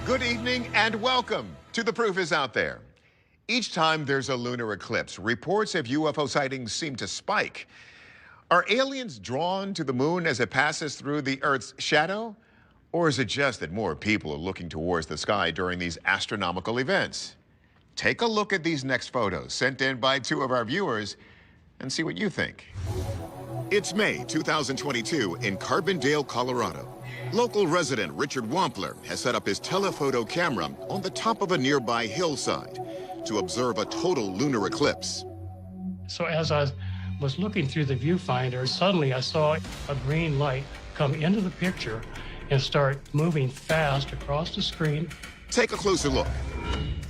Good evening and welcome to The Proof is Out There. Each time there's a lunar eclipse, reports of UFO sightings seem to spike. Are aliens drawn to the moon as it passes through the Earth's shadow? Or is it just that more people are looking towards the sky during these astronomical events? Take a look at these next photos sent in by two of our viewers and see what you think. It's May 2022 in Carbondale, Colorado. Local resident Richard Wampler has set up his telephoto camera on the top of a nearby hillside to observe a total lunar eclipse. So as I was looking through the viewfinder, suddenly I saw a green light come into the picture and start moving fast across the screen. Take a closer look.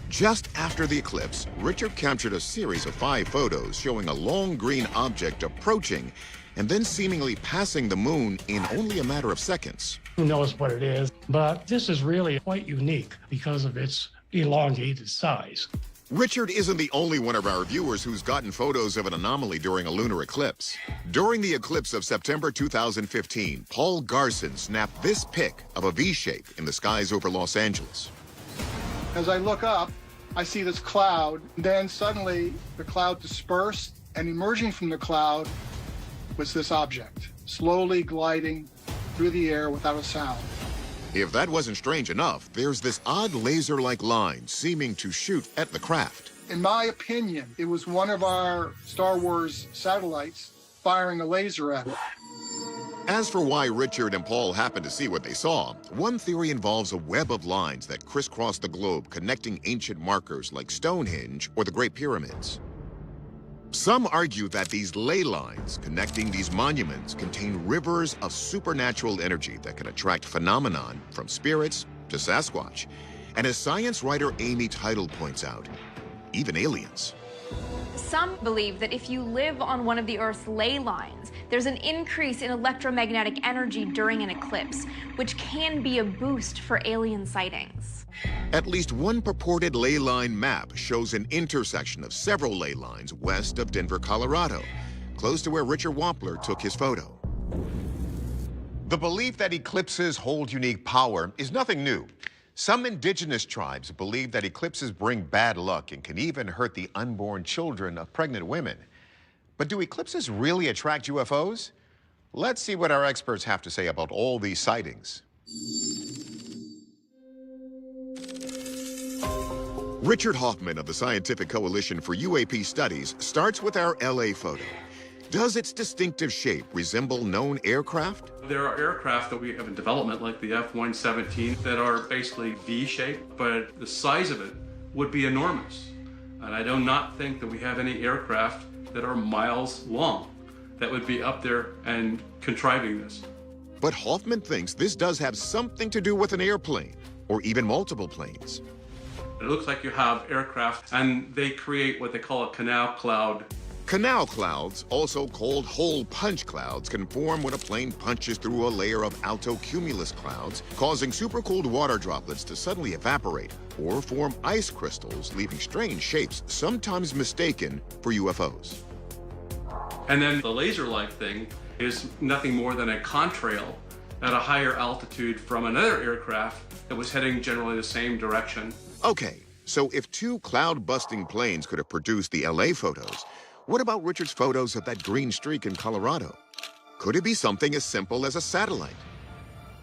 Just after the eclipse, Richard captured a series of 5 photos showing a long green object approaching and then seemingly passing the moon in only a matter of seconds. Who knows what it is, but this is really quite unique because of its elongated size. Richard isn't the only one of our viewers who's gotten photos of an anomaly during a lunar eclipse. During the eclipse of September 2015, Paul Garson snapped this pic of a V-shape in the skies over Los Angeles. As I look up, I see this cloud. Then suddenly the cloud dispersed, and emerging from the cloud was this object, slowly gliding through the air without a sound. If that wasn't strange enough, there's this odd laser-like line seeming to shoot at the craft. In my opinion, it was one of our Star Wars satellites firing a laser at it. As for why Richard and Paul happened to see what they saw, one theory involves a web of lines that crisscross the globe connecting ancient markers like Stonehenge or the Great Pyramids. Some argue that these ley lines connecting these monuments contain rivers of supernatural energy that can attract phenomenon from spirits to Sasquatch. And as science writer Amy Title points out, even aliens. Some believe that if you live on one of the Earth's ley lines, there's an increase in electromagnetic energy during an eclipse, which can be a boost for alien sightings. At least one purported ley line map shows an intersection of several ley lines west of Denver, Colorado, close to where Richard Wampler took his photo. The belief that eclipses hold unique power is nothing new. Some indigenous tribes believe that eclipses bring bad luck and can even hurt the unborn children of pregnant women. But do eclipses really attract UFOs? Let's see what our experts have to say about all these sightings. Richard Hoffman of the Scientific Coalition for UAP Studies starts with our LA photo. Does its distinctive shape resemble known aircraft? There are aircraft that we have in development, like the F-117, that are basically V-shaped, but the size of it would be enormous. And I do not think that we have any aircraft that are miles long that would be up there and contriving this. But Hoffman thinks this does have something to do with an airplane, or even multiple planes. It looks like you have aircraft, and they create what they call a canal cloud. Canal clouds, also called hole punch clouds, can form when a plane punches through a layer of alto cumulus clouds, causing supercooled water droplets to suddenly evaporate or form ice crystals, leaving strange shapes, sometimes mistaken for UFOs. And then the laser-like thing is nothing more than a contrail at a higher altitude from another aircraft that was heading generally the same direction. Okay, so if 2 cloud-busting planes could have produced the LA photos, what about Richard's photos of that green streak in Colorado? Could it be something as simple as a satellite?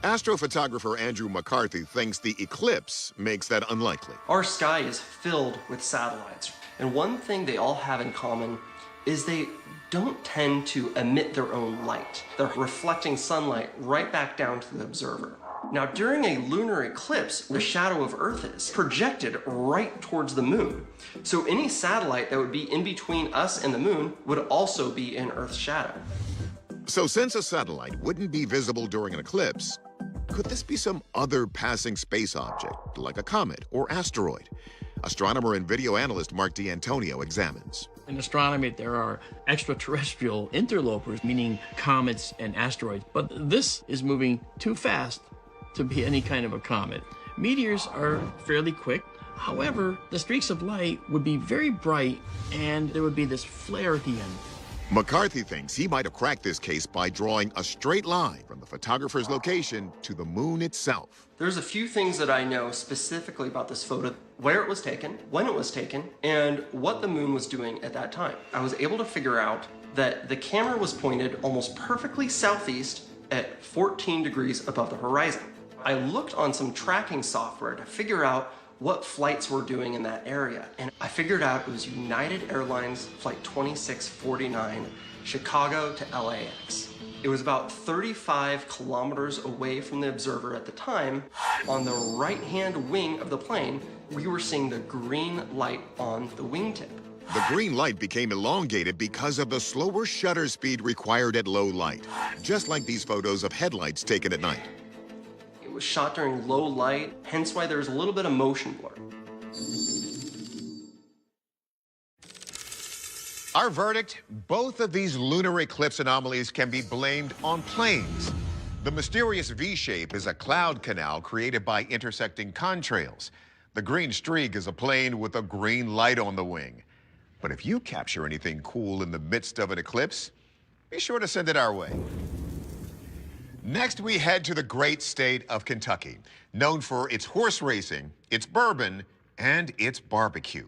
Astrophotographer Andrew McCarthy thinks the eclipse makes that unlikely. Our sky is filled with satellites, and one thing they all have in common is they don't tend to emit their own light. They're reflecting sunlight right back down to the observer. Now, during a lunar eclipse, the shadow of Earth is projected right towards the moon. So any satellite that would be in between us and the moon would also be in Earth's shadow. So since a satellite wouldn't be visible during an eclipse, could this be some other passing space object, like a comet or asteroid? Astronomer and video analyst Mark D'Antonio examines. In astronomy, there are extraterrestrial interlopers, meaning comets and asteroids, but this is moving too fast to be any kind of a comet. Meteors are fairly quick. However, the streaks of light would be very bright and there would be this flare at the end. McCarthy thinks he might have cracked this case by drawing a straight line from the photographer's location to the moon itself. There's a few things that I know specifically about this photo: where it was taken, when it was taken, and what the moon was doing at that time. I was able to figure out that the camera was pointed almost perfectly southeast at 14 degrees above the horizon. I looked on some tracking software to figure out what flights were doing in that area, and I figured out it was United Airlines Flight 2649, Chicago to LAX. It was about 35 kilometers away from the observer at the time. On the right-hand wing of the plane, we were seeing the green light on the wingtip. The green light became elongated because of the slower shutter speed required at low light, just like these photos of headlights taken at night. It was shot during low light, hence why there's a little bit of motion blur. Our verdict: both of these lunar eclipse anomalies can be blamed on planes. The mysterious V-shape is a cloud canal created by intersecting contrails. The green streak is a plane with a green light on the wing. But if you capture anything cool in the midst of an eclipse, be sure to send it our way. Next, we head to the great state of Kentucky, known for its horse racing, its bourbon, and its barbecue.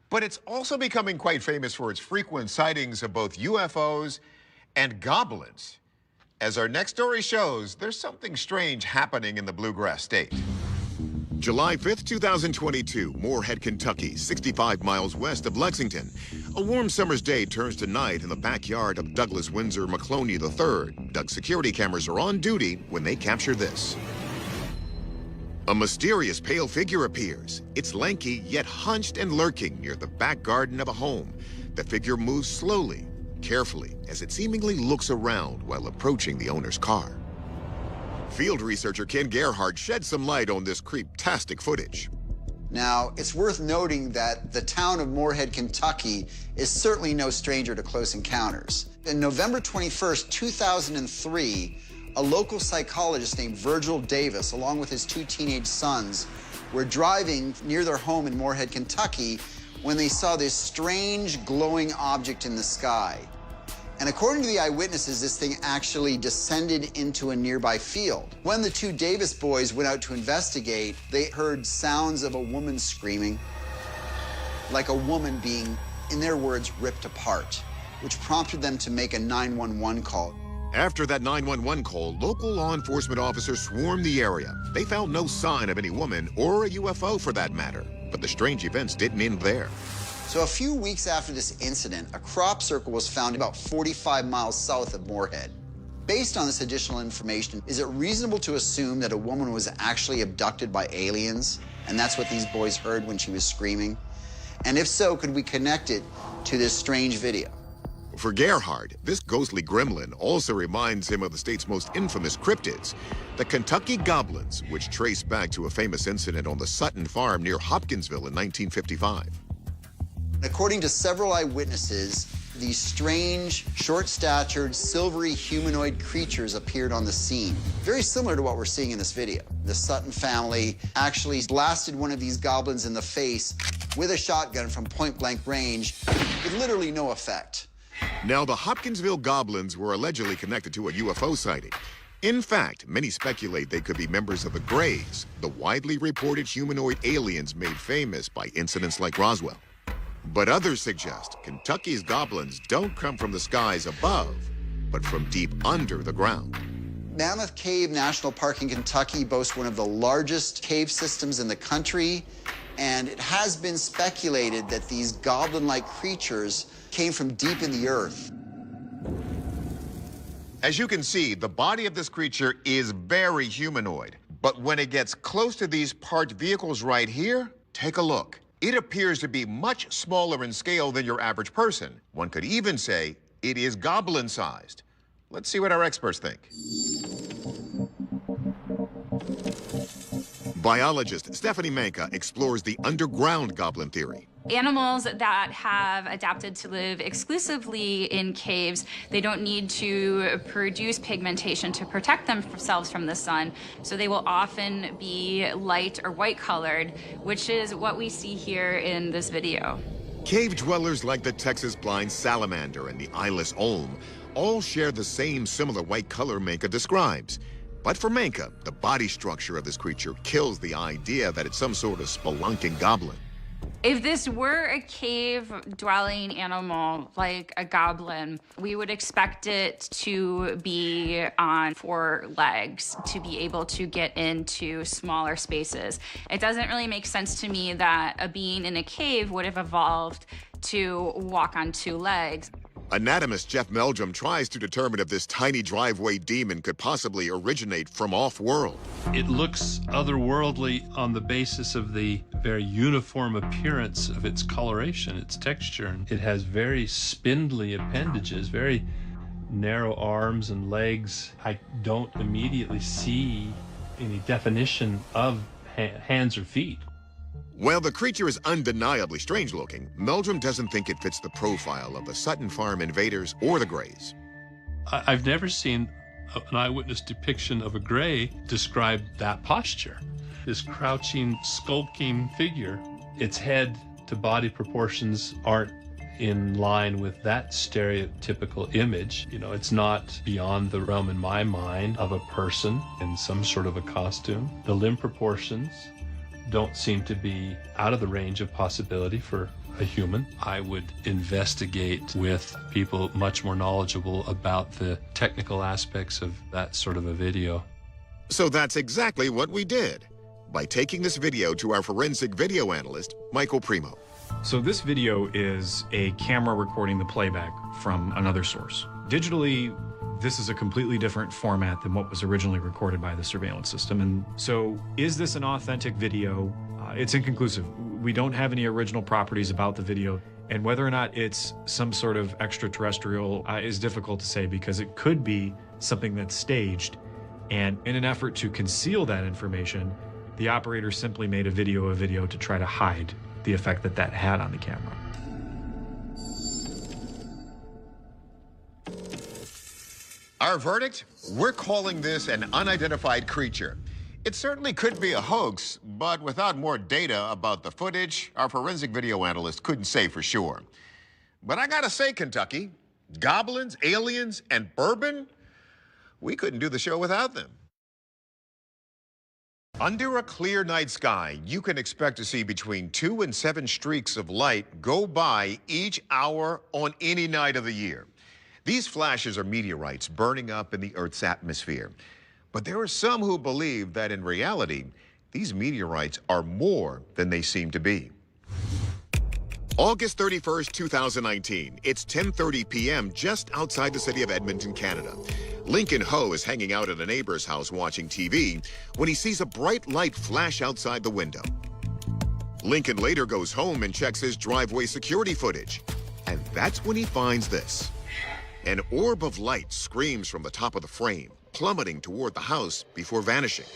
But it's also becoming quite famous for its frequent sightings of both UFOs and goblins. As our next story shows, there's something strange happening in the Bluegrass State. July 5th, 2022, Moorhead, Kentucky, 65 miles west of Lexington. A warm summer's day turns to night in the backyard of Douglas Windsor McCloney III. Doug's security cameras are on duty when they capture this. A mysterious pale figure appears. It's lanky, yet hunched and lurking near the back garden of a home. The figure moves slowly, carefully, as it seemingly looks around while approaching the owner's car. Field researcher Ken Gerhardt sheds some light on this creeptastic footage. Now, it's worth noting that the town of Moorhead, Kentucky is certainly no stranger to close encounters. On November 21st, 2003, a local psychologist named Virgil Davis, along with his 2 teenage sons, were driving near their home in Moorhead, Kentucky, when they saw this strange glowing object in the sky. And according to the eyewitnesses, this thing actually descended into a nearby field. When the 2 Davis boys went out to investigate, they heard sounds of a woman screaming, like a woman being, in their words, ripped apart, which prompted them to make a 911 call. After that 911 call, local law enforcement officers swarmed the area. They found no sign of any woman or a UFO for that matter. But the strange events didn't end there. So a few weeks after this incident, a crop circle was found about 45 miles south of Moorhead. Based on this additional information, is it reasonable to assume that a woman was actually abducted by aliens? And that's what these boys heard when she was screaming? And if so, could we connect it to this strange video? For Gerhardt, this ghostly gremlin also reminds him of the state's most infamous cryptids, the Kentucky Goblins, which trace back to a famous incident on the Sutton Farm near Hopkinsville in 1955. According to several eyewitnesses, these strange, short-statured, silvery humanoid creatures appeared on the scene, very similar to what we're seeing in this video. The Sutton family actually blasted one of these goblins in the face with a shotgun from point-blank range with literally no effect. Now, the Hopkinsville Goblins were allegedly connected to a UFO sighting. In fact, many speculate they could be members of the Greys, the widely reported humanoid aliens made famous by incidents like Roswell. But others suggest Kentucky's goblins don't come from the skies above, but from deep under the ground. Mammoth Cave National Park in Kentucky boasts one of the largest cave systems in the country, and it has been speculated that these goblin-like creatures came from deep in the earth. As you can see, the body of this creature is very humanoid. But when it gets close to these parked vehicles right here, take a look. It appears to be much smaller in scale than your average person. One could even say it is goblin-sized. Let's see what our experts think. Biologist Stephanie Manka explores the underground goblin theory. Animals that have adapted to live exclusively in caves, they don't need to produce pigmentation to protect themselves from the sun, so they will often be light or white colored, which is what we see here in this video. Cave dwellers like the Texas blind salamander and the eyeless olm all share the same similar white color Menke describes. But for Menke, the body structure of this creature kills the idea that it's some sort of spelunking goblin. If this were a cave-dwelling animal, like a goblin, we would expect it to be on 4 legs to be able to get into smaller spaces. It doesn't really make sense to me that a being in a cave would have evolved to walk on 2 legs. Anatomist Jeff Meldrum tries to determine if this tiny driveway demon could possibly originate from off-world. It looks otherworldly on the basis of the very uniform appearance of its coloration, its texture. It has very spindly appendages, very narrow arms and legs. I don't immediately see any definition of hands or feet. While the creature is undeniably strange-looking, Meldrum doesn't think it fits the profile of the Sutton Farm invaders or the Greys. I've never seen an eyewitness depiction of a Grey describe that posture. This crouching, skulking figure, its head to body proportions aren't in line with that stereotypical image. You know, it's not beyond the realm in my mind of a person in some sort of a costume. The limb proportions don't seem to be out of the range of possibility for a human. I would investigate with people much more knowledgeable about the technical aspects of that sort of a video. So that's exactly what we did by taking this video to our forensic video analyst, Michael Primo. So this video is a camera recording the playback from another source. Digitally, this is a completely different format than what was originally recorded by the surveillance system. And so is this an authentic video? It's inconclusive. We don't have any original properties about the video. And whether or not it's some sort of extraterrestrial is difficult to say, because it could be something that's staged. And in an effort to conceal that information, the operator simply made a video to try to hide the effect that that had on the camera. Our verdict? We're calling this an unidentified creature. It certainly could be a hoax, but without more data about the footage, our forensic video analyst couldn't say for sure. But I gotta say, Kentucky, goblins, aliens, and bourbon, we couldn't do the show without them. Under a clear night sky, you can expect to see between 2 and 7 streaks of light go by each hour on any night of the year. These flashes are meteorites burning up in the Earth's atmosphere. But there are some who believe that in reality, these meteorites are more than they seem to be. August 31st, 2019. It's 10:30 p.m. just outside the city of Edmonton, Canada. Lincoln Ho is hanging out at a neighbor's house watching TV when he sees a bright light flash outside the window. Lincoln later goes home and checks his driveway security footage. And that's when he finds this. An orb of light screams from the top of the frame, plummeting toward the house before vanishing.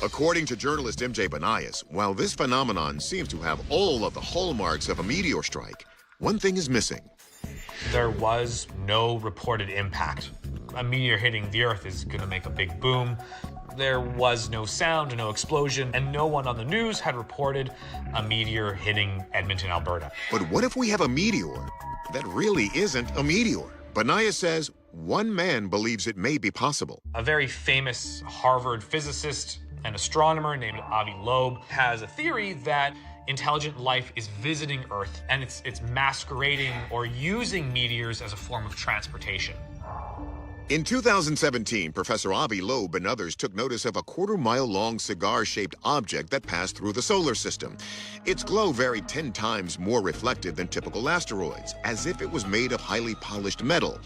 According to journalist MJ Banias, while this phenomenon seems to have all of the hallmarks of a meteor strike, one thing is missing. There was no reported impact. A meteor hitting the Earth is going to make a big boom. There was no sound, no explosion, and no one on the news had reported a meteor hitting Edmonton, Alberta. But what if we have a meteor that really isn't a meteor? Banias says one man believes it may be possible. A very famous Harvard physicist and astronomer named Avi Loeb has a theory that intelligent life is visiting Earth, and it's masquerading or using meteors as a form of transportation. In 2017, Professor Avi Loeb and others took notice of a quarter-mile-long cigar-shaped object that passed through the solar system. Its glow varied 10 times more reflective than typical asteroids, as if it was made of highly polished metal.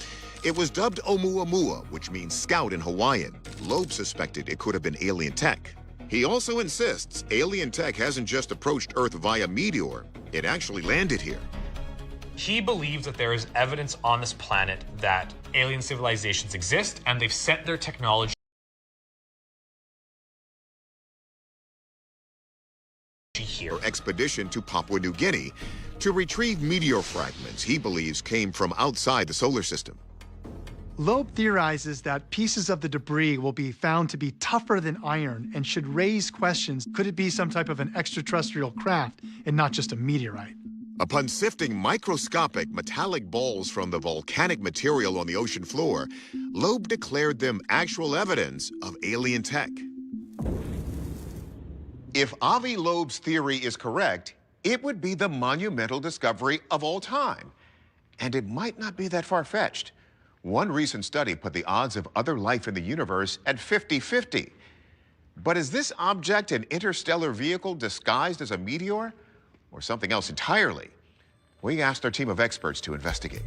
It was dubbed Oumuamua, which means scout in Hawaiian. Loeb suspected it could have been alien tech. He also insists alien tech hasn't just approached Earth via meteor, it actually landed here. He believes that there is evidence on this planet that alien civilizations exist, and they've sent their technology here. Expedition to Papua New Guinea to retrieve meteor fragments he believes came from outside the solar system. Loeb theorizes that pieces of the debris will be found to be tougher than iron and should raise questions. Could it be some type of an extraterrestrial craft and not just a meteorite? Upon sifting microscopic metallic balls from the volcanic material on the ocean floor, Loeb declared them actual evidence of alien tech. If Avi Loeb's theory is correct, it would be the monumental discovery of all time. And it might not be that far-fetched. One recent study put the odds of other life in the universe at 50-50. But is this object an interstellar vehicle disguised as a meteor, or something else entirely? We asked our team of experts to investigate.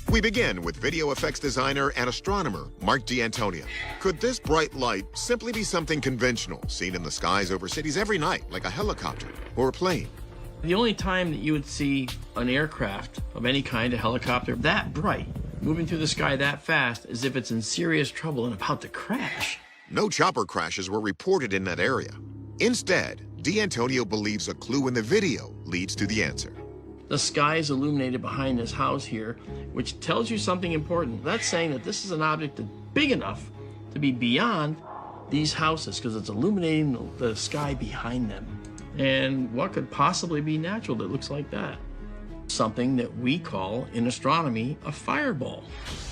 We begin with video effects designer and astronomer Mark D'Antonio. Could this bright light simply be something conventional, seen in the skies over cities every night, like a helicopter or a plane? The only time that you would see an aircraft of any kind, a helicopter, that bright, moving through the sky that fast, is if it's in serious trouble and about to crash. No chopper crashes were reported in that area. Instead, D'Antonio believes a clue in the video leads to the answer. The sky is illuminated behind this house here, which tells you something important. That's saying that this is an object that's big enough to be beyond these houses, because it's illuminating the sky behind them. And what could possibly be natural that looks like that? Something that we call, in astronomy, a fireball.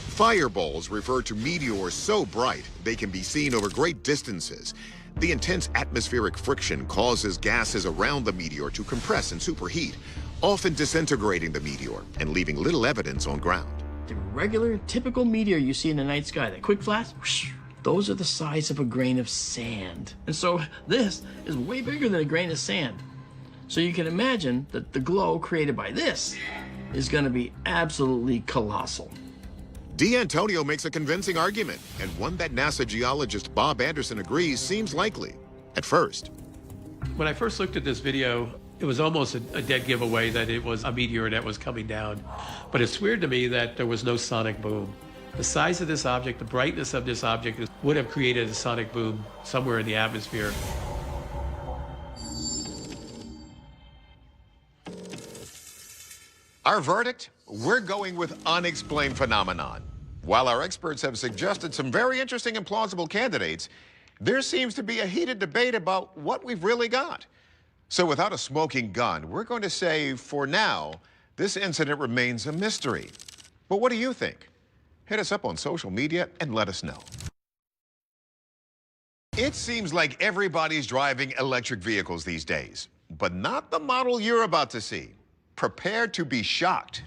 Fireballs refer to meteors so bright they can be seen over great distances. The intense atmospheric friction causes gases around the meteor to compress and superheat, often disintegrating the meteor and leaving little evidence on ground. The regular, typical meteor you see in the night sky, that quick flash, whoosh, those are the size of a grain of sand. And so this is way bigger than a grain of sand. So you can imagine that the glow created by this is going to be absolutely colossal. D'Antonio makes a convincing argument, and one that NASA geologist Bob Anderson agrees seems likely at first. When I first looked at this video, it was almost a dead giveaway that it was a meteor that was coming down. But it's weird to me that there was no sonic boom. The size of this object, the brightness of this object would have created a sonic boom somewhere in the atmosphere. Our verdict? We're going with unexplained phenomenon. While our experts have suggested some very interesting and plausible candidates, there seems to be a heated debate about what we've really got. So without a smoking gun, we're going to say, for now, this incident remains a mystery. But what do you think? Hit us up on social media and let us know. It seems like everybody's driving electric vehicles these days, but not the model you're about to see. Prepare to be shocked.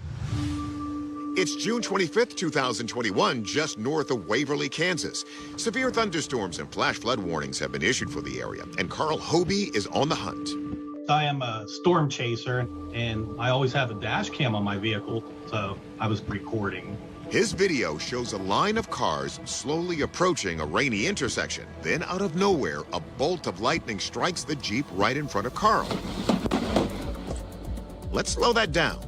It's June 25th, 2021, just north of Waverly, Kansas. Severe thunderstorms and flash flood warnings have been issued for the area, and Carl Hobie is on the hunt. I am a storm chaser, and I always have a dash cam on my vehicle, so I was recording. His video shows a line of cars slowly approaching a rainy intersection. Then, out of nowhere, a bolt of lightning strikes the Jeep right in front of Carl. Let's slow that down.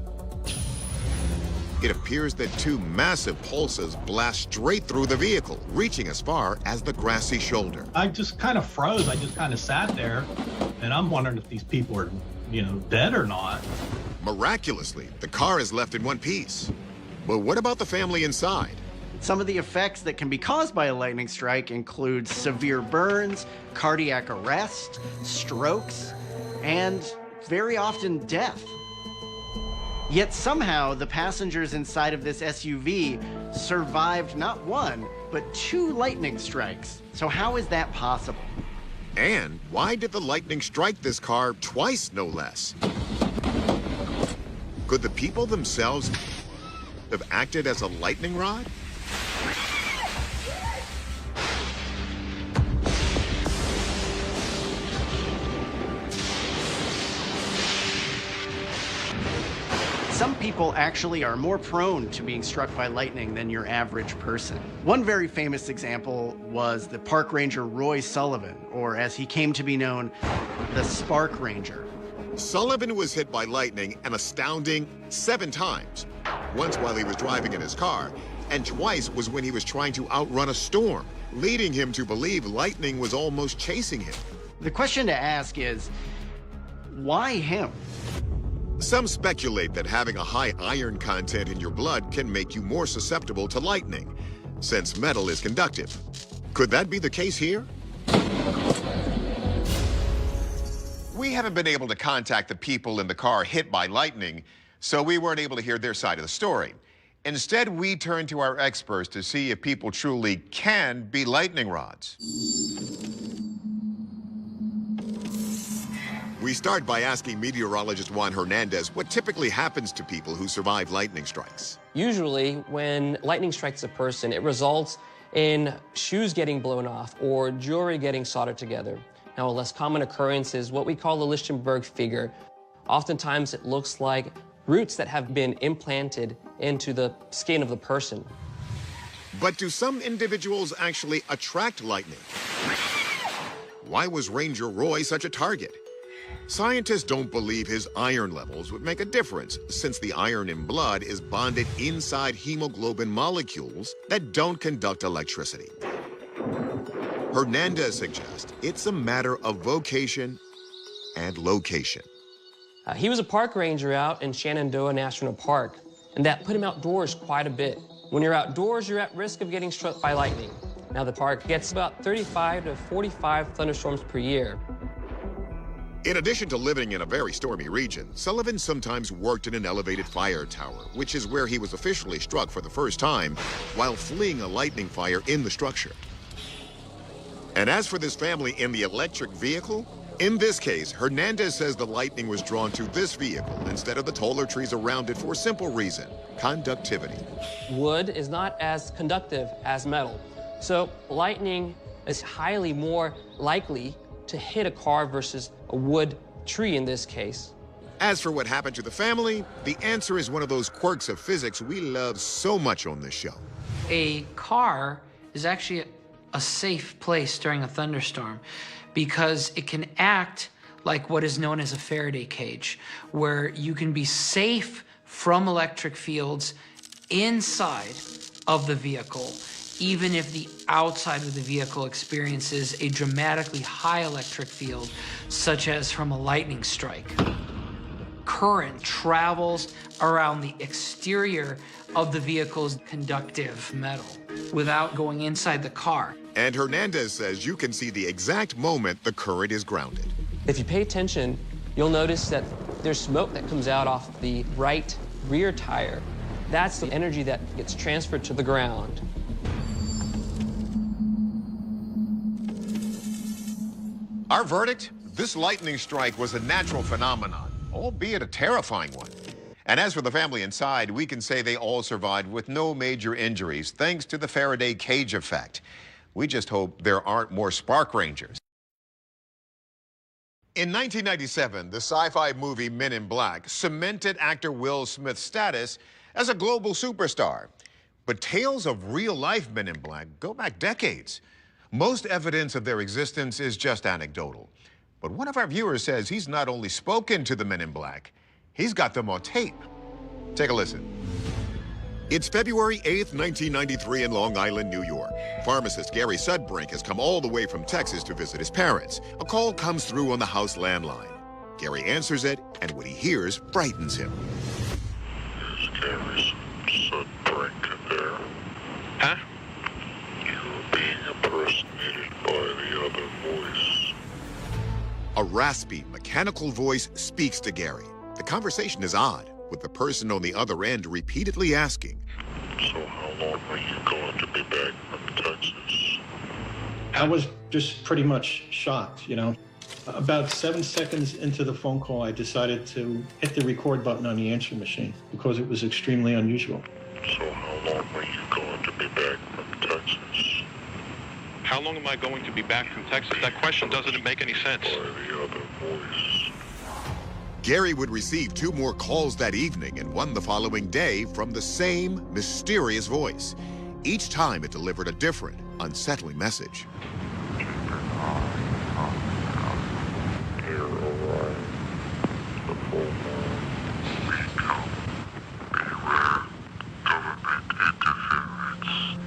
It appears that two massive pulses blast straight through the vehicle, reaching as far as the grassy shoulder. I just kind of froze. I just kind of sat there, and I'm wondering if these people are, dead or not. Miraculously, the car is left in one piece. But what about the family inside? Some of the effects that can be caused by a lightning strike include severe burns, cardiac arrest, strokes, and very often death. Yet somehow the passengers inside of this SUV survived not one, but 2 lightning strikes. So how is that possible? And why did the lightning strike this car twice, no less? Could the people themselves have acted as a lightning rod? Some people actually are more prone to being struck by lightning than your average person. One very famous example was the park ranger Roy Sullivan, or as he came to be known, the Spark Ranger. Sullivan was hit by lightning an astounding 7 times. Once while he was driving in his car, and twice was when he was trying to outrun a storm, leading him to believe lightning was almost chasing him. The question to ask is, why him? Some speculate that having a high iron content in your blood can make you more susceptible to lightning, since metal is conductive. Could that be the case here? We haven't been able to contact the people in the car hit by lightning, so we weren't able to hear their side of the story. Instead, we turned to our experts to see if people truly can be lightning rods. We start by asking meteorologist Juan Hernandez what typically happens to people who survive lightning strikes. Usually, when lightning strikes a person, it results in shoes getting blown off or jewelry getting soldered together. Now, a less common occurrence is what we call the Lichtenberg figure. Oftentimes, it looks like roots that have been implanted into the skin of the person. But do some individuals actually attract lightning? Why was Ranger Roy such a target? Scientists don't believe his iron levels would make a difference, since the iron in blood is bonded inside hemoglobin molecules that don't conduct electricity. Hernandez suggests it's a matter of vocation and location. He was a park ranger out in Shenandoah National Park, and that put him outdoors quite a bit. When you're outdoors, you're at risk of getting struck by lightning. Now, the park gets about 35 to 45 thunderstorms per year. In addition to living in a very stormy region, Sullivan sometimes worked in an elevated fire tower, which is where he was officially struck for the first time while fleeing a lightning fire in the structure. And as for this family in the electric vehicle, in this case, Hernandez says the lightning was drawn to this vehicle instead of the taller trees around it for a simple reason: conductivity. Wood is not as conductive as metal, so lightning is highly more likely to hit a car versus a wood tree in this case. As for what happened to the family, the answer is one of those quirks of physics we love so much on this show. A car is actually a safe place during a thunderstorm because it can act like what is known as a Faraday cage, where you can be safe from electric fields inside of the vehicle, even if the outside of the vehicle experiences a dramatically high electric field, such as from a lightning strike. Current travels around the exterior of the vehicle's conductive metal without going inside the car. And Hernandez says you can see the exact moment the current is grounded. If you pay attention, you'll notice that there's smoke that comes out off the right rear tire. That's the energy that gets transferred to the ground. Our verdict? This lightning strike was a natural phenomenon, albeit a terrifying one. And as for the family inside, we can say they all survived with no major injuries, thanks to the Faraday cage effect. We just hope there aren't more spark rangers. In 1997, the sci-fi movie Men in Black cemented actor Will Smith's status as a global superstar. But tales of real-life Men in Black go back decades. Most evidence of their existence is just anecdotal. But one of our viewers says he's not only spoken to the Men in Black, he's got them on tape. Take a listen. It's February 8th, 1993 in Long Island, New York. Pharmacist Gary Sudbrink has come all the way from Texas to visit his parents. A call comes through on the house landline. Gary answers it, and what he hears frightens him. Is Gary Sudbrink there? Huh? You're being impersonated by the other voice. A raspy, mechanical voice speaks to Gary. The conversation is odd, with the person on the other end repeatedly asking, So how long are you going to be back from Texas? I was just pretty much shocked, you know. About 7 seconds into the phone call, I decided to hit the record button on the answering machine because it was extremely unusual. So how long are you going to be back from Texas? How long am I going to be back from Texas? That question doesn't make any sense. By the other voice. Gary would receive 2 more calls that evening and one the following day from the same mysterious voice. Each time it delivered a different, unsettling message. Keep an eye on the ground. Near arrive. The full moon. We come. Beware. Government interference.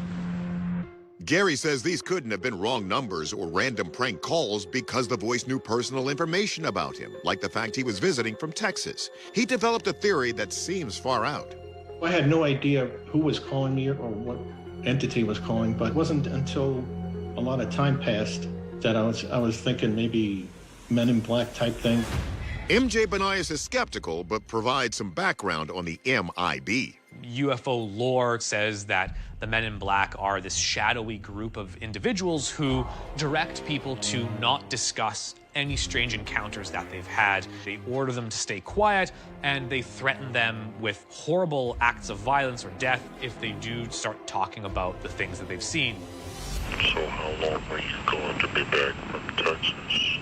Gary says these couldn't have been wrong numbers or random prank calls because the voice knew personal information about him, like the fact he was visiting from Texas. He developed a theory that seems far out. I had no idea who was calling me or what entity was calling, but it wasn't until a lot of time passed that I was thinking maybe Men in Black type thing. MJ Banias is skeptical, but provides some background on the MIB. UFO lore says that the Men in Black are this shadowy group of individuals who direct people to not discuss any strange encounters that they've had. They order them to stay quiet, and they threaten them with horrible acts of violence or death if they do start talking about the things that they've seen. So how long are you going to be back from Texas?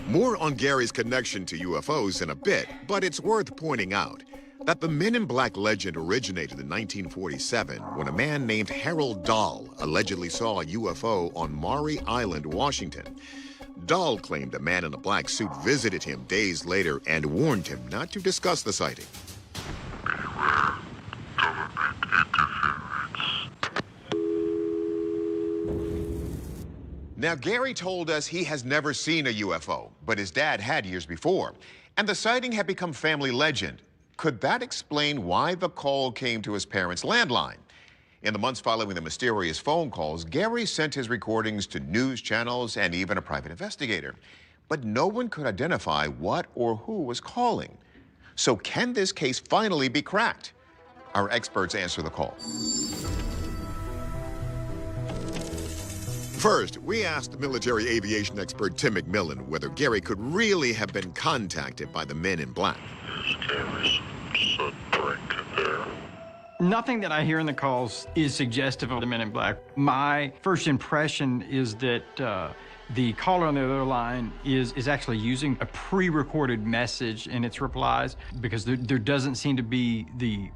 More on Gary's connection to UFOs in a bit, but it's worth pointing out that the Men in Black legend originated in 1947 when a man named Harold Dahl allegedly saw a UFO on Maury Island, Washington. Dahl claimed a man in a black suit visited him days later and warned him not to discuss the sighting. Beware government interference. Now, Gary told us he has never seen a UFO, but his dad had years before, and the sighting had become family legend. Could that explain why the call came to his parents' landline? In the months following the mysterious phone calls, Gary sent his recordings to news channels and even a private investigator. But no one could identify what or who was calling. So can this case finally be cracked? Our experts answer the call. First, we asked military aviation expert Tim McMillan whether Gary could really have been contacted by the Men in Black. Is Gary's son Brink there? Nothing that I hear in the calls is suggestive of the Men in Black. My first impression is that the caller on the other line is actually using a pre-recorded message in its replies, because there doesn't seem to be the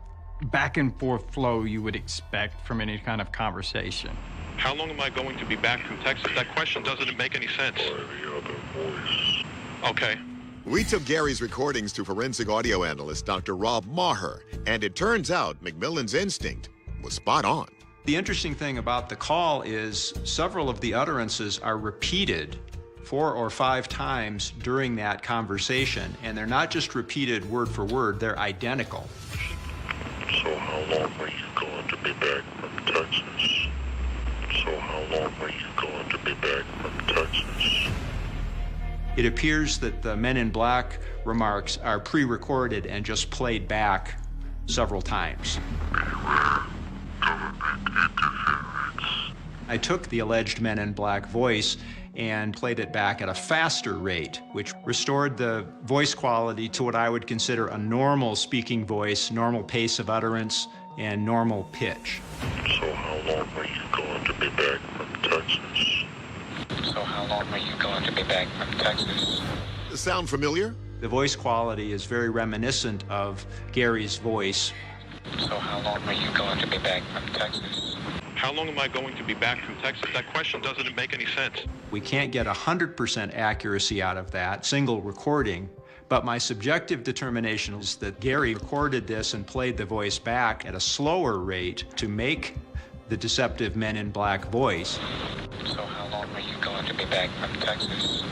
back and forth flow you would expect from any kind of conversation. How long am I going to be back from Texas? That question doesn't make any sense. By the other voice. Okay. We took Gary's recordings to forensic audio analyst Dr. Rob Maher, and it turns out McMillan's instinct was spot on. The interesting thing about the call is several of the utterances are repeated 4 or 5 times during that conversation, and they're not just repeated word for word, they're identical. So how long are you going to be back from Texas? So how long are you going to be back from Texas? It appears that the Men in Black remarks are pre-recorded and just played back several times. Beware government interference. I took the alleged Men in Black voice and played it back at a faster rate, which restored the voice quality to what I would consider a normal speaking voice, normal pace of utterance, and normal pitch. So how long are you going to be back from Texas? So how long are you going to be back from Texas? Sound familiar? The voice quality is very reminiscent of Gary's voice. So how long are you going to be back from Texas? How long am I going to be back from Texas? That question doesn't make any sense. We can't get 100% accuracy out of that single recording, but my subjective determination is that Gary recorded this and played the voice back at a slower rate to make the deceptive Men in Black voice. So how long are you going to be back from Texas?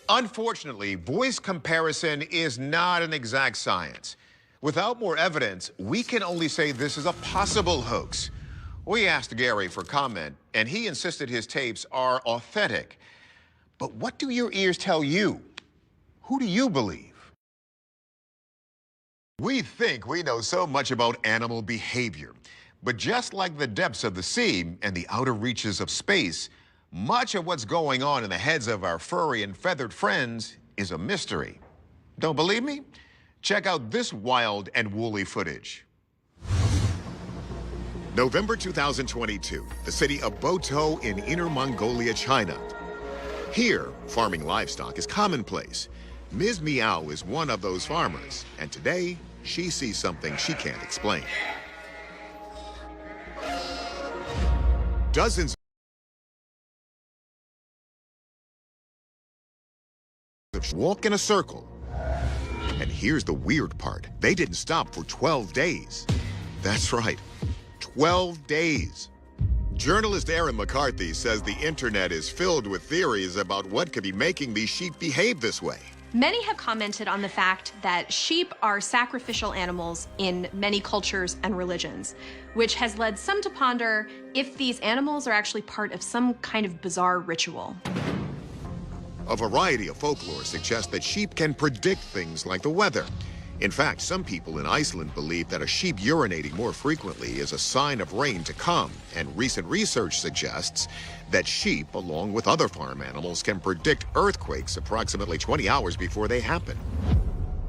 Unfortunately, voice comparison is not an exact science. Without more evidence, we can only say this is a possible hoax. We asked Gary for comment, and he insisted his tapes are authentic. But what do your ears tell you? Who do you believe? We think we know so much about animal behavior, but just like the depths of the sea and the outer reaches of space, much of what's going on in the heads of our furry and feathered friends is a mystery. Don't believe me? Check out this wild and woolly footage. November 2022, the city of Boto in Inner Mongolia, China. Here, farming livestock is commonplace. Ms. Meow is one of those farmers, and today, she sees something she can't explain. Dozens of walk in a circle. And here's the weird part. They didn't stop for 12 days. That's right, 12 days. Journalist Aaron McCarthy says the internet is filled with theories about what could be making these sheep behave this way. Many have commented on the fact that sheep are sacrificial animals in many cultures and religions, which has led some to ponder if these animals are actually part of some kind of bizarre ritual. A variety of folklore suggests that sheep can predict things like the weather. In fact, some people in Iceland believe that a sheep urinating more frequently is a sign of rain to come, and recent research suggests that sheep, along with other farm animals, can predict earthquakes approximately 20 hours before they happen.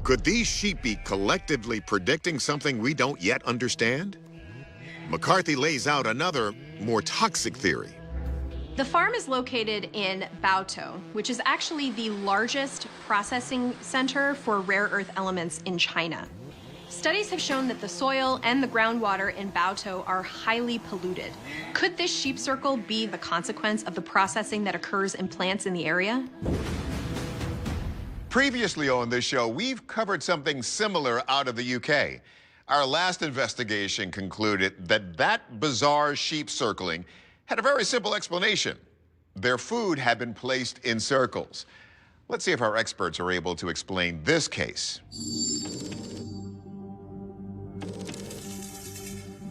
Could these sheep be collectively predicting something we don't yet understand? McCarthy lays out another, more toxic theory. The farm is located in Baotou, which is actually the largest processing center for rare earth elements in China. Studies have shown that the soil and the groundwater in Baotou are highly polluted. Could this sheep circle be the consequence of the processing that occurs in plants in the area? Previously on this show, we've covered something similar out of the UK. Our last investigation concluded that bizarre sheep circling had a very simple explanation. Their food had been placed in circles. Let's see if our experts are able to explain this case.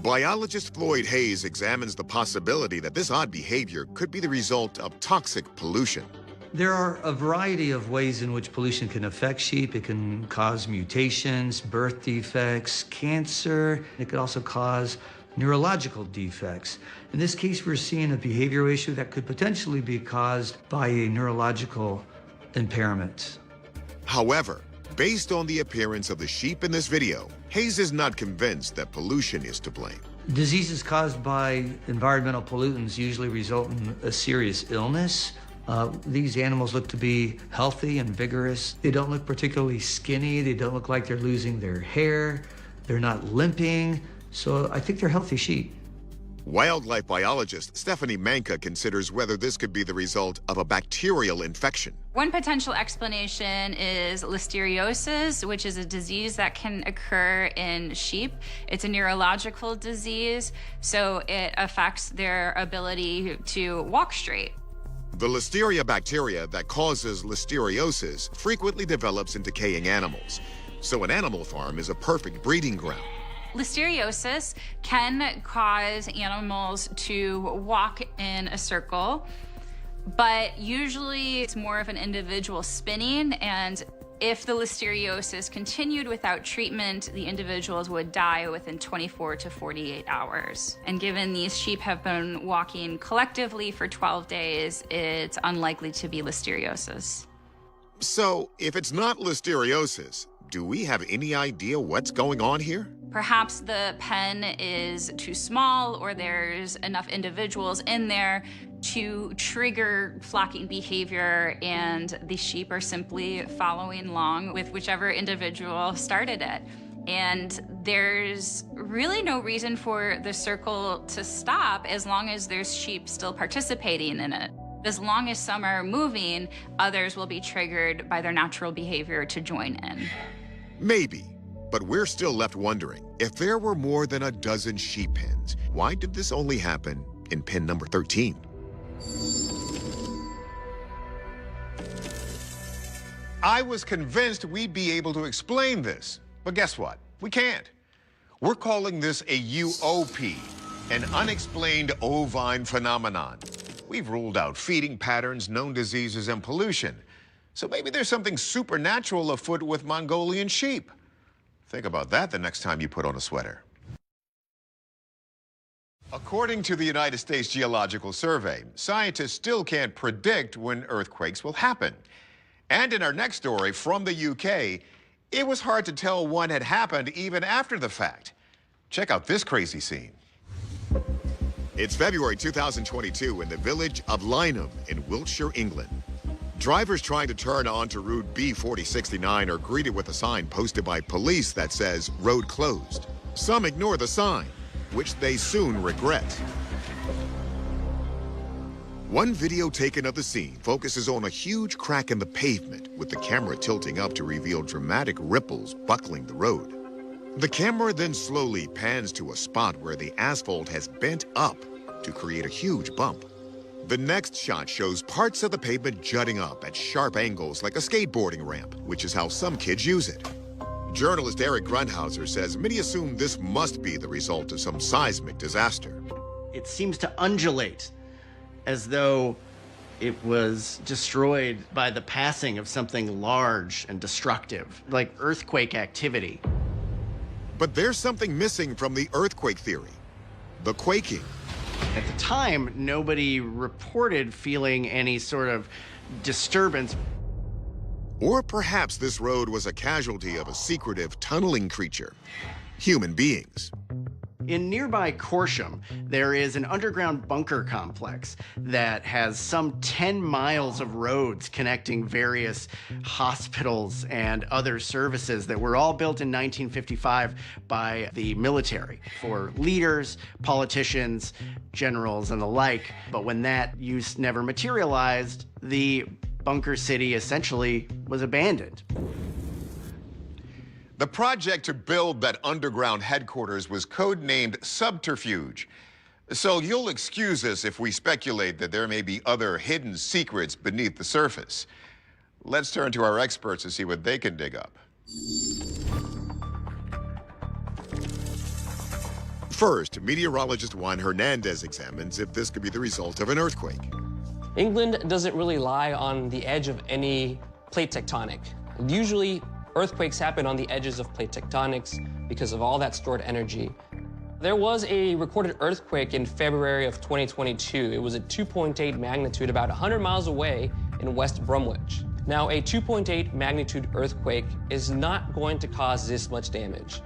Biologist Floyd Hayes examines the possibility that this odd behavior could be the result of toxic pollution. There are a variety of ways in which pollution can affect sheep. It can cause mutations, birth defects, cancer. It could also cause neurological defects. In this case, we're seeing a behavioral issue that could potentially be caused by a neurological impairment. However, based on the appearance of the sheep in this video, Hayes is not convinced that pollution is to blame. Diseases caused by environmental pollutants usually result in a serious illness. These animals look to be healthy and vigorous. They don't look particularly skinny. They don't look like they're losing their hair. They're not limping. So I think they're healthy sheep. Wildlife biologist Stephanie Manka considers whether this could be the result of a bacterial infection. One potential explanation is listeriosis, which is a disease that can occur in sheep. It's a neurological disease, so it affects their ability to walk straight. The listeria bacteria that causes listeriosis frequently develops in decaying animals, so an animal farm is a perfect breeding ground. Listeriosis can cause animals to walk in a circle, but usually it's more of an individual spinning, and if the listeriosis continued without treatment, the individuals would die within 24 to 48 hours. And given these sheep have been walking collectively for 12 days, it's unlikely to be listeriosis. So, if it's not listeriosis, do we have any idea what's going on here? Perhaps the pen is too small, or there's enough individuals in there to trigger flocking behavior, and the sheep are simply following along with whichever individual started it. And there's really no reason for the circle to stop as long as there's sheep still participating in it. As long as some are moving, others will be triggered by their natural behavior to join in. Maybe, but we're still left wondering, if there were more than a dozen sheep pens, why did this only happen in pen number 13? I was convinced we'd be able to explain this, but guess what? We can't. We're calling this a UOP, an unexplained ovine phenomenon. We've ruled out feeding patterns, known diseases, and pollution. So maybe there's something supernatural afoot with Mongolian sheep. Think about that the next time you put on a sweater. According to the United States Geological Survey, scientists still can't predict when earthquakes will happen. And in our next story from the UK, it was hard to tell when had happened even after the fact. Check out this crazy scene. It's February 2022 in the village of Lynham in Wiltshire, England. Drivers trying to turn onto Route B4069 are greeted with a sign posted by police that says, "Road closed." Some ignore the sign, which they soon regret. One video taken of the scene focuses on a huge crack in the pavement, with the camera tilting up to reveal dramatic ripples buckling the road. The camera then slowly pans to a spot where the asphalt has bent up to create a huge bump. The next shot shows parts of the pavement jutting up at sharp angles like a skateboarding ramp, which is how some kids use it. Journalist Eric Grundhauser says many assume this must be the result of some seismic disaster. It seems to undulate as though it was destroyed by the passing of something large and destructive, like earthquake activity. But there's something missing from the earthquake theory: the quaking. At the time, nobody reported feeling any sort of disturbance. Or perhaps this road was a casualty of a secretive tunneling creature: human beings. In nearby Corsham, there is an underground bunker complex that has some 10 miles of roads connecting various hospitals and other services that were all built in 1955 by the military for leaders, politicians, generals, and the like. But when that use never materialized, the bunker city essentially was abandoned. The project to build that underground headquarters was codenamed Subterfuge. So you'll excuse us if we speculate that there may be other hidden secrets beneath the surface. Let's turn to our experts to see what they can dig up. First, meteorologist Juan Hernandez examines if this could be the result of an earthquake. England doesn't really lie on the edge of any plate tectonic. Usually, earthquakes happen on the edges of plate tectonics because of all that stored energy. There was a recorded earthquake in February of 2022. It was a 2.8 magnitude about 100 miles away in West Bromwich. Now, a 2.8 magnitude earthquake is not going to cause this much damage.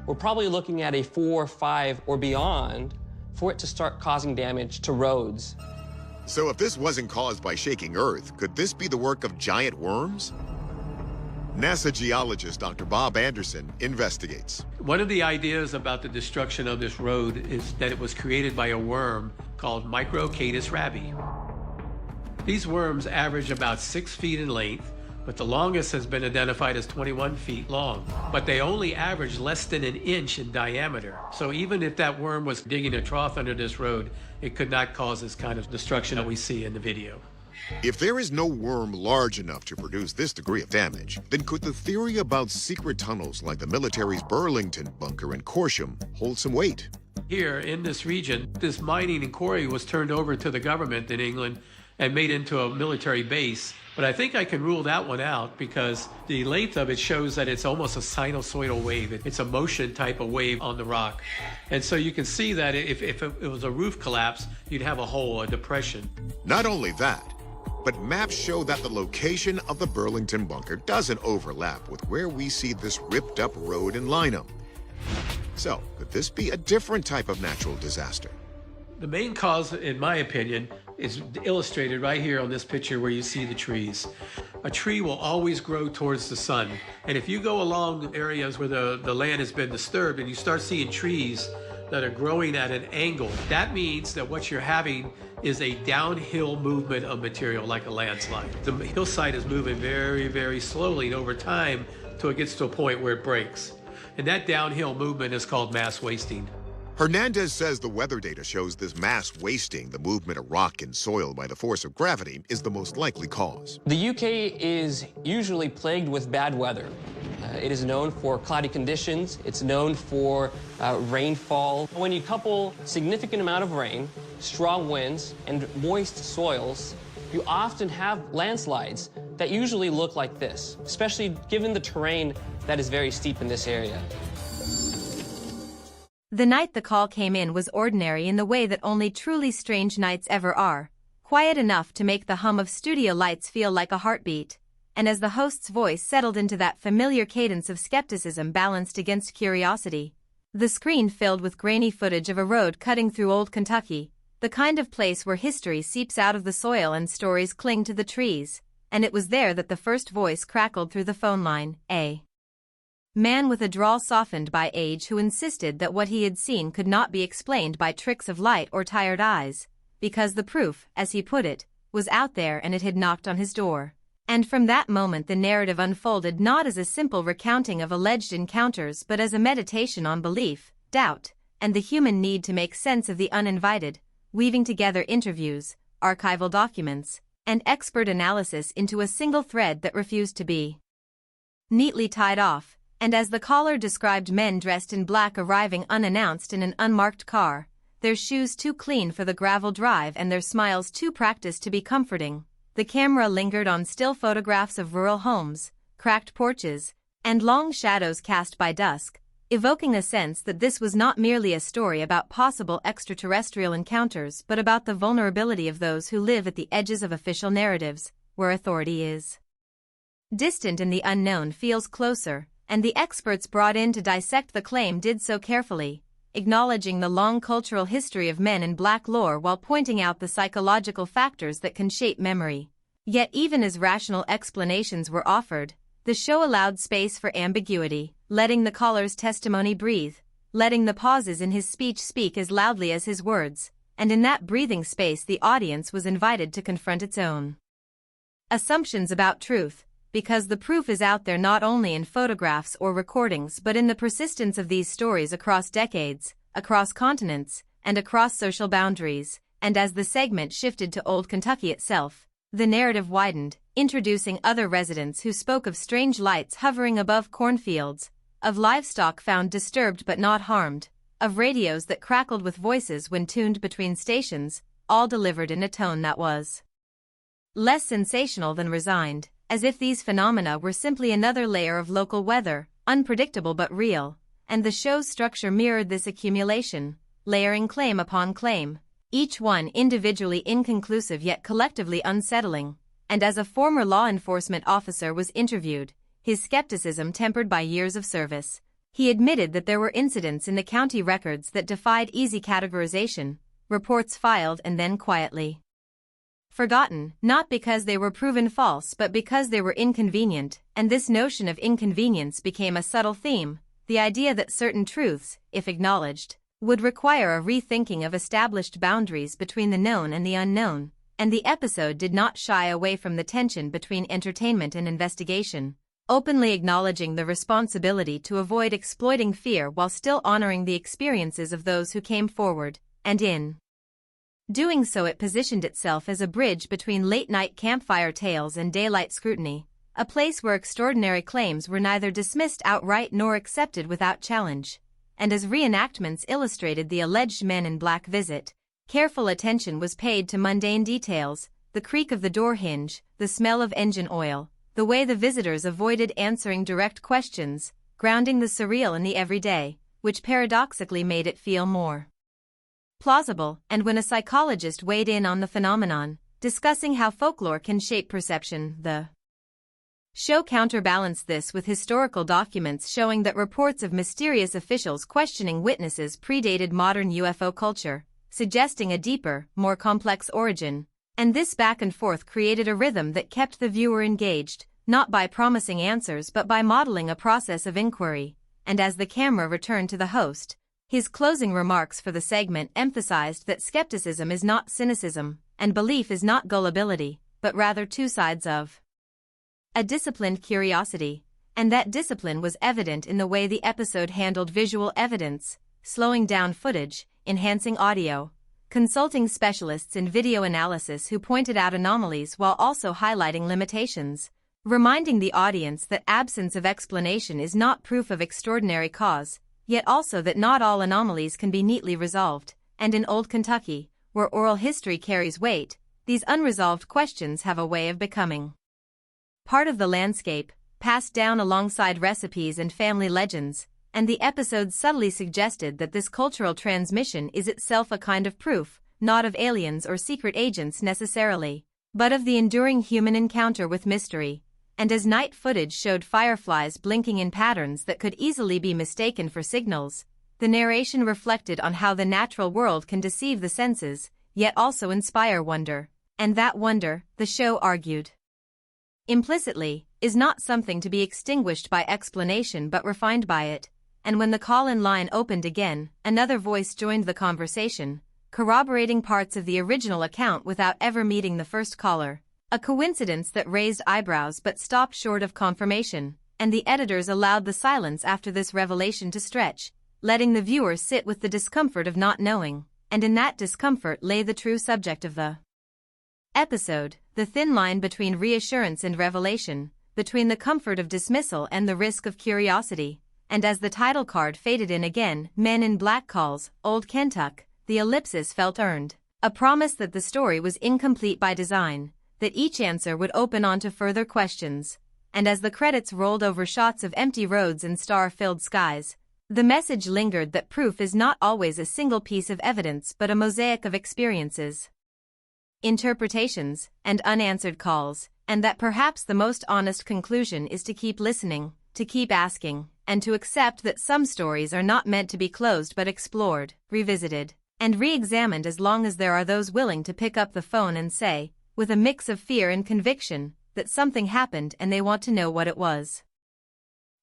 We're probably looking at a 4, 5, or beyond for it to start causing damage to roads. So if this wasn't caused by shaking Earth, could this be the work of giant worms? NASA geologist Dr. Bob Anderson investigates. One of the ideas about the destruction of this road is that it was created by a worm called Microcadus rabi. These worms average about 6 feet in length, but the longest has been identified as 21 feet long. But they only average less than an inch in diameter. So even if that worm was digging a trough under this road, it could not cause this kind of destruction that we see in the video. If there is no worm large enough to produce this degree of damage, then could the theory about secret tunnels like the military's Burlington bunker in Corsham hold some weight? Here in this region, this mining and quarry was turned over to the government in England and made into a military base. But I think I can rule that one out because the length of it shows that it's almost a sinusoidal wave. It's a motion type of wave on the rock. And so you can see that if it was a roof collapse, you'd have a hole, a depression. Not only that, but maps show that the location of the Burlington bunker doesn't overlap with where we see this ripped up road in Lynham. So, could this be a different type of natural disaster? The main cause, in my opinion, is illustrated right here on this picture where you see the trees. A tree will always grow towards the sun. And if you go along areas where the land has been disturbed and you start seeing trees that are growing at an angle, that means that what you're having is a downhill movement of material like a landslide. The hillside is moving very, very slowly and over time till it gets to a point where it breaks. And that downhill movement is called mass wasting. Hernandez says the weather data shows this mass wasting, the movement of rock and soil by the force of gravity, is the most likely cause. The UK is usually plagued with bad weather. It is known for cloudy conditions. It's known for rainfall. When you couple significant amount of rain, strong winds, and moist soils, you often have landslides that usually look like this, especially given the terrain that is very steep in this area. The night the call came in was ordinary in the way that only truly strange nights ever are, quiet enough to make the hum of studio lights feel like a heartbeat. And as the host's voice settled into that familiar cadence of skepticism balanced against curiosity, the screen filled with grainy footage of a road cutting through old Kentucky, the kind of place where history seeps out of the soil and stories cling to the trees. And it was there that the first voice crackled through the phone line, a man with a drawl softened by age who insisted that what he had seen could not be explained by tricks of light or tired eyes, because the proof, as he put it, was out there and it had knocked on his door. And from that moment the narrative unfolded not as a simple recounting of alleged encounters but as a meditation on belief, doubt, and the human need to make sense of the uninvited, weaving together interviews, archival documents, and expert analysis into a single thread that refused to be neatly tied off, and as the caller described men dressed in black arriving unannounced in an unmarked car, their shoes too clean for the gravel drive and their smiles too practiced to be comforting, the camera lingered on still photographs of rural homes, cracked porches, and long shadows cast by dusk, evoking a sense that this was not merely a story about possible extraterrestrial encounters but about the vulnerability of those who live at the edges of official narratives, where authority is distant and the unknown feels closer, and the experts brought in to dissect the claim did so carefully, acknowledging the long cultural history of men in black lore while pointing out the psychological factors that can shape memory. Yet even as rational explanations were offered, the show allowed space for ambiguity, letting the caller's testimony breathe, letting the pauses in his speech speak as loudly as his words, and in that breathing space the audience was invited to confront its own assumptions about truth, because the proof is out there not only in photographs or recordings but in the persistence of these stories across decades, across continents, and across social boundaries. And as the segment shifted to Old Kentucky itself, the narrative widened, introducing other residents who spoke of strange lights hovering above cornfields, of livestock found disturbed but not harmed, of radios that crackled with voices when tuned between stations, all delivered in a tone that was less sensational than resigned, as if these phenomena were simply another layer of local weather, unpredictable but real, and the show's structure mirrored this accumulation, layering claim upon claim, each one individually inconclusive yet collectively unsettling. And as a former law enforcement officer was interviewed, his skepticism tempered by years of service, he admitted that there were incidents in the county records that defied easy categorization, reports filed and then quietly forgotten, not because they were proven false but because they were inconvenient, and this notion of inconvenience became a subtle theme, the idea that certain truths, if acknowledged, would require a rethinking of established boundaries between the known and the unknown, and the episode did not shy away from the tension between entertainment and investigation, openly acknowledging the responsibility to avoid exploiting fear while still honoring the experiences of those who came forward, and in doing so it positioned itself as a bridge between late-night campfire tales and daylight scrutiny, a place where extraordinary claims were neither dismissed outright nor accepted without challenge. And as reenactments illustrated the alleged men in black visit, careful attention was paid to mundane details, the creak of the door hinge, the smell of engine oil, the way the visitors avoided answering direct questions, grounding the surreal in the everyday, which paradoxically made it feel more plausible. And when a psychologist weighed in on the phenomenon, discussing how folklore can shape perception, the show counterbalanced this with historical documents showing that reports of mysterious officials questioning witnesses predated modern UFO culture, suggesting a deeper, more complex origin. And this back and forth created a rhythm that kept the viewer engaged, not by promising answers but by modeling a process of inquiry. And as the camera returned to the host, his closing remarks for the segment emphasized that skepticism is not cynicism, and belief is not gullibility, but rather two sides of a disciplined curiosity, and that discipline was evident in the way the episode handled visual evidence, slowing down footage, enhancing audio, consulting specialists in video analysis who pointed out anomalies while also highlighting limitations, reminding the audience that absence of explanation is not proof of extraordinary cause, yet also that not all anomalies can be neatly resolved, and in Old Kentucky, where oral history carries weight, these unresolved questions have a way of becoming part of the landscape, passed down alongside recipes and family legends, and the episode subtly suggested that this cultural transmission is itself a kind of proof, not of aliens or secret agents necessarily, but of the enduring human encounter with mystery. And as night footage showed fireflies blinking in patterns that could easily be mistaken for signals, the narration reflected on how the natural world can deceive the senses, yet also inspire wonder, and that wonder, the show argued implicitly, is not something to be extinguished by explanation but refined by it. And when the call-in line opened again, another voice joined the conversation, corroborating parts of the original account without ever meeting the first caller, a coincidence that raised eyebrows but stopped short of confirmation, and the editors allowed the silence after this revelation to stretch, letting the viewer sit with the discomfort of not knowing, and in that discomfort lay the true subject of the Episode: the thin line between reassurance and revelation, between the comfort of dismissal and the risk of curiosity. And as the title card faded in again, Men in Black calls, Old Kentuck, the ellipsis felt earned. A promise that the story was incomplete by design, that each answer would open onto further questions. And as the credits rolled over shots of empty roads and star-filled skies, the message lingered that proof is not always a single piece of evidence but a mosaic of experiences, interpretations, and unanswered calls, and that perhaps the most honest conclusion is to keep listening, to keep asking, and to accept that some stories are not meant to be closed but explored, revisited, and re-examined as long as there are those willing to pick up the phone and say, with a mix of fear and conviction, that something happened and they want to know what it was.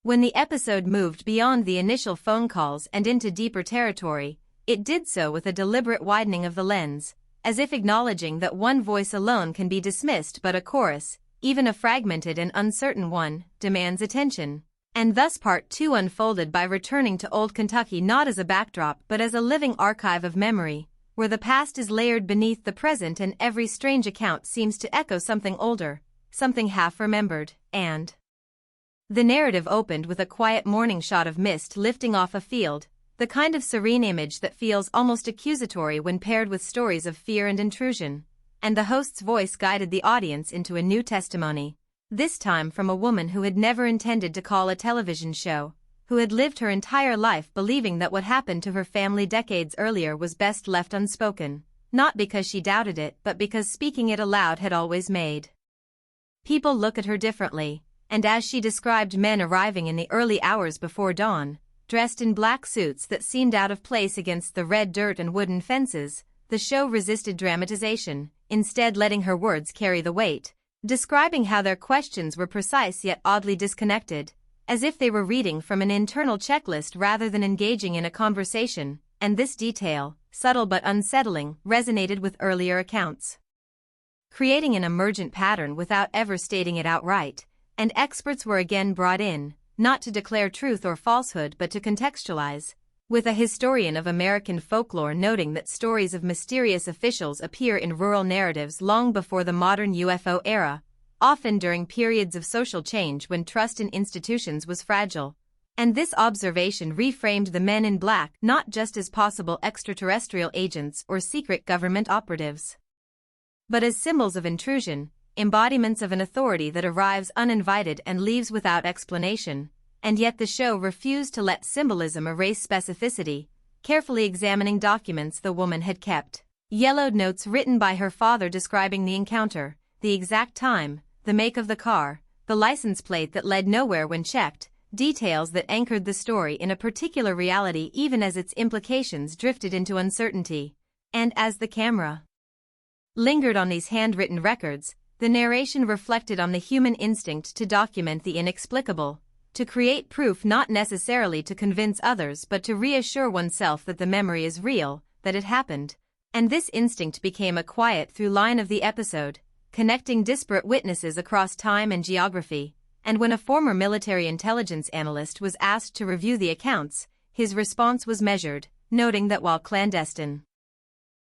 When the episode moved beyond the initial phone calls and into deeper territory, it did so with a deliberate widening of the lens, as if acknowledging that one voice alone can be dismissed but a chorus, even a fragmented and uncertain one, demands attention. And thus Part 2 unfolded by returning to Old Kentucky not as a backdrop but as a living archive of memory, where the past is layered beneath the present and every strange account seems to echo something older, something half-remembered, and the narrative opened with a quiet morning shot of mist lifting off a field, the kind of serene image that feels almost accusatory when paired with stories of fear and intrusion. And the host's voice guided the audience into a new testimony, this time from a woman who had never intended to call a television show, who had lived her entire life believing that what happened to her family decades earlier was best left unspoken, not because she doubted it but because speaking it aloud had always made people look at her differently. And as she described men arriving in the early hours before dawn, dressed in black suits that seemed out of place against the red dirt and wooden fences, the show resisted dramatization, instead letting her words carry the weight, describing how their questions were precise yet oddly disconnected, as if they were reading from an internal checklist rather than engaging in a conversation. And this detail, subtle but unsettling, resonated with earlier accounts, creating an emergent pattern without ever stating it outright. And experts were again brought in, not to declare truth or falsehood but to contextualize, with a historian of American folklore noting that stories of mysterious officials appear in rural narratives long before the modern UFO era, often during periods of social change when trust in institutions was fragile. And this observation reframed the Men in Black not just as possible extraterrestrial agents or secret government operatives, but as symbols of intrusion, embodiments of an authority that arrives uninvited and leaves without explanation. And yet the show refused to let symbolism erase specificity, carefully examining documents the woman had kept, yellowed notes written by her father describing the encounter, the exact time, the make of the car, the license plate that led nowhere when checked, details that anchored the story in a particular reality even as its implications drifted into uncertainty. And as the camera lingered on these handwritten records, the narration reflected on the human instinct to document the inexplicable, to create proof not necessarily to convince others but to reassure oneself that the memory is real, that it happened. And this instinct became a quiet through line of the episode, connecting disparate witnesses across time and geography. And when a former military intelligence analyst was asked to review the accounts, his response was measured, noting that while clandestine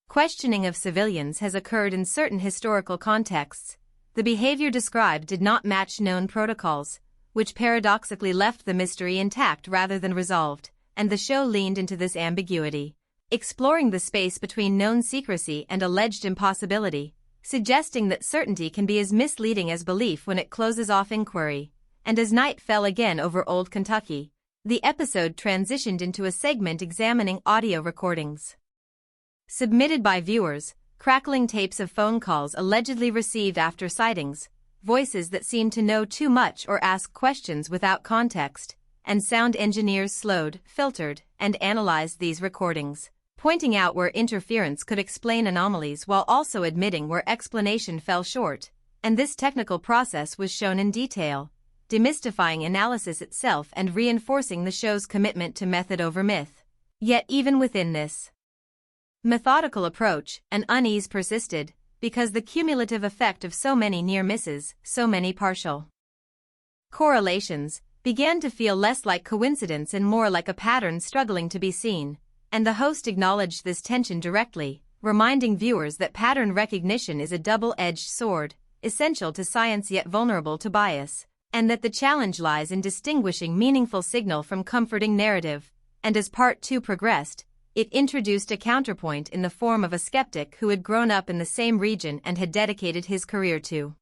questioning of civilians has occurred in certain historical contexts, the behavior described did not match known protocols, which paradoxically left the mystery intact rather than resolved. And the show leaned into this ambiguity, exploring the space between known secrecy and alleged impossibility, suggesting that certainty can be as misleading as belief when it closes off inquiry. And as night fell again over Old Kentucky, the episode transitioned into a segment examining audio recordings submitted by viewers, crackling tapes of phone calls allegedly received after sightings, voices that seemed to know too much or ask questions without context, and sound engineers slowed, filtered, and analyzed these recordings, pointing out where interference could explain anomalies while also admitting where explanation fell short. And this technical process was shown in detail, demystifying analysis itself and reinforcing the show's commitment to method over myth. Yet even within this methodical approach, an unease persisted, because the cumulative effect of so many near misses, so many partial correlations, began to feel less like coincidence and more like a pattern struggling to be seen. And the host acknowledged this tension directly, reminding viewers that pattern recognition is a double-edged sword, essential to science yet vulnerable to bias, and that the challenge lies in distinguishing meaningful signal from comforting narrative. And as Part 2 progressed, it introduced a counterpoint in the form of a skeptic who had grown up in the same region and had dedicated his career to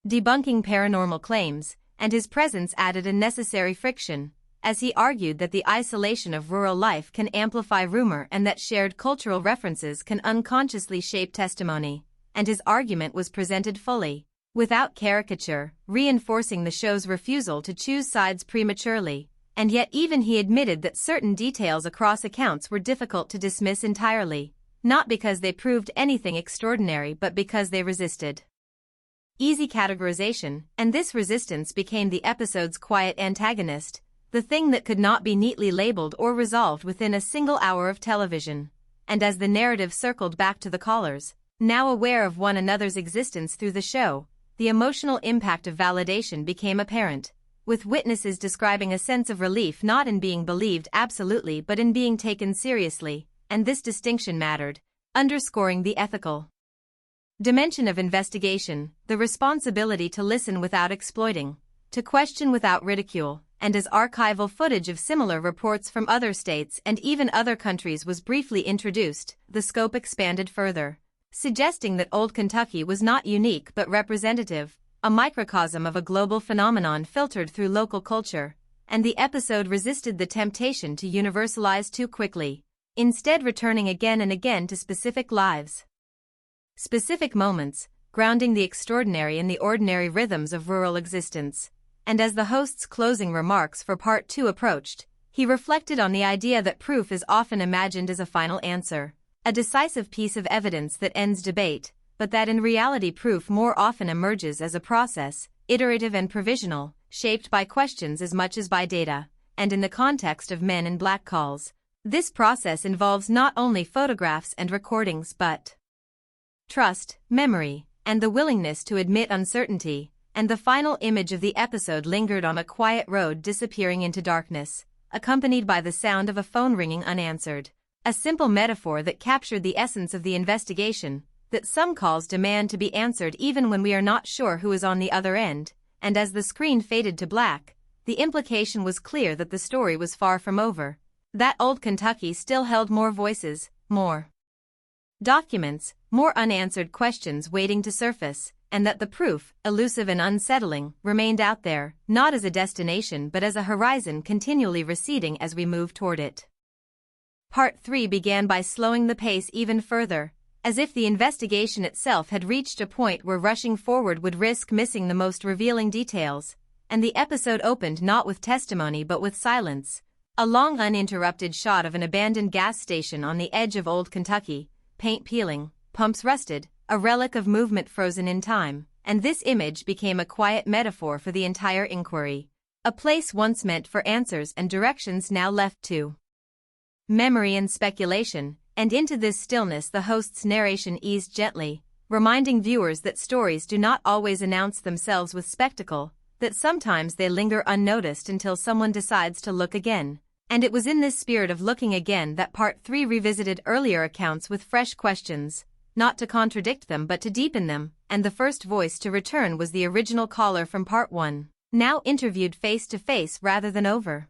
debunking paranormal claims, and his presence added a necessary friction, as he argued that the isolation of rural life can amplify rumor and that shared cultural references can unconsciously shape testimony, and his argument was presented fully, without caricature, reinforcing the show's refusal to choose sides prematurely, and yet even he admitted that certain details across accounts were difficult to dismiss entirely, not because they proved anything extraordinary but because they resisted easy categorization, and this resistance became the episode's quiet antagonist, the thing that could not be neatly labeled or resolved within a single hour of television. And as the narrative circled back to the callers, now aware of one another's existence through the show, the emotional impact of validation became apparent, with witnesses describing a sense of relief not in being believed absolutely but in being taken seriously, and this distinction mattered, underscoring the ethical dimension of investigation, the responsibility to listen without exploiting, to question without ridicule, and as archival footage of similar reports from other states and even other countries was briefly introduced, the scope expanded further, suggesting that Old Kentucky was not unique but representative, a microcosm of a global phenomenon filtered through local culture, and the episode resisted the temptation to universalize too quickly, instead returning again and again to specific lives, specific moments, grounding the extraordinary in the ordinary rhythms of rural existence. And as the host's closing remarks for Part 2 approached, he reflected on the idea that proof is often imagined as a final answer, a decisive piece of evidence that ends debate, but that in reality proof more often emerges as a process, iterative and provisional, shaped by questions as much as by data. And in the context of Men in Black calls, this process involves not only photographs and recordings but trust, memory, and the willingness to admit uncertainty. And the final image of the episode lingered on a quiet road disappearing into darkness, accompanied by the sound of a phone ringing unanswered. A simple metaphor that captured the essence of the investigation, that some calls demand to be answered even when we are not sure who is on the other end, and as the screen faded to black, the implication was clear that the story was far from over, that Old Kentucky still held more voices, more documents, more unanswered questions waiting to surface, and that the proof, elusive and unsettling, remained out there, not as a destination but as a horizon continually receding as we move toward it. Part 3 began by slowing the pace even further, as if the investigation itself had reached a point where rushing forward would risk missing the most revealing details, and the episode opened not with testimony but with silence, a long uninterrupted shot of an abandoned gas station on the edge of Old Kentucky, paint peeling, pumps rusted, a relic of movement frozen in time, and this image became a quiet metaphor for the entire inquiry. A place once meant for answers and directions now left to memory and speculation, and into this stillness the host's narration eased gently, reminding viewers that stories do not always announce themselves with spectacle, that sometimes they linger unnoticed until someone decides to look again. And it was in this spirit of looking again that Part 3 revisited earlier accounts with fresh questions, not to contradict them but to deepen them, and the first voice to return was the original caller from Part 1, now interviewed face-to-face rather than over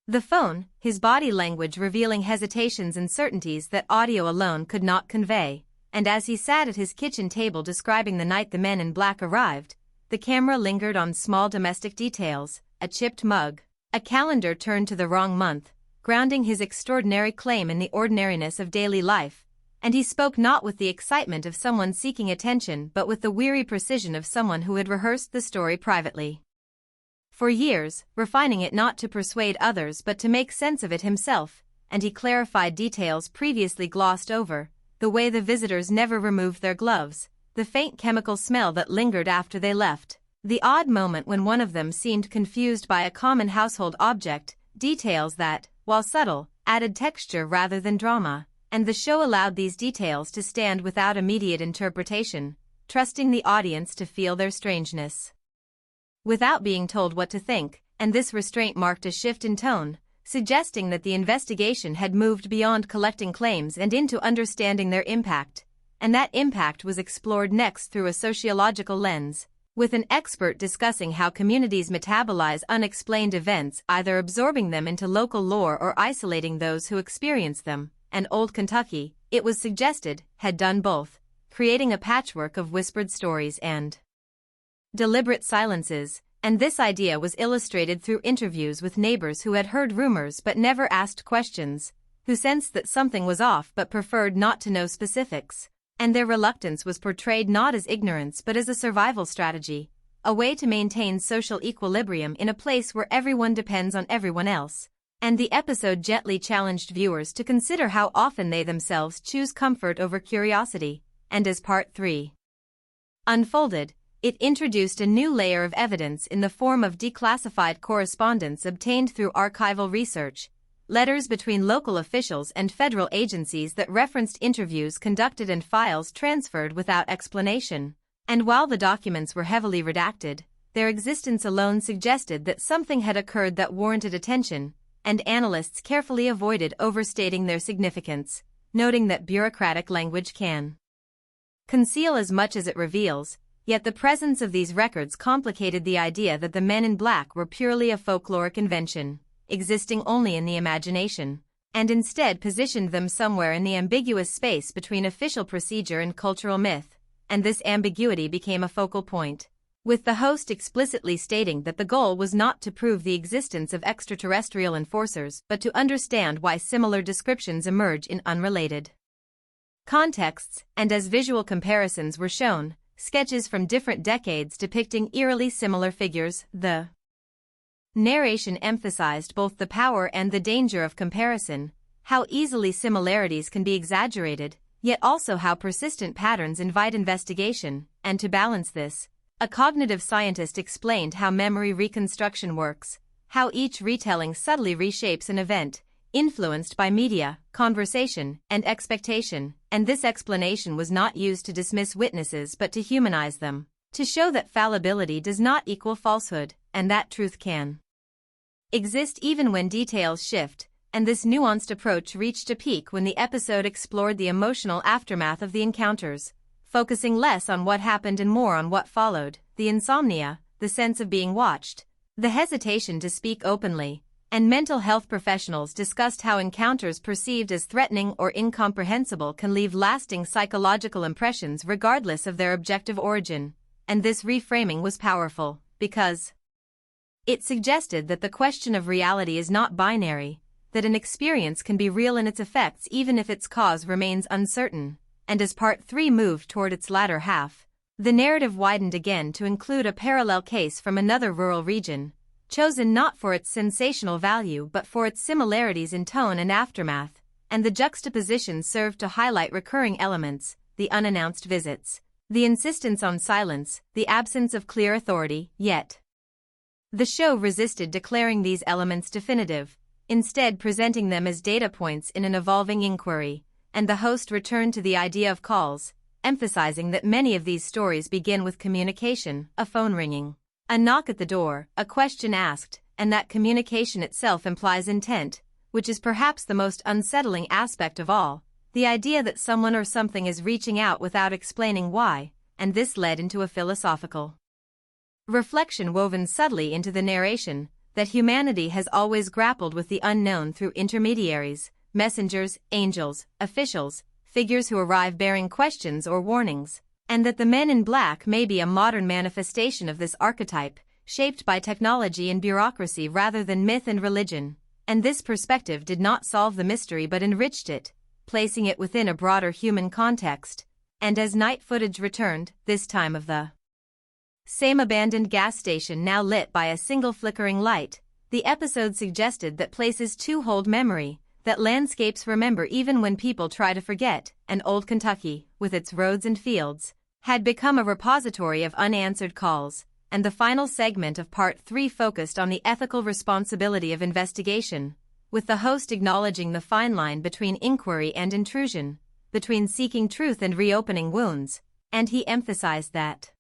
the phone, his body language revealing hesitations and certainties that audio alone could not convey. And as he sat at his kitchen table describing the night the Men in Black arrived, the camera lingered on small domestic details, a chipped mug, a calendar turned to the wrong month, grounding his extraordinary claim in the ordinariness of daily life, and he spoke not with the excitement of someone seeking attention but with the weary precision of someone who had rehearsed the story privately for years, refining it not to persuade others but to make sense of it himself, and he clarified details previously glossed over, the way the visitors never removed their gloves, the faint chemical smell that lingered after they left, the odd moment when one of them seemed confused by a common household object, details that, while subtle, added texture rather than drama, and the show allowed these details to stand without immediate interpretation, trusting the audience to feel their strangeness without being told what to think, and this restraint marked a shift in tone, suggesting that the investigation had moved beyond collecting claims and into understanding their impact, and that impact was explored next through a sociological lens, with an expert discussing how communities metabolize unexplained events, either absorbing them into local lore or isolating those who experience them, and Old Kentucky, it was suggested, had done both, creating a patchwork of whispered stories and deliberate silences, and this idea was illustrated through interviews with neighbors who had heard rumors but never asked questions, who sensed that something was off but preferred not to know specifics, and their reluctance was portrayed not as ignorance but as a survival strategy, a way to maintain social equilibrium in a place where everyone depends on everyone else. And the episode gently challenged viewers to consider how often they themselves choose comfort over curiosity, and as Part 3 unfolded, it introduced a new layer of evidence in the form of declassified correspondence obtained through archival research, letters between local officials and federal agencies that referenced interviews conducted and files transferred without explanation. And while the documents were heavily redacted, their existence alone suggested that something had occurred that warranted attention, and analysts carefully avoided overstating their significance, noting that bureaucratic language can conceal as much as it reveals. Yet the presence of these records complicated the idea that the men in black were purely a folkloric invention, existing only in the imagination, and instead positioned them somewhere in the ambiguous space between official procedure and cultural myth, and this ambiguity became a focal point, with the host explicitly stating that the goal was not to prove the existence of extraterrestrial enforcers but to understand why similar descriptions emerge in unrelated contexts, and as visual comparisons were shown, sketches from different decades depicting eerily similar figures, the narration emphasized both the power and the danger of comparison, how easily similarities can be exaggerated, yet also how persistent patterns invite investigation, and to balance this, a cognitive scientist explained how memory reconstruction works, how each retelling subtly reshapes an event, influenced by media, conversation, and expectation, and this explanation was not used to dismiss witnesses but to humanize them, to show that fallibility does not equal falsehood, and that truth can exist even when details shift, and this nuanced approach reached a peak when the episode explored the emotional aftermath of the encounters, focusing less on what happened and more on what followed, the insomnia, the sense of being watched, the hesitation to speak openly, and mental health professionals discussed how encounters perceived as threatening or incomprehensible can leave lasting psychological impressions regardless of their objective origin, and this reframing was powerful, because it suggested that the question of reality is not binary, that an experience can be real in its effects even if its cause remains uncertain, and as Part 3 moved toward its latter half, the narrative widened again to include a parallel case from another rural region, chosen not for its sensational value but for its similarities in tone and aftermath, and the juxtaposition served to highlight recurring elements, the unannounced visits, the insistence on silence, the absence of clear authority, yet the show resisted declaring these elements definitive, instead presenting them as data points in an evolving inquiry, and the host returned to the idea of calls, emphasizing that many of these stories begin with communication, a phone ringing, a knock at the door, a question asked, and that communication itself implies intent, which is perhaps the most unsettling aspect of all, the idea that someone or something is reaching out without explaining why, and this led into a philosophical reflection woven subtly into the narration, that humanity has always grappled with the unknown through intermediaries, messengers, angels, officials, figures who arrive bearing questions or warnings, and that the men in black may be a modern manifestation of this archetype, shaped by technology and bureaucracy rather than myth and religion, and this perspective did not solve the mystery but enriched it, placing it within a broader human context, and as night footage returned, this time of the same abandoned gas station now lit by a single flickering light, the episode suggested that places too hold memory, that landscapes remember even when people try to forget, and Old Kentucky, with its roads and fields, had become a repository of unanswered calls, and the final segment of Part 3 focused on the ethical responsibility of investigation, with the host acknowledging the fine line between inquiry and intrusion, between seeking truth and reopening wounds, and he emphasized that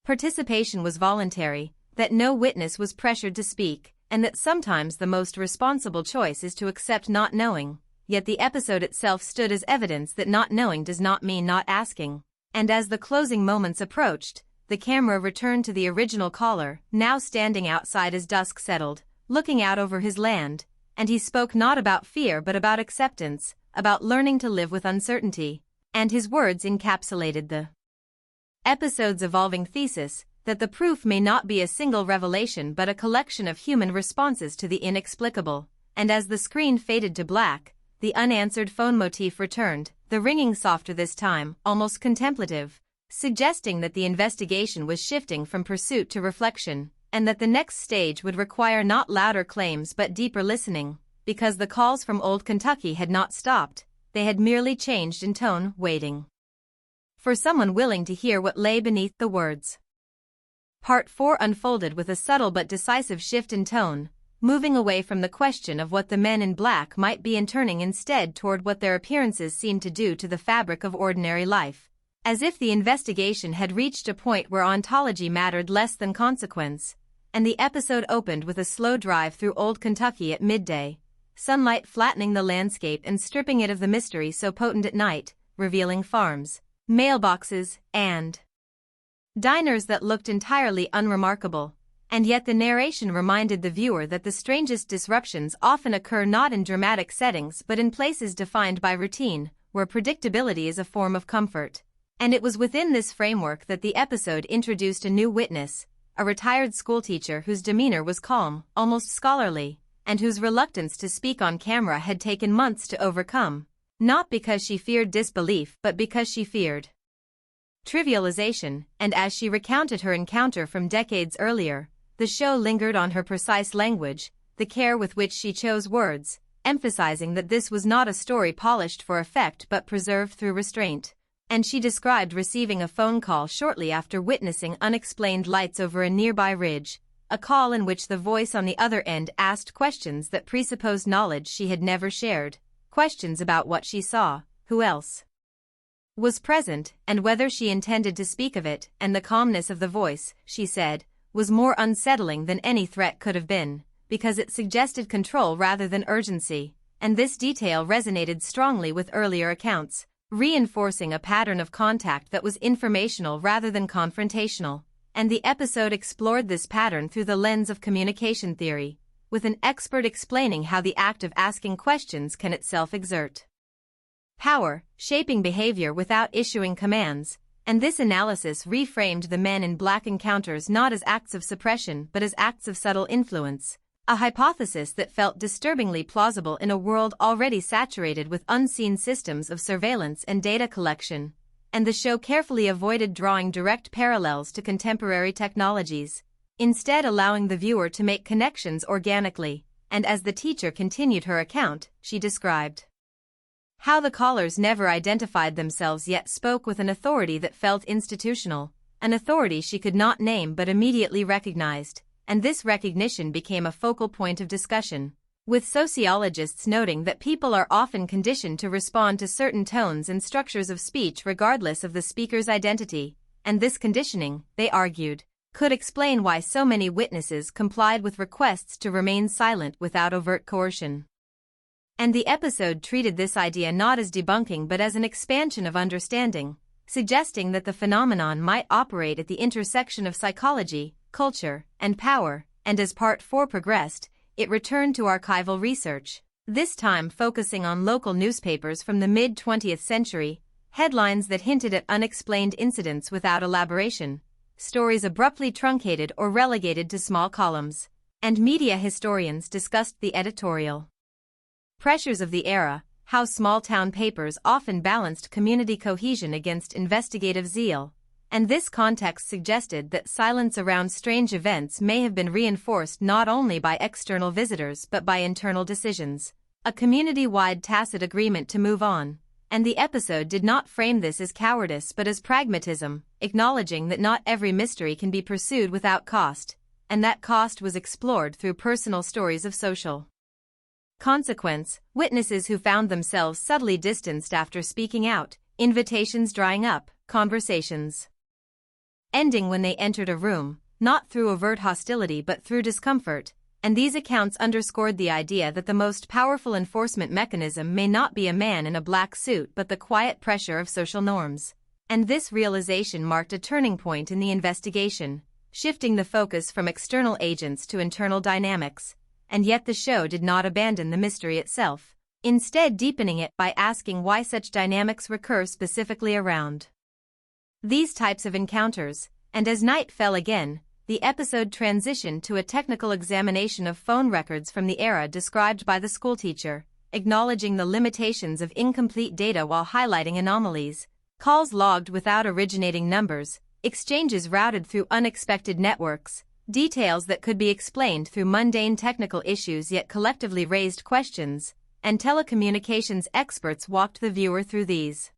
participation was voluntary, that no witness was pressured to speak, and that sometimes the most responsible choice is to accept not knowing. Yet the episode itself stood as evidence that not knowing does not mean not asking. And as the closing moments approached, the camera returned to the original caller, now standing outside as dusk settled, looking out over his land, and he spoke not about fear but about acceptance, about learning to live with uncertainty, and his words encapsulated the episode's evolving thesis, that the proof may not be a single revelation but a collection of human responses to the inexplicable. And as the screen faded to black, the unanswered phone motif returned, the ringing softer this time, almost contemplative, suggesting that the investigation was shifting from pursuit to reflection, and that the next stage would require not louder claims but deeper listening, because the calls from old Kentucky had not stopped, they had merely changed in tone, waiting for someone willing to hear what lay beneath the words. Part 4 unfolded with a subtle but decisive shift in tone, moving away from the question of what the men in black might be and turning instead toward what their appearances seemed to do to the fabric of ordinary life, as if the investigation had reached a point where ontology mattered less than consequence. And the episode opened with a slow drive through old Kentucky at midday, sunlight flattening the landscape and stripping it of the mystery so potent at night, revealing farms, mailboxes, and diners that looked entirely unremarkable. And yet the narration reminded the viewer that the strangest disruptions often occur not in dramatic settings but in places defined by routine, where predictability is a form of comfort. And it was within this framework that the episode introduced a new witness, a retired schoolteacher whose demeanor was calm, almost scholarly, and whose reluctance to speak on camera had taken months to overcome, not because she feared disbelief but because she feared trivialization. And as she recounted her encounter from decades earlier, the show lingered on her precise language, the care with which she chose words, emphasizing that this was not a story polished for effect but preserved through restraint. And she described receiving a phone call shortly after witnessing unexplained lights over a nearby ridge, a call in which the voice on the other end asked questions that presupposed knowledge she had never shared, questions about what she saw, who else was present, and whether she intended to speak of it. And the calmness of the voice, she said, was more unsettling than any threat could have been, because it suggested control rather than urgency, and this detail resonated strongly with earlier accounts, reinforcing a pattern of contact that was informational rather than confrontational. And the episode explored this pattern through the lens of communication theory, with an expert explaining how the act of asking questions can itself exert power, shaping behavior without issuing commands. And this analysis reframed the men in black encounters not as acts of suppression but as acts of subtle influence, a hypothesis that felt disturbingly plausible in a world already saturated with unseen systems of surveillance and data collection. And the show carefully avoided drawing direct parallels to contemporary technologies, instead allowing the viewer to make connections organically. And as the teacher continued her account, she described how the callers never identified themselves yet spoke with an authority that felt institutional, an authority she could not name but immediately recognized. And this recognition became a focal point of discussion, with sociologists noting that people are often conditioned to respond to certain tones and structures of speech regardless of the speaker's identity, and this conditioning, they argued, could explain why so many witnesses complied with requests to remain silent without overt coercion. And the episode treated this idea not as debunking but as an expansion of understanding, suggesting that the phenomenon might operate at the intersection of psychology, culture, and power. And as Part 4 progressed, it returned to archival research, this time focusing on local newspapers from the mid-20th century, headlines that hinted at unexplained incidents without elaboration, stories abruptly truncated or relegated to small columns. And media historians discussed the editorial pressures of the era, how small-town papers often balanced community cohesion against investigative zeal, and this context suggested that silence around strange events may have been reinforced not only by external visitors but by internal decisions, a community-wide tacit agreement to move on. And the episode did not frame this as cowardice but as pragmatism, acknowledging that not every mystery can be pursued without cost, and that cost was explored through personal stories of social consequence, witnesses who found themselves subtly distanced after speaking out, invitations drying up, conversations ending when they entered a room, not through overt hostility but through discomfort. and these accounts underscored the idea that the most powerful enforcement mechanism may not be a man in a black suit but the quiet pressure of social norms. And this realization marked a turning point in the investigation, shifting the focus from external agents to internal dynamics. And yet the show did not abandon the mystery itself, instead deepening it by asking why such dynamics recur specifically around these types of encounters. And as night fell again, the episode transitioned to a technical examination of phone records from the era described by the schoolteacher, acknowledging the limitations of incomplete data while highlighting anomalies, calls logged without originating numbers, exchanges routed through unexpected networks, details that could be explained through mundane technical issues yet collectively raised questions, and telecommunications experts walked the viewer through these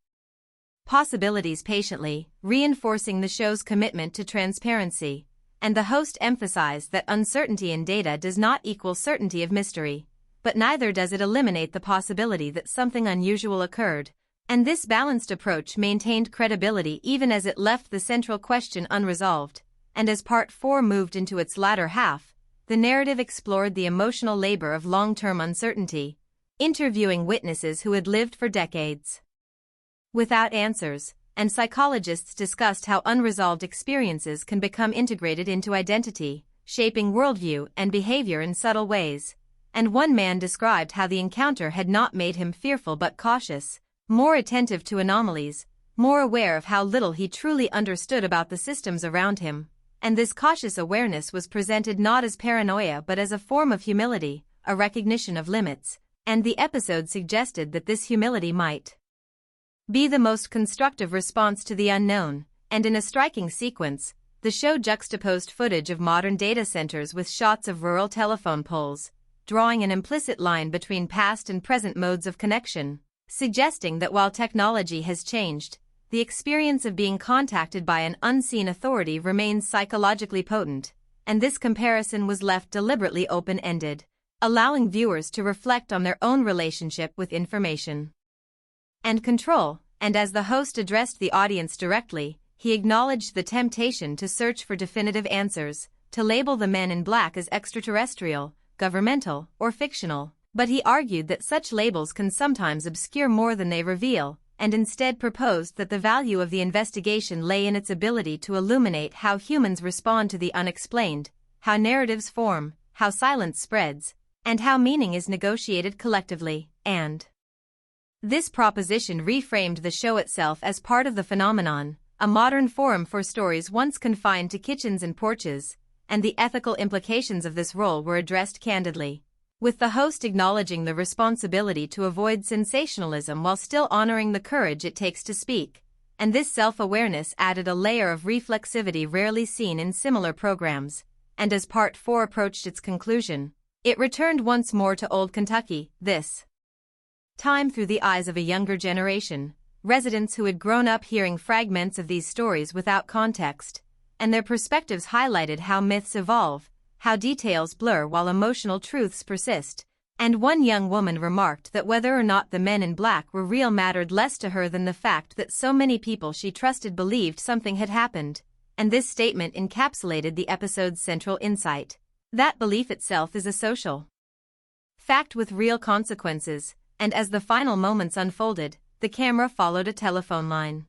possibilities patiently, reinforcing the show's commitment to transparency. And the host emphasized that uncertainty in data does not equal certainty of mystery, but neither does it eliminate the possibility that something unusual occurred. And this balanced approach maintained credibility even as it left the central question unresolved. And as Part 4 moved into its latter half, the narrative explored the emotional labor of long-term uncertainty, interviewing witnesses who had lived for decades without answers, and psychologists discussed how unresolved experiences can become integrated into identity, shaping worldview and behavior in subtle ways. And one man described how the encounter had not made him fearful but cautious, more attentive to anomalies, more aware of how little he truly understood about the systems around him. And this cautious awareness was presented not as paranoia but as a form of humility, a recognition of limits, and the episode suggested that this humility might be the most constructive response to the unknown. And in a striking sequence, the show juxtaposed footage of modern data centers with shots of rural telephone poles, drawing an implicit line between past and present modes of connection, suggesting that while technology has changed, the experience of being contacted by an unseen authority remains psychologically potent. And this comparison was left deliberately open-ended, allowing viewers to reflect on their own relationship with information and control. And as the host addressed the audience directly, he acknowledged the temptation to search for definitive answers, to label the men in black as extraterrestrial, governmental, or fictional. But he argued that such labels can sometimes obscure more than they reveal, and instead proposed that the value of the investigation lay in its ability to illuminate how humans respond to the unexplained, how narratives form, how silence spreads, and how meaning is negotiated collectively. And this proposition reframed the show itself as part of the phenomenon, a modern forum for stories once confined to kitchens and porches, and the ethical implications of this role were addressed candidly, with the host acknowledging the responsibility to avoid sensationalism while still honoring the courage it takes to speak. And this self-awareness added a layer of reflexivity rarely seen in similar programs. And as Part 4 approached its conclusion, it returned once more to old Kentucky, this time through the eyes of a younger generation, residents who had grown up hearing fragments of these stories without context, and their perspectives highlighted how myths evolve, how details blur while emotional truths persist. And one young woman remarked that whether or not the men in black were real mattered less to her than the fact that so many people she trusted believed something had happened. And this statement encapsulated the episode's central insight. That belief itself is a social fact with real consequences. And as the final moments unfolded, the camera followed a telephone line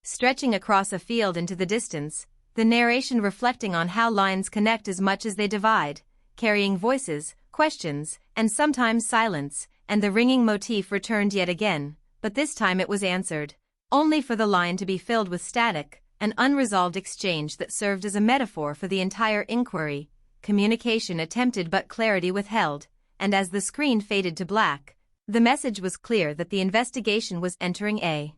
stretching across a field into the distance, the narration reflecting on how lines connect as much as they divide, carrying voices, questions, and sometimes silence. And the ringing motif returned yet again, but this time it was answered, only for the line to be filled with static, an unresolved exchange that served as a metaphor for the entire inquiry, communication attempted but clarity withheld. And as the screen faded to black, the message was clear that the investigation was entering a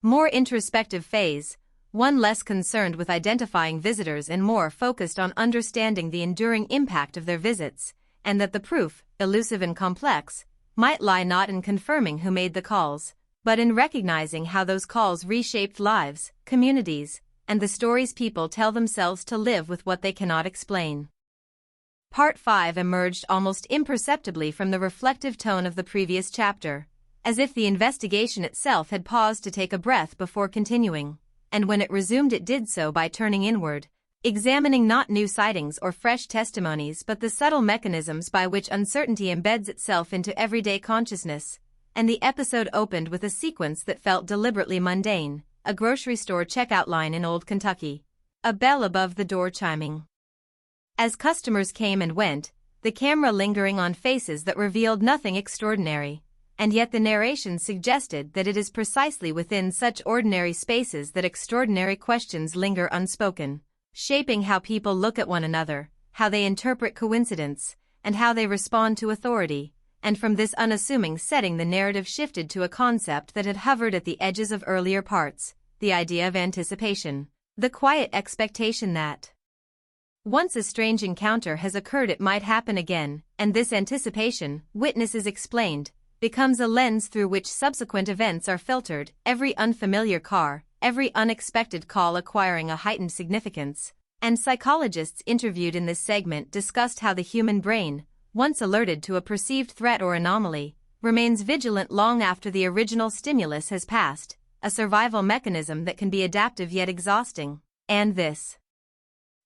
more introspective phase, one less concerned with identifying visitors and more focused on understanding the enduring impact of their visits, and that the proof, elusive and complex, might lie not in confirming who made the calls, but in recognizing how those calls reshaped lives, communities, and the stories people tell themselves to live with what they cannot explain. Part 5 emerged almost imperceptibly from the reflective tone of the previous chapter, as if the investigation itself had paused to take a breath before continuing, and when it resumed it did so by turning inward, examining not new sightings or fresh testimonies but the subtle mechanisms by which uncertainty embeds itself into everyday consciousness. And the episode opened with a sequence that felt deliberately mundane, a grocery store checkout line in Old Kentucky. A bell above the door chiming. As customers came and went, the camera lingering on faces that revealed nothing extraordinary, and yet the narration suggested that it is precisely within such ordinary spaces that extraordinary questions linger unspoken, shaping how people look at one another, how they interpret coincidence, and how they respond to authority. And from this unassuming setting the narrative shifted to a concept that had hovered at the edges of earlier parts, the idea of anticipation, the quiet expectation that once a strange encounter has occurred it might happen again, and this anticipation, witnesses explained, becomes a lens through which subsequent events are filtered, every unfamiliar car, every unexpected call acquiring a heightened significance. And psychologists interviewed in this segment discussed how the human brain, once alerted to a perceived threat or anomaly, remains vigilant long after the original stimulus has passed, a survival mechanism that can be adaptive yet exhausting. And this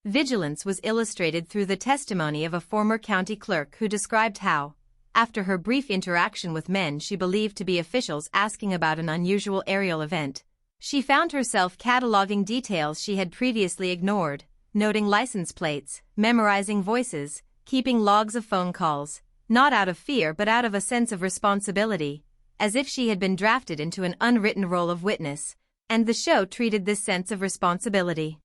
vigilance was illustrated through the testimony of a former county clerk who described how, after her brief interaction with men she believed to be officials asking about an unusual aerial event, she found herself cataloging details she had previously ignored, noting license plates, memorizing voices, keeping logs of phone calls, not out of fear but out of a sense of responsibility, as if she had been drafted into an unwritten role of witness, and the show treated this sense of responsibility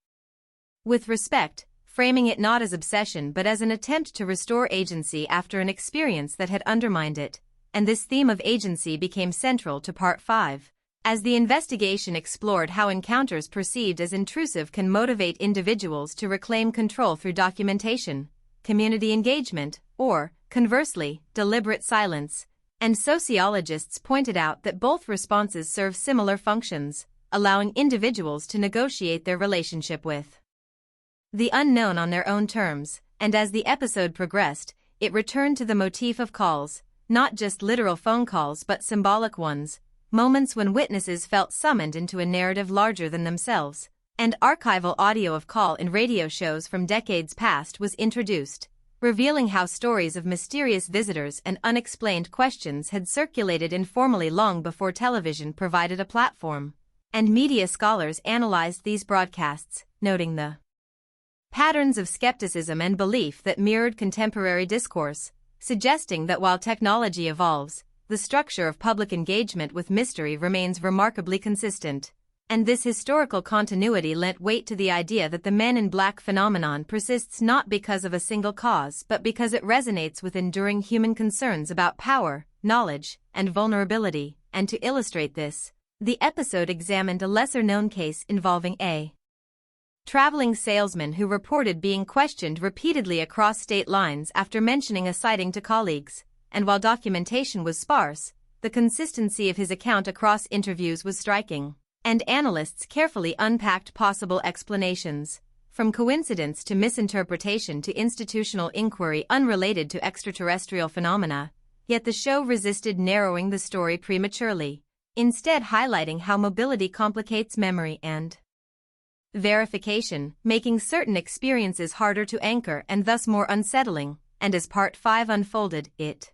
with respect, framing it not as obsession but as an attempt to restore agency after an experience that had undermined it, and this theme of agency became central to Part 5, as the investigation explored how encounters perceived as intrusive can motivate individuals to reclaim control through documentation, community engagement, or, conversely, deliberate silence, and sociologists pointed out that both responses serve similar functions, allowing individuals to negotiate their relationship with the unknown on their own terms, and as the episode progressed, it returned to the motif of calls, not just literal phone calls but symbolic ones, moments when witnesses felt summoned into a narrative larger than themselves, and archival audio of call in radio shows from decades past was introduced, revealing how stories of mysterious visitors and unexplained questions had circulated informally long before television provided a platform. And media scholars analyzed these broadcasts, noting the patterns of skepticism and belief that mirrored contemporary discourse, suggesting that while technology evolves, the structure of public engagement with mystery remains remarkably consistent. And this historical continuity lent weight to the idea that the Men in Black phenomenon persists not because of a single cause but because it resonates with enduring human concerns about power, knowledge, and vulnerability. And to illustrate this, the episode examined a lesser-known case involving a traveling salesman who reported being questioned repeatedly across state lines after mentioning a sighting to colleagues, and while documentation was sparse, the consistency of his account across interviews was striking, and analysts carefully unpacked possible explanations, from coincidence to misinterpretation to institutional inquiry unrelated to extraterrestrial phenomena, yet the show resisted narrowing the story prematurely, instead highlighting how mobility complicates memory and verification, making certain experiences harder to anchor and thus more unsettling. And as Part 5 unfolded, it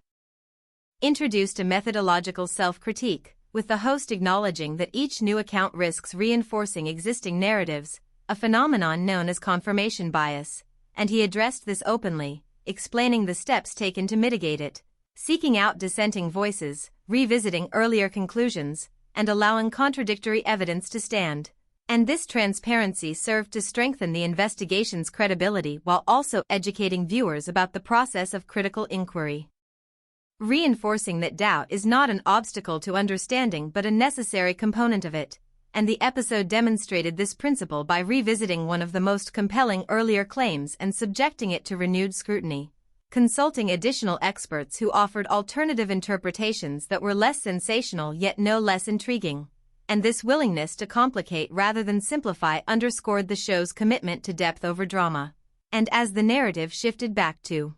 introduced a methodological self-critique, with the host acknowledging that each new account risks reinforcing existing narratives, a phenomenon known as confirmation bias, and he addressed this openly, explaining the steps taken to mitigate it, seeking out dissenting voices, revisiting earlier conclusions, and allowing contradictory evidence to stand. And this transparency served to strengthen the investigation's credibility while also educating viewers about the process of critical inquiry, reinforcing that doubt is not an obstacle to understanding but a necessary component of it. And the episode demonstrated this principle by revisiting one of the most compelling earlier claims and subjecting it to renewed scrutiny, consulting additional experts who offered alternative interpretations that were less sensational yet no less intriguing. And this willingness to complicate rather than simplify underscored the show's commitment to depth over drama. And as the narrative shifted back to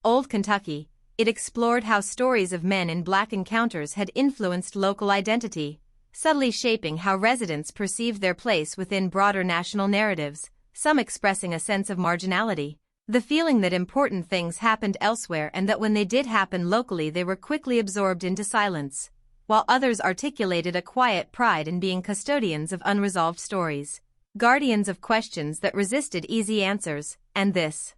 Old Kentucky, it explored how stories of men in black encounters had influenced local identity, subtly shaping how residents perceived their place within broader national narratives. some expressing a sense of marginality, the feeling that important things happened elsewhere and that when they did happen locally they were quickly absorbed into silence, while others articulated a quiet pride in being custodians of unresolved stories, guardians of questions that resisted easy answers, and this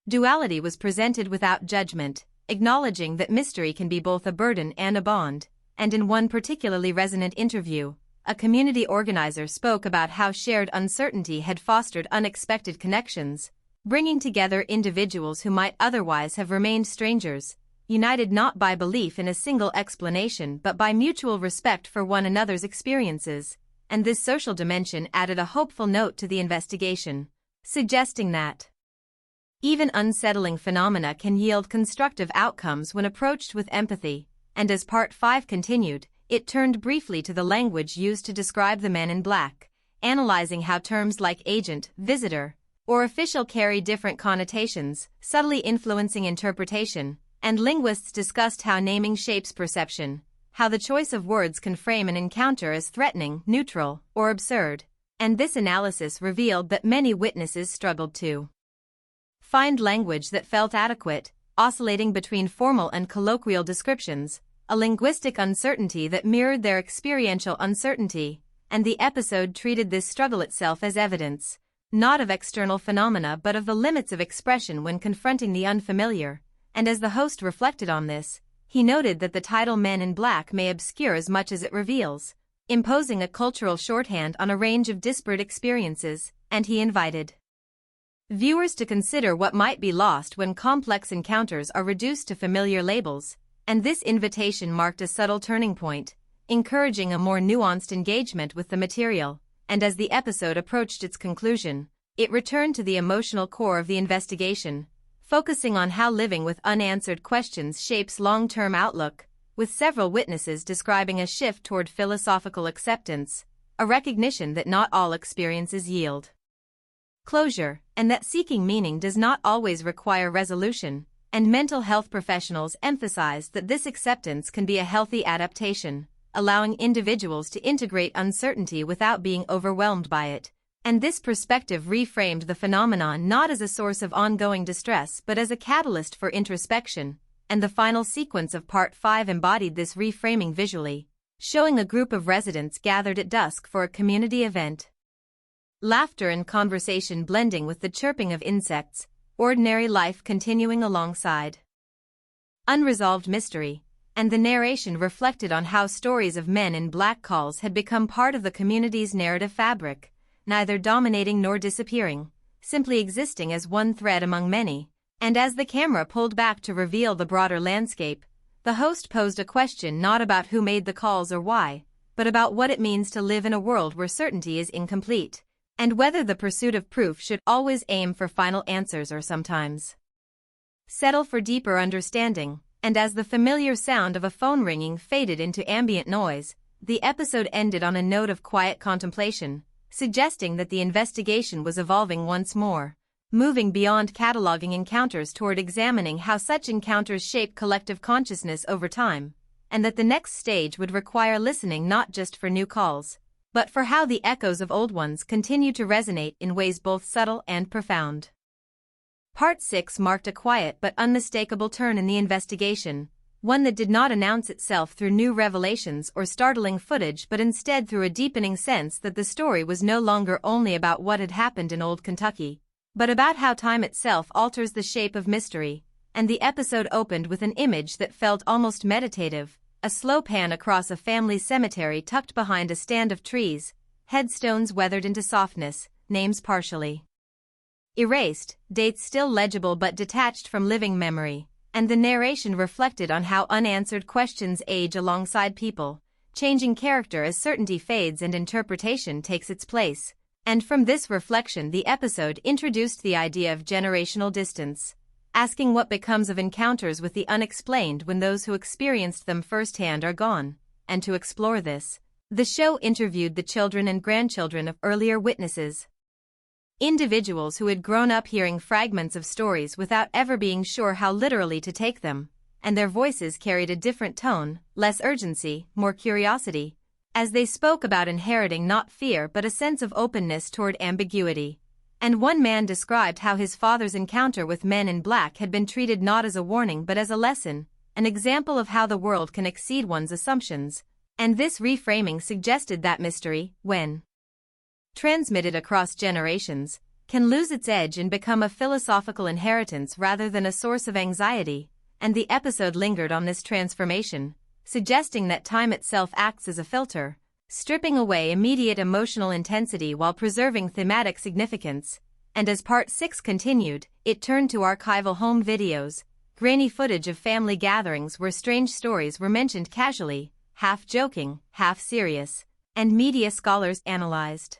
duality was presented without judgment, acknowledging that mystery can be both a burden and a bond, and in one particularly resonant interview, a community organizer spoke about how shared uncertainty had fostered unexpected connections, bringing together individuals who might otherwise have remained strangers, united not by belief in a single explanation but by mutual respect for one another's experiences, and this social dimension added a hopeful note to the investigation, suggesting that even unsettling phenomena can yield constructive outcomes when approached with empathy, and as Part 5 continued, it turned briefly to the language used to describe the men in black, analyzing how terms like agent, visitor, or official carry different connotations, subtly influencing interpretation, and linguists discussed how naming shapes perception, how the choice of words can frame an encounter as threatening, neutral, or absurd, and this analysis revealed that many witnesses struggled to find language that felt adequate, oscillating between formal and colloquial descriptions, a linguistic uncertainty that mirrored their experiential uncertainty, and the episode treated this struggle itself as evidence, not of external phenomena but of the limits of expression when confronting the unfamiliar, and as the host reflected on this, he noted that the title Men in Black may obscure as much as it reveals, imposing a cultural shorthand on a range of disparate experiences, and he invited viewers to consider what might be lost when complex encounters are reduced to familiar labels, and this invitation marked a subtle turning point, encouraging a more nuanced engagement with the material, and as the episode approached its conclusion, it returned to the emotional core of the investigation, focusing on how living with unanswered questions shapes long-term outlook, with several witnesses describing a shift toward philosophical acceptance, a recognition that not all experiences yield closure, and that seeking meaning does not always require resolution, and mental health professionals emphasized that this acceptance can be a healthy adaptation, allowing individuals to integrate uncertainty without being overwhelmed by it, and this perspective reframed the phenomenon not as a source of ongoing distress but as a catalyst for introspection, and the final sequence of Part 5 embodied this reframing visually, showing a group of residents gathered at dusk for a community event. Laughter and conversation blending with the chirping of insects, ordinary life continuing alongside unresolved mystery, and the narration reflected on how stories of men in black calls had become part of the community's narrative fabric, neither dominating nor disappearing, simply existing as one thread among many, and as the camera pulled back to reveal the broader landscape, the host posed a question not about who made the calls or why, but about what it means to live in a world where certainty is incomplete, and whether the pursuit of proof should always aim for final answers or sometimes settle for deeper understanding. And as the familiar sound of a phone ringing faded into ambient noise, the episode ended on a note of quiet contemplation, suggesting that the investigation was evolving once more, moving beyond cataloging encounters toward examining how such encounters shape collective consciousness over time, and that the next stage would require listening not just for new calls, but for how the echoes of old ones continue to resonate in ways both subtle and profound. Part 6 marked a quiet but unmistakable turn in the investigation, one that did not announce itself through new revelations or startling footage but instead through a deepening sense that the story was no longer only about what had happened in old Kentucky, but about how time itself alters the shape of mystery, and the episode opened with an image that felt almost meditative, a slow pan across a family cemetery tucked behind a stand of trees, headstones weathered into softness, names partially erased, dates still legible but detached from living memory, and the narration reflected on how unanswered questions age alongside people, changing character as certainty fades and interpretation takes its place. And from this reflection the episode introduced the idea of generational distance, asking what becomes of encounters with the unexplained when those who experienced them firsthand are gone, and to explore this, the show interviewed the children and grandchildren of earlier witnesses. Individuals who had grown up hearing fragments of stories without ever being sure how literally to take them, and their voices carried a different tone, less urgency, more curiosity, as they spoke about inheriting not fear but a sense of openness toward ambiguity. And one man described how his father's encounter with men in black had been treated not as a warning but as a lesson, an example of how the world can exceed one's assumptions. And this reframing suggested that mystery, when transmitted across generations, can lose its edge and become a philosophical inheritance rather than a source of anxiety. And the episode lingered on this transformation, suggesting that time itself acts as a filter, stripping away immediate emotional intensity while preserving thematic significance. And as Part 6 continued, it turned to archival home videos, grainy footage of family gatherings where strange stories were mentioned casually, half joking, half serious, and media scholars analyzed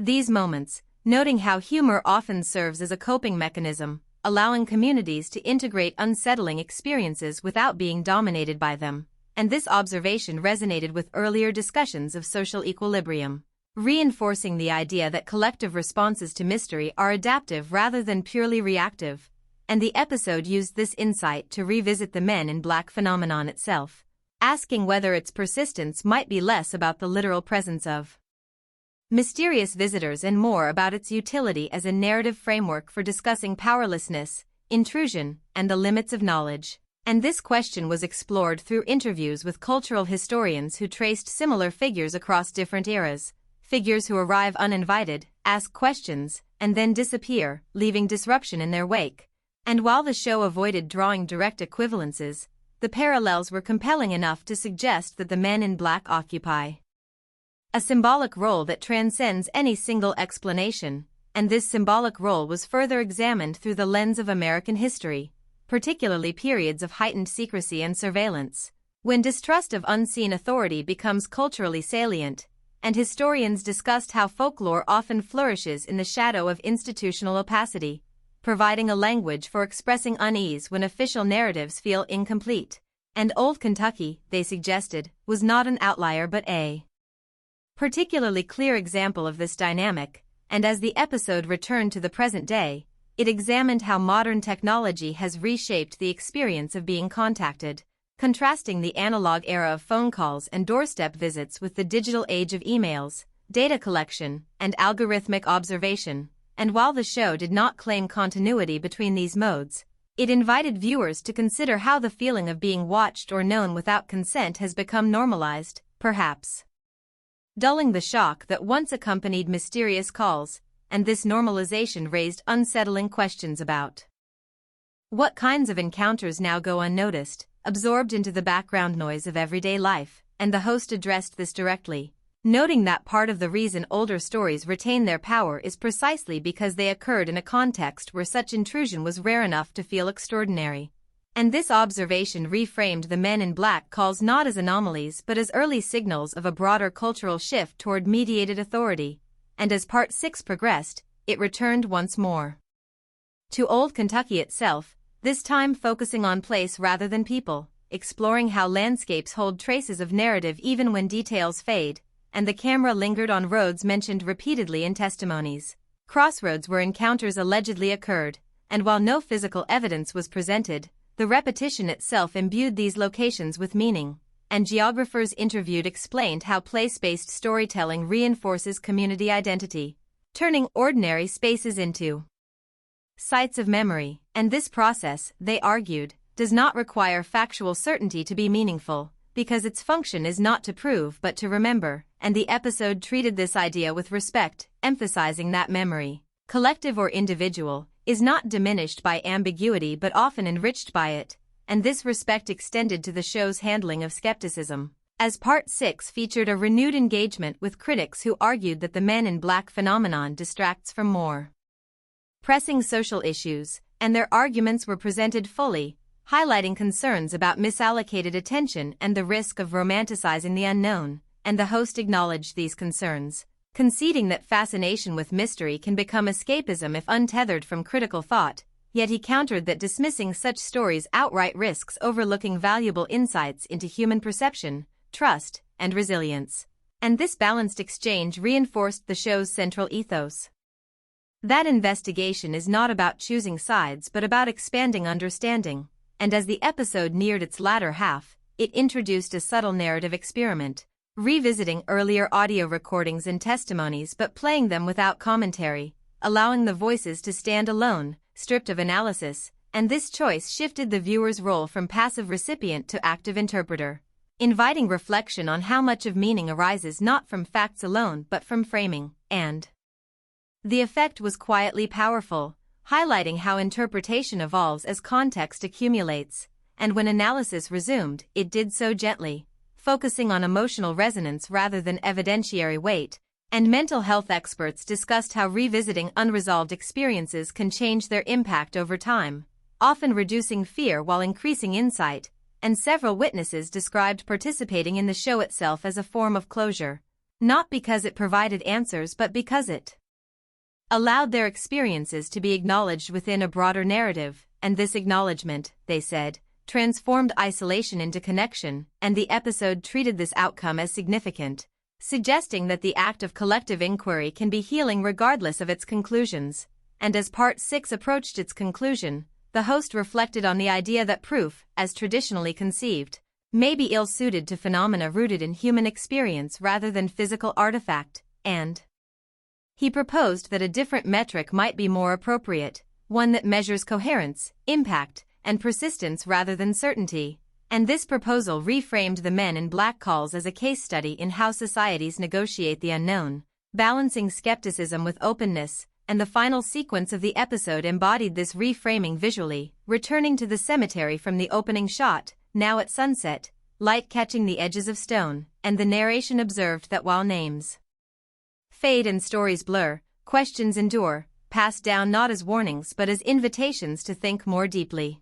these moments, noting how humor often serves as a coping mechanism, allowing communities to integrate unsettling experiences without being dominated by them. And this observation resonated with earlier discussions of social equilibrium, reinforcing the idea that collective responses to mystery are adaptive rather than purely reactive. And the episode used this insight to revisit the Men in Black phenomenon itself, asking whether its persistence might be less about the literal presence of mysterious visitors and more about its utility as a narrative framework for discussing powerlessness, intrusion, and the limits of knowledge. And this question was explored through interviews with cultural historians who traced similar figures across different eras, figures who arrive uninvited, ask questions, and then disappear, leaving disruption in their wake. And while the show avoided drawing direct equivalences, the parallels were compelling enough to suggest that the Men in Black occupy a symbolic role that transcends any single explanation, and this symbolic role was further examined through the lens of American history, particularly periods of heightened secrecy and surveillance, when distrust of unseen authority becomes culturally salient, and historians discussed how folklore often flourishes in the shadow of institutional opacity, providing a language for expressing unease when official narratives feel incomplete. And Old Kentucky, they suggested, was not an outlier but a particularly clear example of this dynamic. And as the episode returned to the present day, it examined how modern technology has reshaped the experience of being contacted, contrasting the analog era of phone calls and doorstep visits with the digital age of emails, data collection, and algorithmic observation. And while the show did not claim continuity between these modes, it invited viewers to consider how the feeling of being watched or known without consent has become normalized, perhaps dulling the shock that once accompanied mysterious calls. And this normalization raised unsettling questions about what kinds of encounters now go unnoticed, absorbed into the background noise of everyday life. And the host addressed this directly, noting that part of the reason older stories retain their power is precisely because they occurred in a context where such intrusion was rare enough to feel extraordinary. And this observation reframed the Men in Black calls not as anomalies but as early signals of a broader cultural shift toward mediated authority. And as Part 6 progressed, it returned once more to Old Kentucky itself, this time focusing on place rather than people, exploring how landscapes hold traces of narrative even when details fade. And the camera lingered on roads mentioned repeatedly in testimonies, crossroads where encounters allegedly occurred. And while no physical evidence was presented, the repetition itself imbued these locations with meaning. And geographers interviewed explained how place-based storytelling reinforces community identity, turning ordinary spaces into sites of memory. And this process, they argued, does not require factual certainty to be meaningful, because its function is not to prove but to remember. And the episode treated this idea with respect, emphasizing that memory, collective or individual, is not diminished by ambiguity but often enriched by it. And this respect extended to the show's handling of skepticism, as Part 6 featured a renewed engagement with critics who argued that the Men in Black phenomenon distracts from more pressing social issues, and their arguments were presented fully, highlighting concerns about misallocated attention and the risk of romanticizing the unknown. And the host acknowledged these concerns, conceding that fascination with mystery can become escapism if untethered from critical thought. Yet he countered that dismissing such stories outright risks overlooking valuable insights into human perception, trust, and resilience. And this balanced exchange reinforced the show's central ethos. That investigation is not about choosing sides but about expanding understanding. And as the episode neared its latter half, it introduced a subtle narrative experiment, revisiting earlier audio recordings and testimonies but playing them without commentary. allowing the voices to stand alone, stripped of analysis, and this choice shifted the viewer's role from passive recipient to active interpreter, inviting reflection on how much of meaning arises not from facts alone but from framing, and the effect was quietly powerful, highlighting how interpretation evolves as context accumulates, and when analysis resumed, it did so gently, focusing on emotional resonance rather than evidentiary weight, and mental health experts discussed how revisiting unresolved experiences can change their impact over time, often reducing fear while increasing insight, and several witnesses described participating in the show itself as a form of closure, not because it provided answers but because it allowed their experiences to be acknowledged within a broader narrative, and this acknowledgement, they said, transformed isolation into connection, and the episode treated this outcome as significant, suggesting that the act of collective inquiry can be healing regardless of its conclusions. And as Part 6 approached its conclusion, the host reflected on the idea that proof, as traditionally conceived, may be ill-suited to phenomena rooted in human experience rather than physical artifact, and he proposed that a different metric might be more appropriate, one that measures coherence, impact, and persistence rather than certainty, and this proposal reframed the Men in Black calls as a case study in how societies negotiate the unknown, balancing skepticism with openness, and the final sequence of the episode embodied this reframing visually, returning to the cemetery from the opening shot, now at sunset, light catching the edges of stone, and the narration observed that while names fade and stories blur, questions endure, passed down not as warnings but as invitations to think more deeply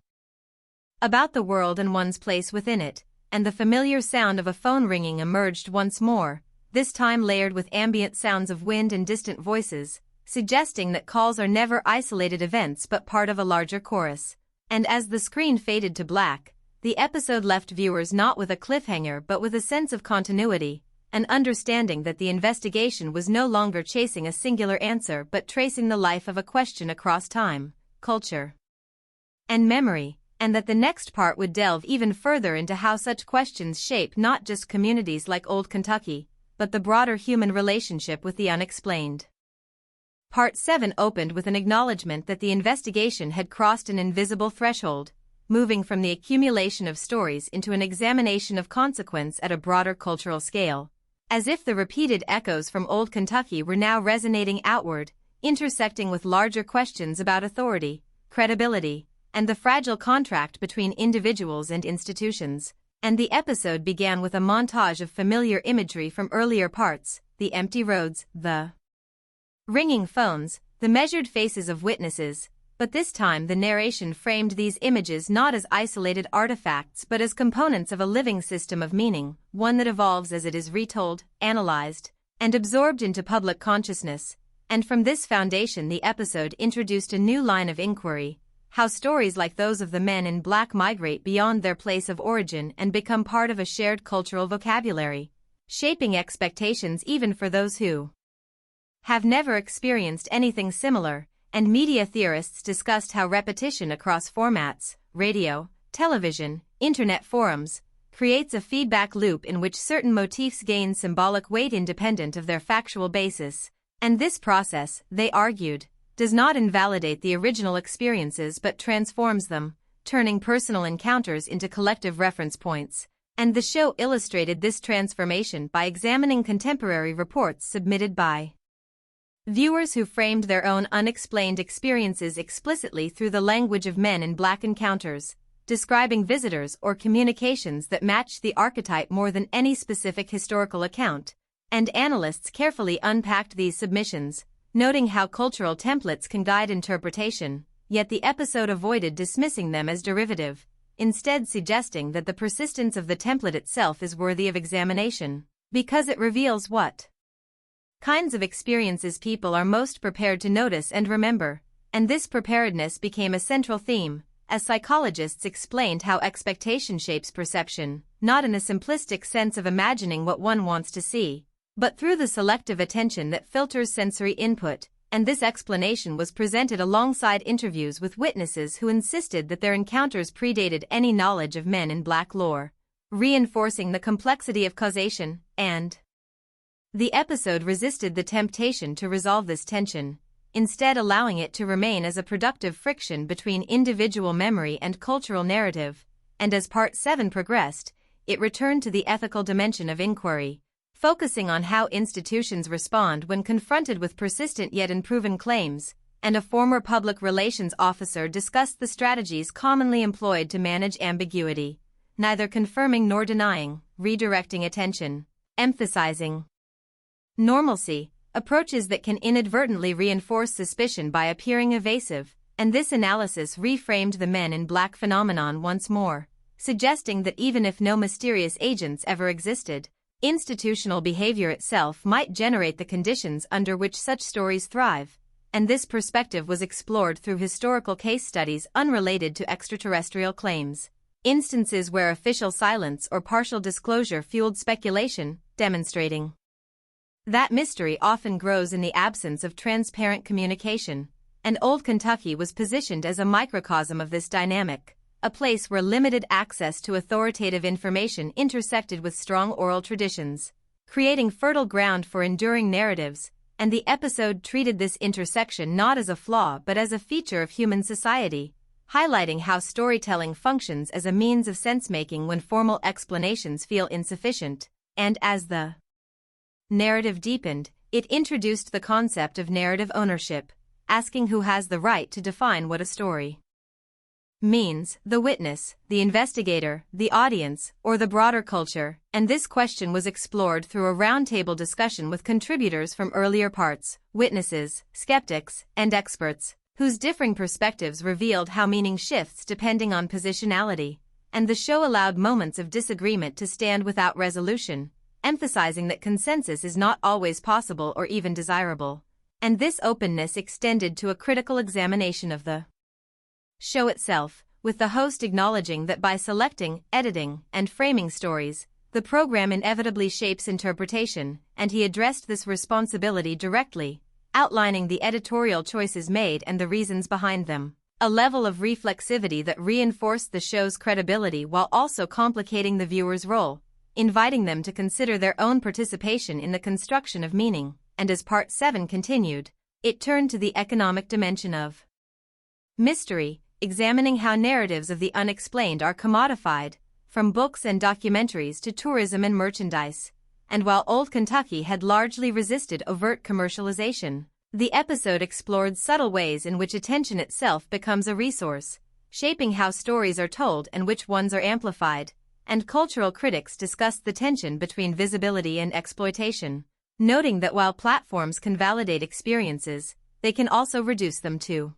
about the world and one's place within it, and the familiar sound of a phone ringing emerged once more, this time layered with ambient sounds of wind and distant voices, suggesting that calls are never isolated events but part of a larger chorus. And as the screen faded to black, the episode left viewers not with a cliffhanger but with a sense of continuity, an understanding that the investigation was no longer chasing a singular answer but tracing the life of a question across time, culture, and memory, and that the next part would delve even further into how such questions shape not just communities like Old Kentucky, but the broader human relationship with the unexplained. Part 7 opened with an acknowledgement that the investigation had crossed an invisible threshold, moving from the accumulation of stories into an examination of consequence at a broader cultural scale, as if the repeated echoes from Old Kentucky were now resonating outward, intersecting with larger questions about authority, credibility, and the fragile contract between individuals and institutions. And the episode began with a montage of familiar imagery from earlier parts, the empty roads, the ringing phones, the measured faces of witnesses, but this time the narration framed these images not as isolated artifacts but as components of a living system of meaning, one that evolves as it is retold, analyzed, and absorbed into public consciousness. And from this foundation the episode introduced a new line of inquiry, how stories like those of the Men in Black migrate beyond their place of origin and become part of a shared cultural vocabulary, shaping expectations even for those who have never experienced anything similar. And media theorists discussed how repetition across formats, radio, television, internet forums, creates a feedback loop in which certain motifs gain symbolic weight independent of their factual basis. And this process, they argued, does not invalidate the original experiences but transforms them, turning personal encounters into collective reference points. And the show illustrated this transformation by examining contemporary reports submitted by viewers who framed their own unexplained experiences explicitly through the language of Men in Black encounters, describing visitors or communications that matched the archetype more than any specific historical account. And analysts carefully unpacked these submissions, noting how cultural templates can guide interpretation, yet the episode avoided dismissing them as derivative, instead suggesting that the persistence of the template itself is worthy of examination, because it reveals what kinds of experiences people are most prepared to notice and remember, and this preparedness became a central theme, as psychologists explained how expectation shapes perception, not in a simplistic sense of imagining what one wants to see, but through the selective attention that filters sensory input, and this explanation was presented alongside interviews with witnesses who insisted that their encounters predated any knowledge of Men in Black lore, reinforcing the complexity of causation, and the episode resisted the temptation to resolve this tension, instead allowing it to remain as a productive friction between individual memory and cultural narrative. And as Part 7 progressed, it returned to the ethical dimension of inquiry, focusing on how institutions respond when confronted with persistent yet unproven claims, and a former public relations officer discussed the strategies commonly employed to manage ambiguity, neither confirming nor denying, redirecting attention, emphasizing normalcy, approaches that can inadvertently reinforce suspicion by appearing evasive, and this analysis reframed the Men in Black phenomenon once more, suggesting that even if no mysterious agents ever existed, institutional behavior itself might generate the conditions under which such stories thrive, and this perspective was explored through historical case studies unrelated to extraterrestrial claims. Instances where official silence or partial disclosure fueled speculation, demonstrating that mystery often grows in the absence of transparent communication, and Old Kentucky was positioned as a microcosm of this dynamic, a place where limited access to authoritative information intersected with strong oral traditions, creating fertile ground for enduring narratives, and the episode treated this intersection not as a flaw but as a feature of human society, highlighting how storytelling functions as a means of sense-making when formal explanations feel insufficient, and as the narrative deepened, it introduced the concept of narrative ownership, asking who has the right to define what a story means, the witness, the investigator, the audience, or the broader culture, and this question was explored through a roundtable discussion with contributors from earlier parts, witnesses, skeptics, and experts, whose differing perspectives revealed how meaning shifts depending on positionality, and the show allowed moments of disagreement to stand without resolution, emphasizing that consensus is not always possible or even desirable, and this openness extended to a critical examination of the show itself, with the host acknowledging that by selecting, editing, and framing stories, the program inevitably shapes interpretation, and he addressed this responsibility directly, outlining the editorial choices made and the reasons behind them, a level of reflexivity that reinforced the show's credibility while also complicating the viewer's role, inviting them to consider their own participation in the construction of meaning, and as Part 7 continued, it turned to the economic dimension of mystery, examining how narratives of the unexplained are commodified, from books and documentaries to tourism and merchandise. And while Old Kentucky had largely resisted overt commercialization, the episode explored subtle ways in which attention itself becomes a resource, shaping how stories are told and which ones are amplified, and cultural critics discussed the tension between visibility and exploitation, noting that while platforms can validate experiences, they can also reduce them to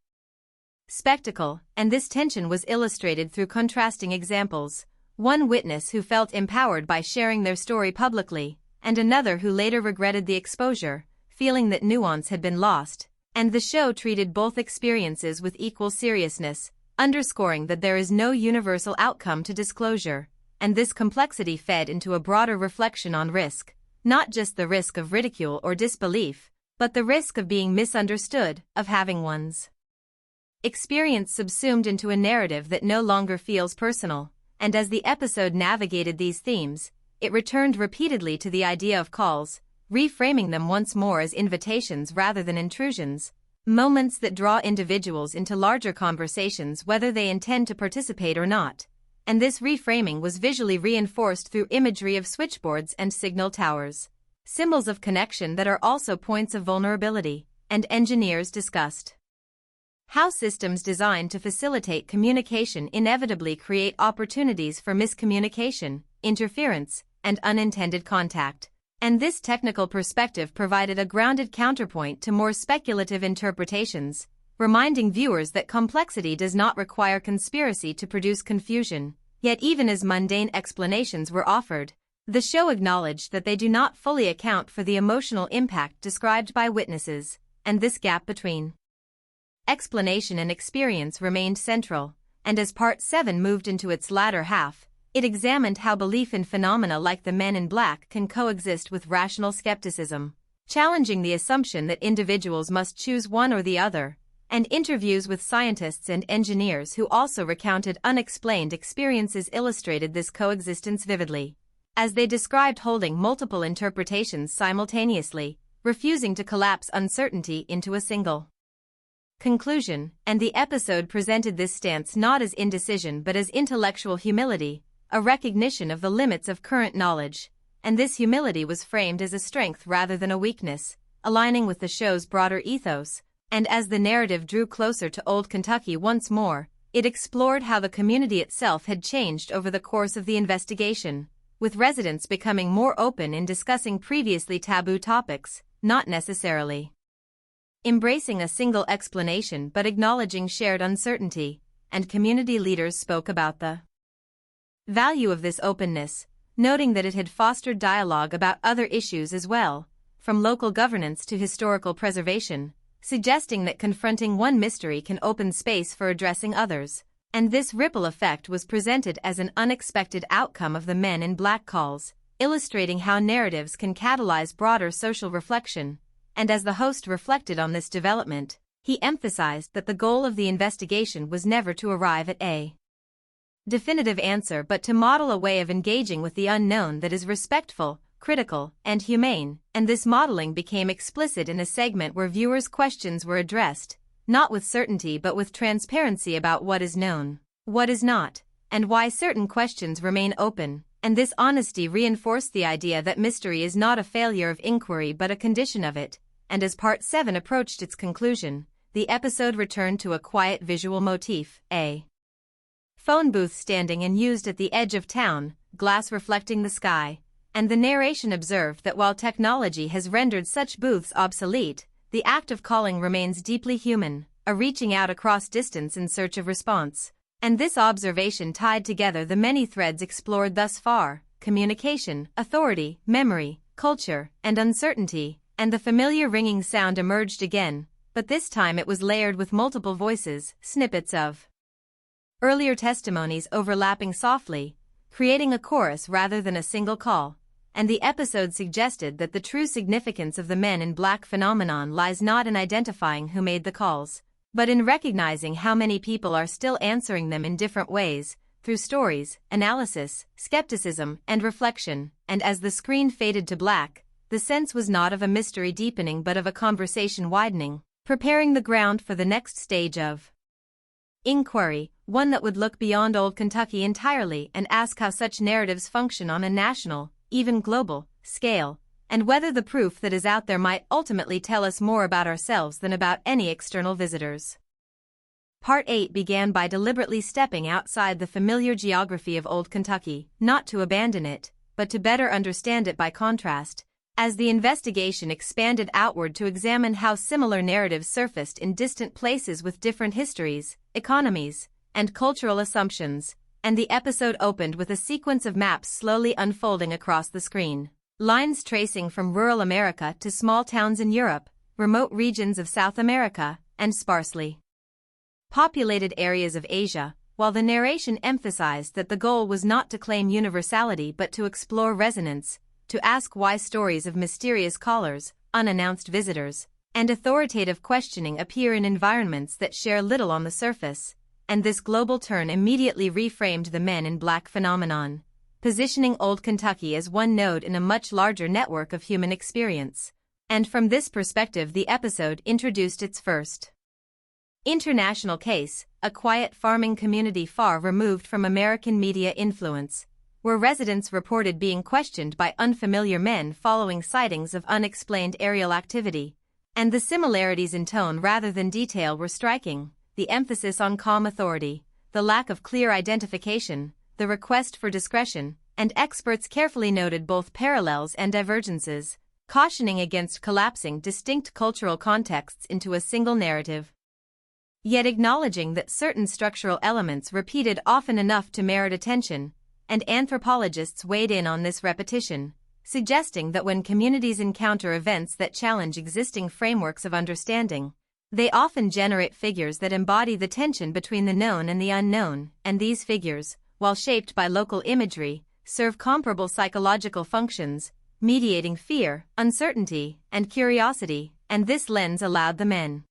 spectacle, and this tension was illustrated through contrasting examples, one witness who felt empowered by sharing their story publicly, and another who later regretted the exposure, feeling that nuance had been lost, and the show treated both experiences with equal seriousness, underscoring that there is no universal outcome to disclosure, and this complexity fed into a broader reflection on risk, not just the risk of ridicule or disbelief, but the risk of being misunderstood, of having one's experience subsumed into a narrative that no longer feels personal, and as the episode navigated these themes, it returned repeatedly to the idea of calls, reframing them once more as invitations rather than intrusions, moments that draw individuals into larger conversations whether they intend to participate or not, and this reframing was visually reinforced through imagery of switchboards and signal towers, symbols of connection that are also points of vulnerability, and engineers discussed how systems designed to facilitate communication inevitably create opportunities for miscommunication, interference, and unintended contact. And this technical perspective provided a grounded counterpoint to more speculative interpretations, reminding viewers that complexity does not require conspiracy to produce confusion. Yet even as mundane explanations were offered, the show acknowledged that they do not fully account for the emotional impact described by witnesses, and this gap between explanation and experience remained central, and as Part 7 moved into its latter half, it examined how belief in phenomena like the Men in Black can coexist with rational skepticism, challenging the assumption that individuals must choose one or the other, and interviews with scientists and engineers who also recounted unexplained experiences illustrated this coexistence vividly, as they described holding multiple interpretations simultaneously, refusing to collapse uncertainty into a single Conclusion, and the episode presented this stance not as indecision but as intellectual humility, a recognition of the limits of current knowledge, and this humility was framed as a strength rather than a weakness, aligning with the show's broader ethos, and as the narrative drew closer to Old Kentucky once more, it explored how the community itself had changed over the course of the investigation, with residents becoming more open in discussing previously taboo topics, not necessarily embracing a single explanation but acknowledging shared uncertainty, and community leaders spoke about the value of this openness, noting that it had fostered dialogue about other issues as well, from local governance to historical preservation, suggesting that confronting one mystery can open space for addressing others. And this ripple effect was presented as an unexpected outcome of the Men in Black calls, illustrating how narratives can catalyze broader social reflection. And as the host reflected on this development, he emphasized that the goal of the investigation was never to arrive at a definitive answer but to model a way of engaging with the unknown that is respectful, critical, and humane, and this modeling became explicit in a segment where viewers' questions were addressed, not with certainty but with transparency about what is known, what is not, and why certain questions remain open, and this honesty reinforced the idea that mystery is not a failure of inquiry but a condition of it, and as Part 7 approached its conclusion, the episode returned to a quiet visual motif, a phone booth standing and used at the edge of town, glass reflecting the sky, and the narration observed that while technology has rendered such booths obsolete, the act of calling remains deeply human, a reaching out across distance in search of response. And this observation tied together the many threads explored thus far: communication, authority, memory, culture, and uncertainty, and the familiar ringing sound emerged again, but this time it was layered with multiple voices, snippets of earlier testimonies overlapping softly, creating a chorus rather than a single call. And the episode suggested that the true significance of the Men in Black phenomenon lies not in identifying who made the calls, but in recognizing how many people are still answering them in different ways, through stories, analysis, skepticism, and reflection. And as the screen faded to black, the sense was not of a mystery deepening but of a conversation widening, preparing the ground for the next stage of inquiry, one that would look beyond Old Kentucky entirely and ask how such narratives function on a national, even global, scale, and whether the proof that is out there might ultimately tell us more about ourselves than about any external visitors. Part 8 began by deliberately stepping outside the familiar geography of Old Kentucky, not to abandon it, but to better understand it by contrast, as the investigation expanded outward to examine how similar narratives surfaced in distant places with different histories, economies, and cultural assumptions. And the episode opened with a sequence of maps slowly unfolding across the screen. Lines tracing from rural America to small towns in Europe, remote regions of South America, and sparsely populated areas of Asia, while the narration emphasized that the goal was not to claim universality but to explore resonance, to ask why stories of mysterious callers, unannounced visitors, and authoritative questioning appear in environments that share little on the surface. And this global turn immediately reframed the Men in Black phenomenon, positioning Old Kentucky as one node in a much larger network of human experience. And from this perspective, the episode introduced its first international case, a quiet farming community far removed from American media influence, where residents reported being questioned by unfamiliar men following sightings of unexplained aerial activity. And the similarities in tone rather than detail were striking. The emphasis on calm authority, the lack of clear identification, the request for discretion, and experts carefully noted both parallels and divergences, cautioning against collapsing distinct cultural contexts into a single narrative, yet acknowledging that certain structural elements repeated often enough to merit attention, and anthropologists weighed in on this repetition, suggesting that when communities encounter events that challenge existing frameworks of understanding, they often generate figures that embody the tension between the known and the unknown, and these figures, while shaped by local imagery, serve comparable psychological functions, mediating fear, uncertainty, and curiosity, and this lens allowed the Men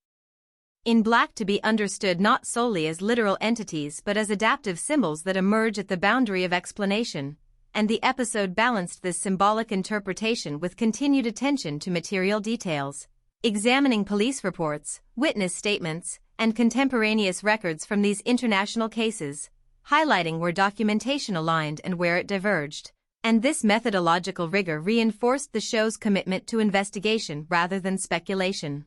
in Black to be understood not solely as literal entities but as adaptive symbols that emerge at the boundary of explanation, and the episode balanced this symbolic interpretation with continued attention to material details. examining police reports, witness statements, and contemporaneous records from these international cases, highlighting where documentation aligned and where it diverged. And this methodological rigor reinforced the show's commitment to investigation rather than speculation.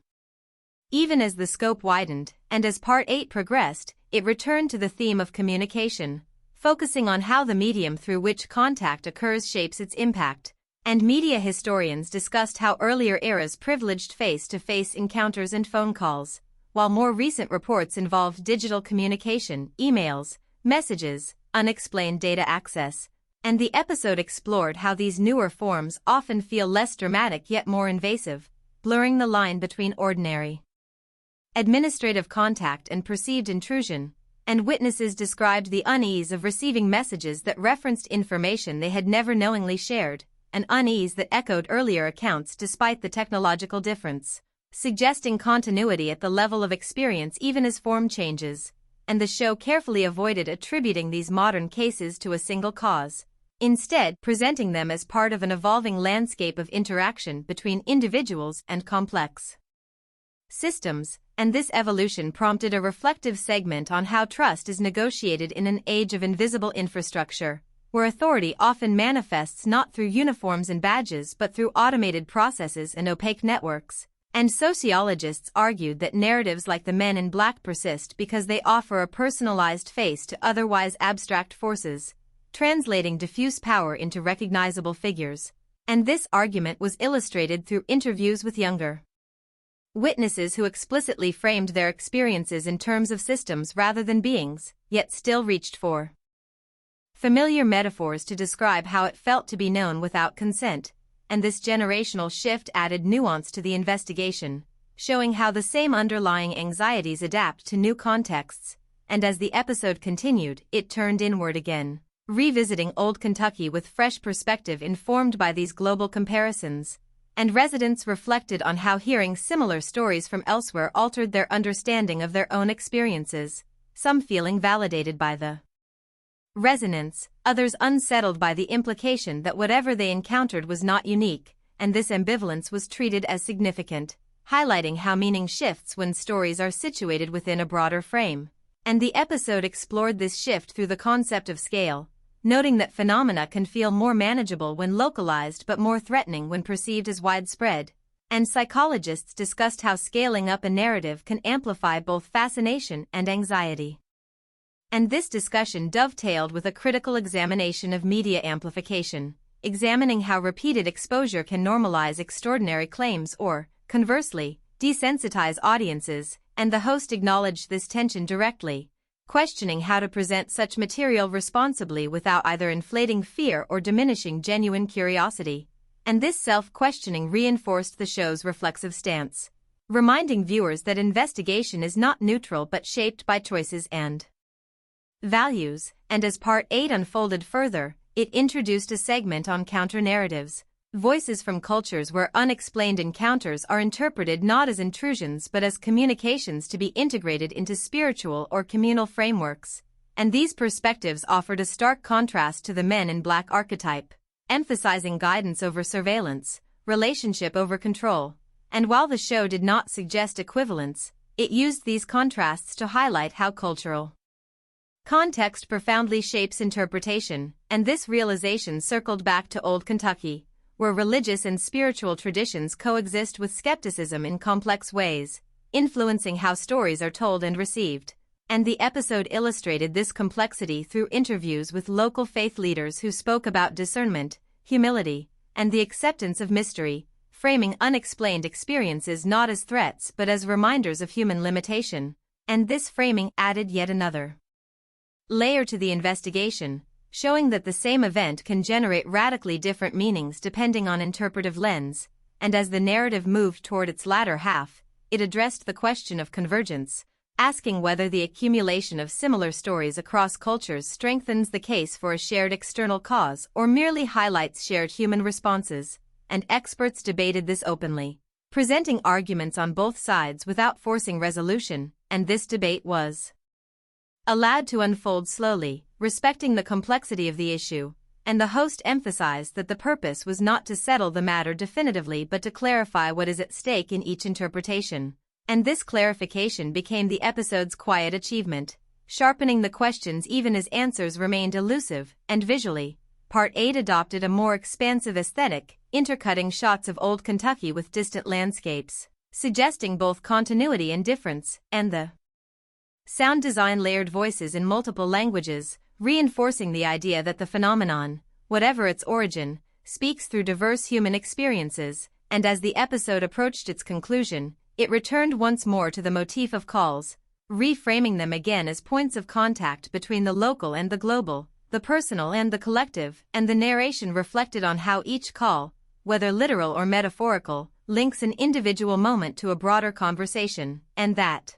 Even as the scope widened, and as Part 8 progressed, it returned to the theme of communication, focusing on how the medium through which contact occurs shapes its impact. And media historians discussed how earlier eras privileged face-to-face encounters and phone calls, while more recent reports involved digital communication, emails, messages, unexplained data access. And the episode explored how these newer forms often feel less dramatic yet more invasive, blurring the line between ordinary administrative contact and perceived intrusion. And witnesses described the unease of receiving messages that referenced information they had never knowingly shared, an unease that echoed earlier accounts despite the technological difference, suggesting continuity at the level of experience even as form changes. And the show carefully avoided attributing these modern cases to a single cause, instead presenting them as part of an evolving landscape of interaction between individuals and complex systems. And this evolution prompted a reflective segment on how trust is negotiated in an age of invisible infrastructure, where authority often manifests not through uniforms and badges but through automated processes and opaque networks. And sociologists argued that narratives like the Men in Black persist because they offer a personalized face to otherwise abstract forces, translating diffuse power into recognizable figures. And this argument was illustrated through interviews with younger witnesses who explicitly framed their experiences in terms of systems rather than beings, yet still reached for familiar metaphors to describe how it felt to be known without consent. And this generational shift added nuance to the investigation, showing how the same underlying anxieties adapt to new contexts. And as the episode continued, it turned inward again, revisiting old Kentucky with fresh perspective informed by these global comparisons. And residents reflected on how hearing similar stories from elsewhere altered their understanding of their own experiences, some feeling validated by the resonance, others unsettled by the implication that whatever they encountered was not unique, and this ambivalence was treated as significant, highlighting how meaning shifts when stories are situated within a broader frame. And the episode explored this shift through the concept of scale, noting that phenomena can feel more manageable when localized but more threatening when perceived as widespread. And psychologists discussed how scaling up a narrative can amplify both fascination and anxiety. And this discussion dovetailed with a critical examination of media amplification, examining how repeated exposure can normalize extraordinary claims or, conversely, desensitize audiences. And the host acknowledged this tension directly, questioning how to present such material responsibly without either inflating fear or diminishing genuine curiosity. And this self-questioning reinforced the show's reflexive stance, reminding viewers that investigation is not neutral but shaped by choices and values. And as Part 8 unfolded further, it introduced a segment on counter-narratives, voices from cultures where unexplained encounters are interpreted not as intrusions but as communications to be integrated into spiritual or communal frameworks. And these perspectives offered a stark contrast to the Men in Black archetype, emphasizing guidance over surveillance, relationship over control. And while the show did not suggest equivalence, it used these contrasts to highlight how cultural context profoundly shapes interpretation. And this realization circled back to old Kentucky, where religious and spiritual traditions coexist with skepticism in complex ways, influencing how stories are told and received. And the episode illustrated this complexity through interviews with local faith leaders who spoke about discernment, humility, and the acceptance of mystery, framing unexplained experiences not as threats but as reminders of human limitation. And this framing added yet another layer to the investigation, showing that the same event can generate radically different meanings depending on interpretive lens. And as the narrative moved toward its latter half, it addressed the question of convergence, asking whether the accumulation of similar stories across cultures strengthens the case for a shared external cause or merely highlights shared human responses. And experts debated this openly, presenting arguments on both sides without forcing resolution. And this debate was allowed to unfold slowly, respecting the complexity of the issue. and the host emphasized that the purpose was not to settle the matter definitively but to clarify what is at stake in each interpretation. And this clarification became the episode's quiet achievement, sharpening the questions even as answers remained elusive, and visually, Part 8 adopted a more expansive aesthetic, intercutting shots of old Kentucky with distant landscapes, suggesting both continuity and difference, and the sound design layered voices in multiple languages, reinforcing the idea that the phenomenon, whatever its origin, speaks through diverse human experiences. And as the episode approached its conclusion, it returned once more to the motif of calls, reframing them again as points of contact between the local and the global, the personal and the collective, and the narration reflected on how each call, whether literal or metaphorical, links an individual moment to a broader conversation, and that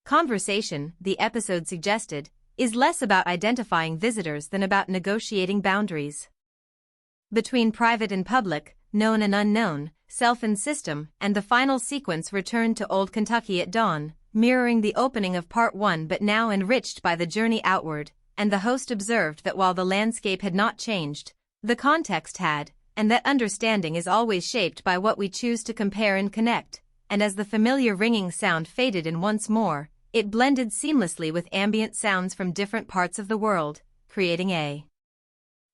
conversation, the episode suggested, is less about identifying visitors than about negotiating boundaries between private and public, known and unknown, self and system. And the final sequence returned to Old Kentucky at dawn, mirroring the opening of Part 1 but now enriched by the journey outward, and the host observed that while the landscape had not changed, the context had, and that understanding is always shaped by what we choose to compare and connect. And as the familiar ringing sound faded in once more, it blended seamlessly with ambient sounds from different parts of the world, creating a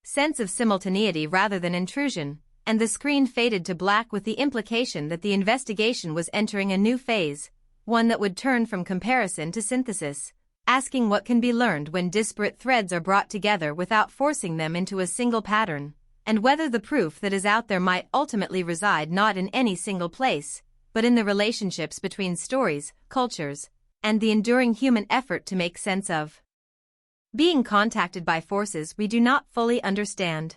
sense of simultaneity rather than intrusion, and the screen faded to black with the implication that the investigation was entering a new phase, one that would turn from comparison to synthesis, asking what can be learned when disparate threads are brought together without forcing them into a single pattern, and whether the proof that is out there might ultimately reside not in any single place, but in the relationships between stories, cultures, and the enduring human effort to make sense of being contacted by forces we do not fully understand.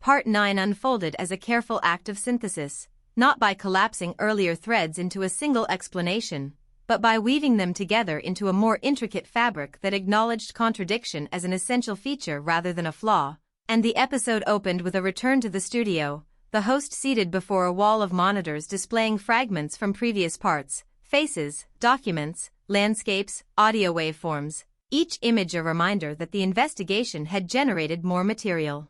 Part 9 unfolded as a careful act of synthesis, not by collapsing earlier threads into a single explanation, but by weaving them together into a more intricate fabric that acknowledged contradiction as an essential feature rather than a flaw. And the episode opened with a return to the studio, the host seated before a wall of monitors displaying fragments from previous parts, faces, documents, landscapes, audio waveforms, each image a reminder that the investigation had generated more material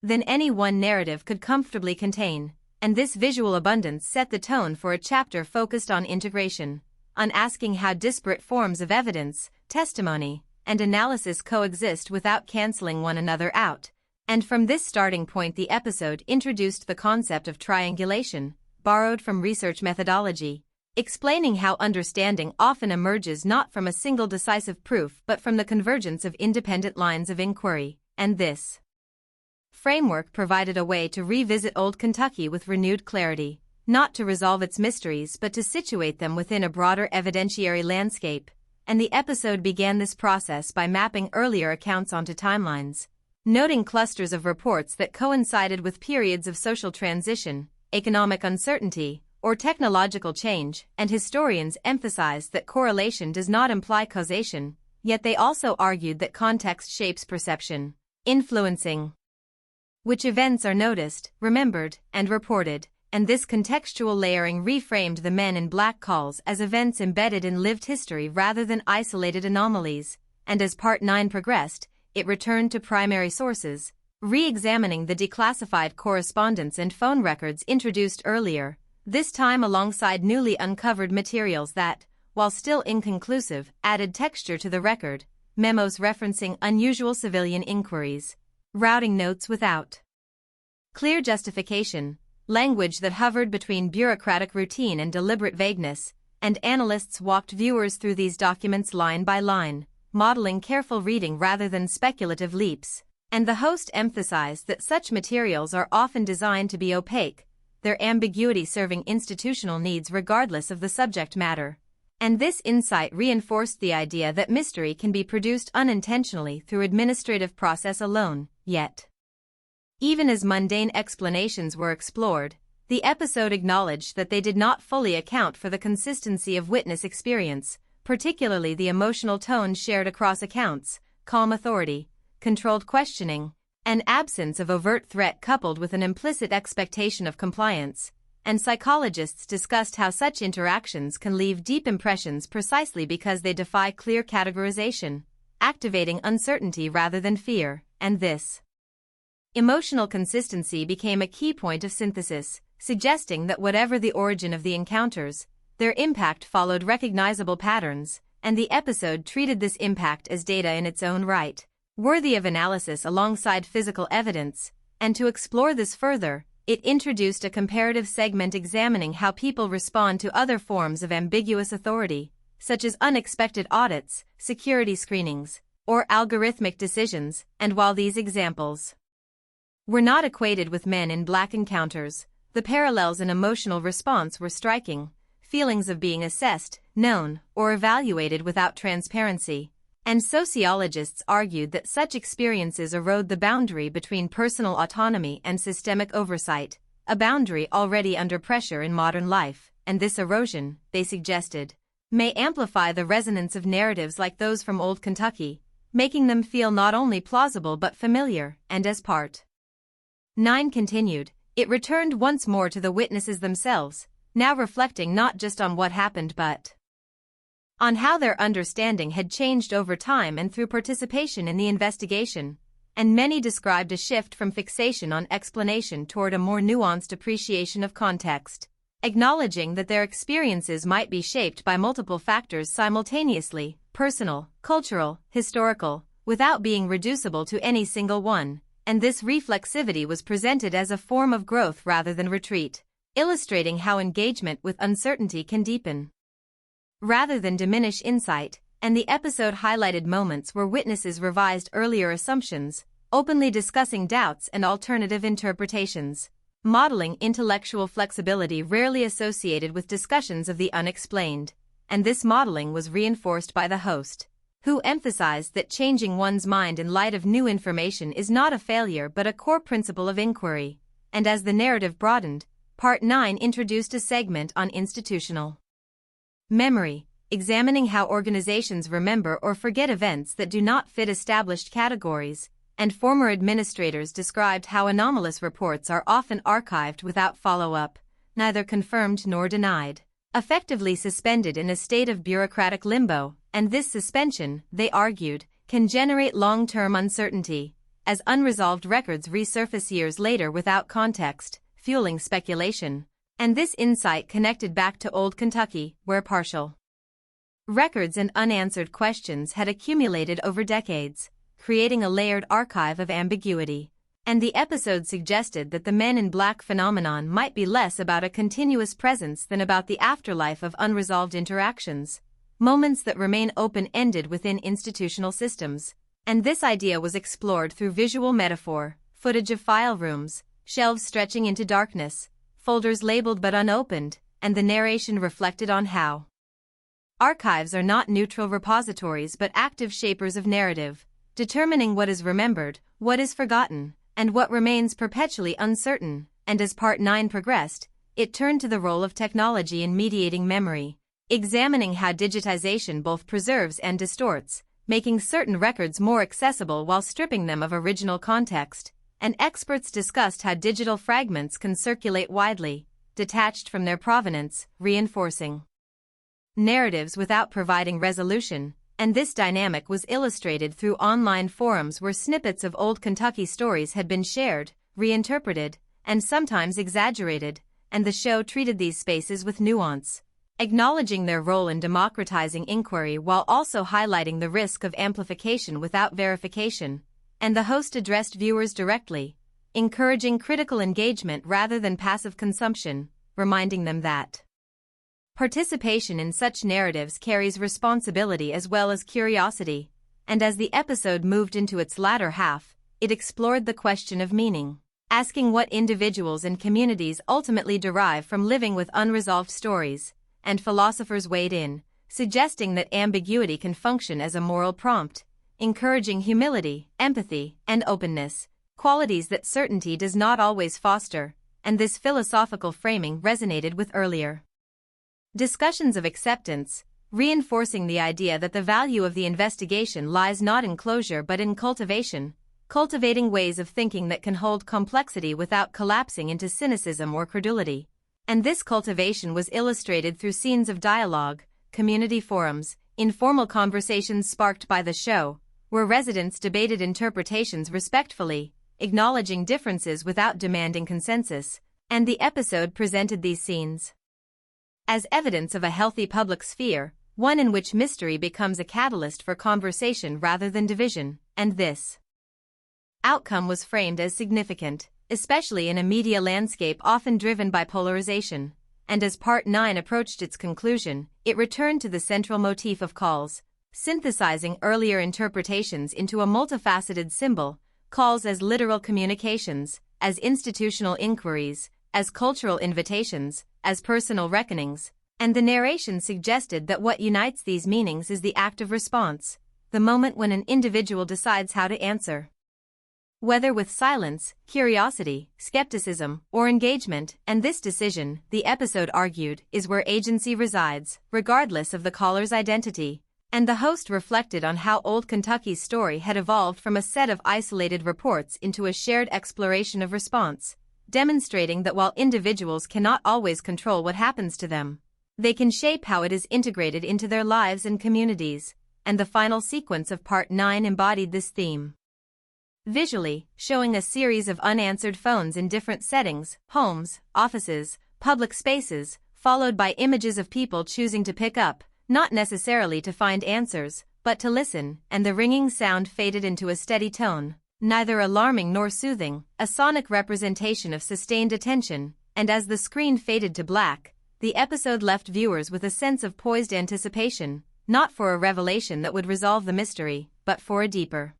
than any one narrative could comfortably contain, and this visual abundance set the tone for a chapter focused on integration, on asking how disparate forms of evidence, testimony, and analysis coexist without canceling one another out. And from this starting point the episode introduced the concept of triangulation, borrowed from research methodology, explaining how understanding often emerges not from a single decisive proof but from the convergence of independent lines of inquiry. And this framework provided a way to revisit Old Kentucky with renewed clarity, not to resolve its mysteries but to situate them within a broader evidentiary landscape. And the episode began this process by mapping earlier accounts onto timelines, noting clusters of reports that coincided with periods of social transition, economic uncertainty, or technological change, and historians emphasized that correlation does not imply causation, yet they also argued that context shapes perception, influencing which events are noticed, remembered, and reported. And this contextual layering reframed the Men in Black calls as events embedded in lived history rather than isolated anomalies. And as Part 9 progressed, it returned to primary sources, re-examining the declassified correspondence and phone records introduced earlier, this time alongside newly uncovered materials that, while still inconclusive, added texture to the record, memos referencing unusual civilian inquiries, routing notes without clear justification, language that hovered between bureaucratic routine and deliberate vagueness, and analysts walked viewers through these documents line by line, modeling careful reading rather than speculative leaps. And the host emphasized that such materials are often designed to be opaque, their ambiguity serving institutional needs regardless of the subject matter. And this insight reinforced the idea that mystery can be produced unintentionally through administrative process alone. Yet, even as mundane explanations were explored, the episode acknowledged that they did not fully account for the consistency of witness experience, particularly the emotional tone shared across accounts, calm authority, controlled questioning, an absence of overt threat coupled with an implicit expectation of compliance. And psychologists discussed how such interactions can leave deep impressions precisely because they defy clear categorization, activating uncertainty rather than fear. and this emotional consistency became a key point of synthesis, suggesting that whatever the origin of the encounters, their impact followed recognizable patterns, and the episode treated this impact as data in its own right, worthy of analysis alongside physical evidence. And to explore this further, it introduced a comparative segment examining how people respond to other forms of ambiguous authority, such as unexpected audits, security screenings, or algorithmic decisions. And while these examples were not equated with Men in Black encounters, the parallels in emotional response were striking. Feelings of being assessed, known, or evaluated without transparency. And sociologists argued that such experiences erode the boundary between personal autonomy and systemic oversight, a boundary already under pressure in modern life. And this erosion, they suggested, may amplify the resonance of narratives like those from Old Kentucky, making them feel not only plausible but familiar. And as Part 9 continued, it returned once more to the witnesses themselves, now reflecting not just on what happened but on how their understanding had changed over time and through participation in the investigation. And many described a shift from fixation on explanation toward a more nuanced appreciation of context, acknowledging that their experiences might be shaped by multiple factors simultaneously, personal, cultural, historical, without being reducible to any single one. And this reflexivity was presented as a form of growth rather than retreat, illustrating how engagement with uncertainty can deepen rather than diminish insight. And the episode highlighted moments where witnesses revised earlier assumptions, openly discussing doubts and alternative interpretations, modeling intellectual flexibility rarely associated with discussions of the unexplained. And this modeling was reinforced by the host, who emphasized that changing one's mind in light of new information is not a failure but a core principle of inquiry. And as the narrative broadened, Part 9 introduced a segment on institutional memory, examining how organizations remember or forget events that do not fit established categories. And former administrators described how anomalous reports are often archived without follow-up, neither confirmed nor denied, effectively suspended in a state of bureaucratic limbo. And this suspension, they argued, can generate long-term uncertainty, as unresolved records resurface years later without context, fueling speculation. And this insight connected back to Old Kentucky, where partial records and unanswered questions had accumulated over decades, creating a layered archive of ambiguity. And the episode suggested that the Men in Black phenomenon might be less about a continuous presence than about the afterlife of unresolved interactions, moments that remain open-ended within institutional systems. And this idea was explored through visual metaphor, footage of file rooms, shelves stretching into darkness, folders labeled but unopened, and the narration reflected on how archives are not neutral repositories but active shapers of narrative, determining what is remembered, what is forgotten, and what remains perpetually uncertain. And as Part 9 progressed, it turned to the role of technology in mediating memory, examining how digitization both preserves and distorts, making certain records more accessible while stripping them of original context. And experts discussed how digital fragments can circulate widely, detached from their provenance, reinforcing narratives without providing resolution. And this dynamic was illustrated through online forums where snippets of Old Kentucky stories had been shared, reinterpreted, and sometimes exaggerated. And the show treated these spaces with nuance, acknowledging their role in democratizing inquiry while also highlighting the risk of amplification without verification. And the host addressed viewers directly, encouraging critical engagement rather than passive consumption, reminding them that participation in such narratives carries responsibility as well as curiosity. And as the episode moved into its latter half, it explored the question of meaning, asking what individuals and communities ultimately derive from living with unresolved stories. And philosophers weighed in, suggesting that ambiguity can function as a moral prompt, encouraging humility, empathy, and openness, qualities that certainty does not always foster. And this philosophical framing resonated with earlier discussions of acceptance, reinforcing the idea that the value of the investigation lies not in closure but in cultivation, cultivating ways of thinking that can hold complexity without collapsing into cynicism or credulity. And this cultivation was illustrated through scenes of dialogue, community forums, informal conversations sparked by the show, where residents debated interpretations respectfully, acknowledging differences without demanding consensus, and the episode presented these scenes as evidence of a healthy public sphere, one in which mystery becomes a catalyst for conversation rather than division, and this outcome was framed as significant, especially in a media landscape often driven by polarization, and as Part 9 approached its conclusion, it returned to the central motif of calls, synthesizing earlier interpretations into a multifaceted symbol, calls as literal communications, as institutional inquiries, as cultural invitations, as personal reckonings, and the narration suggested that what unites these meanings is the act of response, the moment when an individual decides how to answer. Whether with silence, curiosity, skepticism, or engagement, and this decision, the episode argued, is where agency resides, regardless of the caller's identity, and the host reflected on how Old Kentucky's story had evolved from a set of isolated reports into a shared exploration of response, demonstrating that while individuals cannot always control what happens to them, they can shape how it is integrated into their lives and communities, and the final sequence of Part 9 embodied this theme. Visually, showing a series of unanswered phones in different settings, homes, offices, public spaces, followed by images of people choosing to pick up, not necessarily to find answers, but to listen, and the ringing sound faded into a steady tone, neither alarming nor soothing, a sonic representation of sustained attention, and as the screen faded to black, the episode left viewers with a sense of poised anticipation, not for a revelation that would resolve the mystery, but for a deeper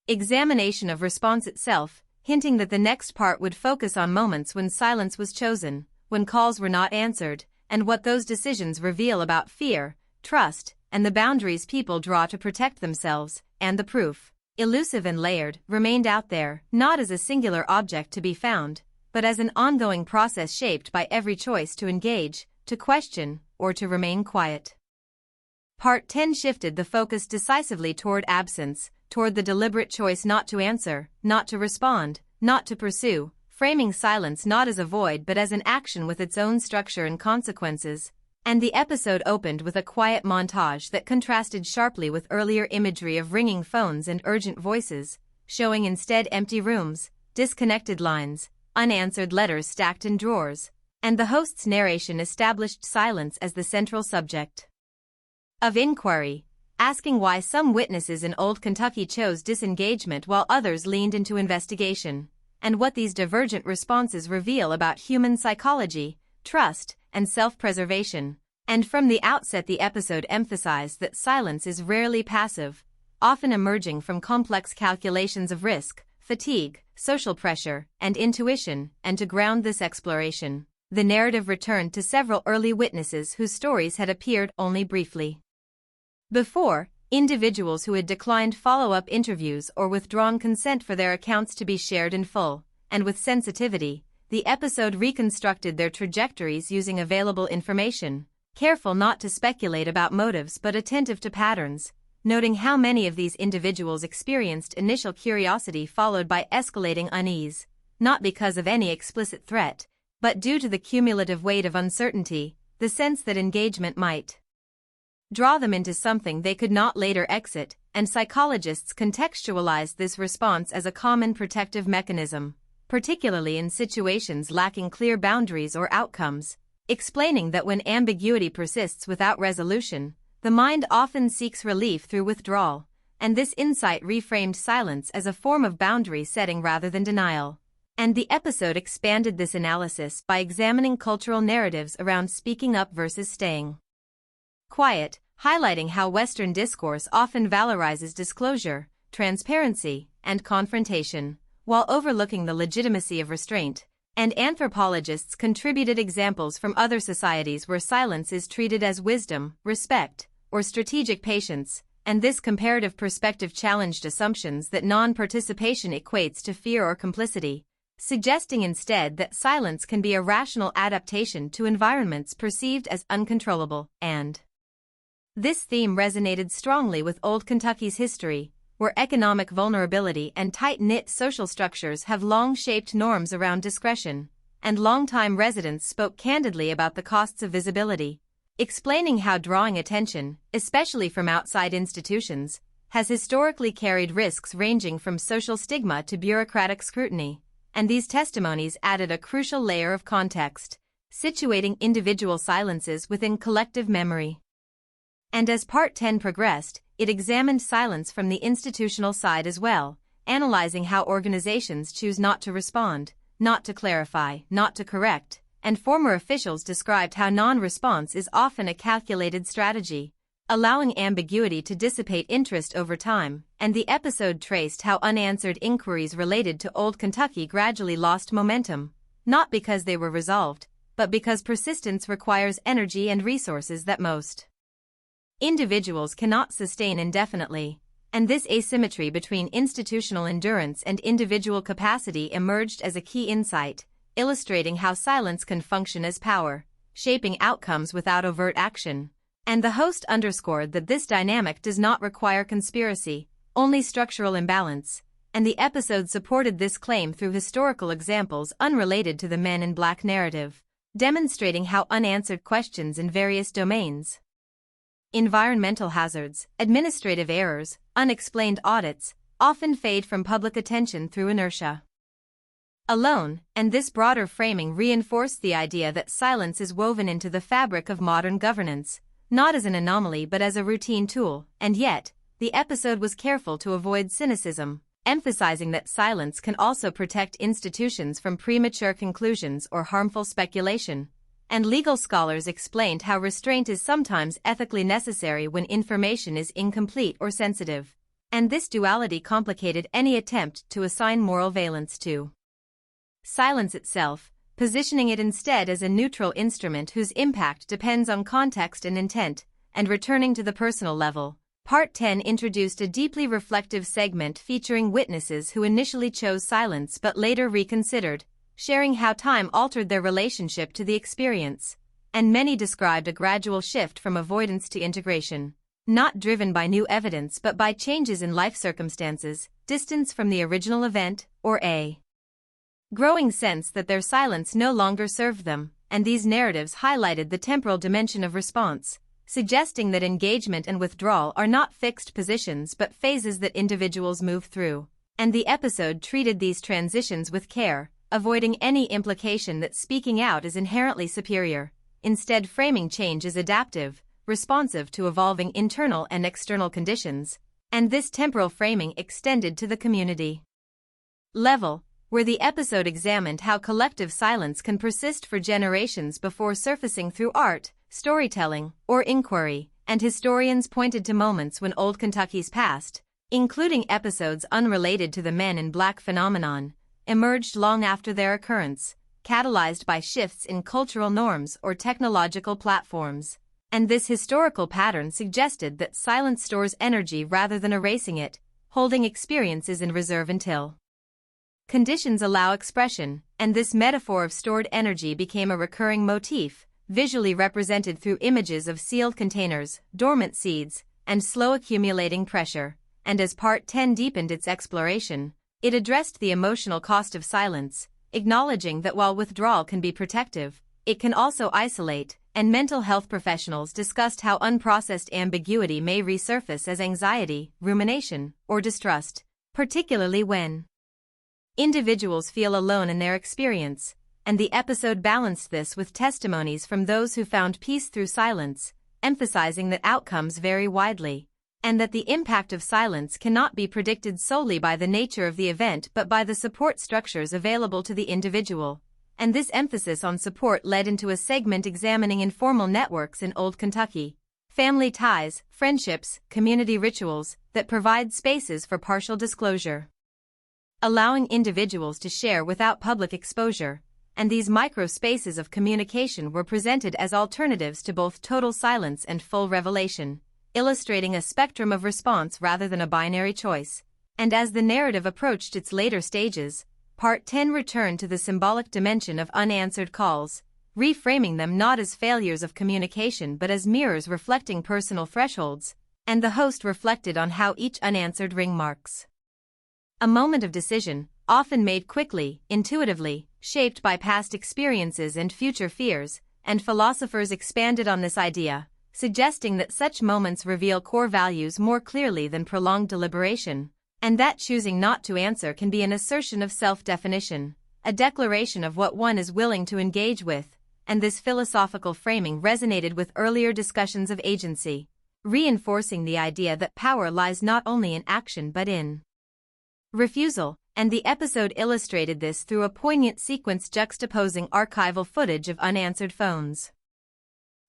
examination of response itself, hinting that the next part would focus on moments when silence was chosen, when calls were not answered, and what those decisions reveal about fear, trust, and the boundaries people draw to protect themselves, and the proof, elusive and layered, remained out there, not as a singular object to be found, but as an ongoing process shaped by every choice to engage, to question, or to remain quiet. Part 10 shifted the focus decisively toward absence, toward the deliberate choice not to answer, not to respond, not to pursue, framing silence not as a void but as an action with its own structure and consequences, and the episode opened with a quiet montage that contrasted sharply with earlier imagery of ringing phones and urgent voices, showing instead empty rooms, disconnected lines, unanswered letters stacked in drawers, and the host's narration established silence as the central subject of inquiry, asking why some witnesses in Old Kentucky chose disengagement while others leaned into investigation, and what these divergent responses reveal about human psychology, trust, and self-preservation. And from the outset the episode emphasized that silence is rarely passive, often emerging from complex calculations of risk, fatigue, social pressure, and intuition, and to ground this exploration, the narrative returned to several early witnesses whose stories had appeared only briefly before, individuals who had declined follow-up interviews or withdrawn consent for their accounts to be shared in full, and with sensitivity, the episode reconstructed their trajectories using available information, careful not to speculate about motives but attentive to patterns, noting how many of these individuals experienced initial curiosity followed by escalating unease, not because of any explicit threat, but due to the cumulative weight of uncertainty, the sense that engagement might draw them into something they could not later exit, and psychologists contextualized this response as a common protective mechanism, particularly in situations lacking clear boundaries or outcomes, explaining that when ambiguity persists without resolution, the mind often seeks relief through withdrawal, and this insight reframed silence as a form of boundary setting rather than denial. And the episode expanded this analysis by examining cultural narratives around speaking up versus staying quiet, highlighting how Western discourse often valorizes disclosure, transparency, and confrontation, while overlooking the legitimacy of restraint, and anthropologists contributed examples from other societies where silence is treated as wisdom, respect, or strategic patience, and this comparative perspective challenged assumptions that non-participation equates to fear or complicity, suggesting instead that silence can be a rational adaptation to environments perceived as uncontrollable, and this theme resonated strongly with Old Kentucky's history, where economic vulnerability and tight-knit social structures have long shaped norms around discretion, and longtime residents spoke candidly about the costs of visibility, explaining how drawing attention, especially from outside institutions, has historically carried risks ranging from social stigma to bureaucratic scrutiny, and these testimonies added a crucial layer of context, situating individual silences within collective memory. And as Part 10 progressed, it examined silence from the institutional side as well, analyzing how organizations choose not to respond, not to clarify, not to correct, and former officials described how non-response is often a calculated strategy, allowing ambiguity to dissipate interest over time, and the episode traced how unanswered inquiries related to Old Kentucky gradually lost momentum, not because they were resolved, but because persistence requires energy and resources that most individuals cannot sustain indefinitely, and this asymmetry between institutional endurance and individual capacity emerged as a key insight, illustrating how silence can function as power, shaping outcomes without overt action. And the host underscored that this dynamic does not require conspiracy, only structural imbalance, and the episode supported this claim through historical examples unrelated to the Men in Black narrative, demonstrating how unanswered questions in various domains, environmental hazards, administrative errors, unexplained audits, often fade from public attention through inertia alone, and this broader framing reinforced the idea that silence is woven into the fabric of modern governance, not as an anomaly but as a routine tool. And yet, the episode was careful to avoid cynicism, emphasizing that silence can also protect institutions from premature conclusions or harmful speculation. And legal scholars explained how restraint is sometimes ethically necessary when information is incomplete or sensitive. And this duality complicated any attempt to assign moral valence to silence itself, positioning it instead as a neutral instrument whose impact depends on context and intent. And returning to the personal level, Part 10 introduced a deeply reflective segment featuring witnesses who initially chose silence but later reconsidered, sharing how time altered their relationship to the experience. And many described a gradual shift from avoidance to integration, not driven by new evidence but by changes in life circumstances, distance from the original event, or a growing sense that their silence no longer served them. And these narratives highlighted the temporal dimension of response, suggesting that engagement and withdrawal are not fixed positions but phases that individuals move through. And the episode treated these transitions with care, avoiding any implication that speaking out is inherently superior, instead framing change as adaptive, responsive to evolving internal and external conditions. And this temporal framing extended to the community level, where the episode examined how collective silence can persist for generations before surfacing through art, storytelling, or inquiry. And historians pointed to moments when Old Kentucky's past, including episodes unrelated to the Men in Black phenomenon, emerged long after their occurrence, catalyzed by shifts in cultural norms or technological platforms. And this historical pattern suggested that silence stores energy rather than erasing it, holding experiences in reserve until conditions allow expression. And this metaphor of stored energy became a recurring motif, visually represented through images of sealed containers, dormant seeds, and slow accumulating pressure. And as Part 10 deepened its exploration, it addressed the emotional cost of silence, acknowledging that while withdrawal can be protective, it can also isolate. And mental health professionals discussed how unprocessed ambiguity may resurface as anxiety, rumination, or distrust, particularly when individuals feel alone in their experience. And the episode balanced this with testimonies from those who found peace through silence, emphasizing that outcomes vary widely, and that the impact of silence cannot be predicted solely by the nature of the event but by the support structures available to the individual. And this emphasis on support led into a segment examining informal networks in Old Kentucky, family ties, friendships, community rituals that provide spaces for partial disclosure, allowing individuals to share without public exposure. And these micro spaces of communication were presented as alternatives to both total silence and full revelation, illustrating a spectrum of response rather than a binary choice. And as the narrative approached its later stages, Part 10 returned to the symbolic dimension of unanswered calls, reframing them not as failures of communication but as mirrors reflecting personal thresholds. And the host reflected on how each unanswered ring marks a moment of decision, often made quickly, intuitively, shaped by past experiences and future fears. And philosophers expanded on this idea, suggesting that such moments reveal core values more clearly than prolonged deliberation, and that choosing not to answer can be an assertion of self-definition, a declaration of what one is willing to engage with, and this philosophical framing resonated with earlier discussions of agency, reinforcing the idea that power lies not only in action but in refusal, and the episode illustrated this through a poignant sequence juxtaposing archival footage of unanswered phones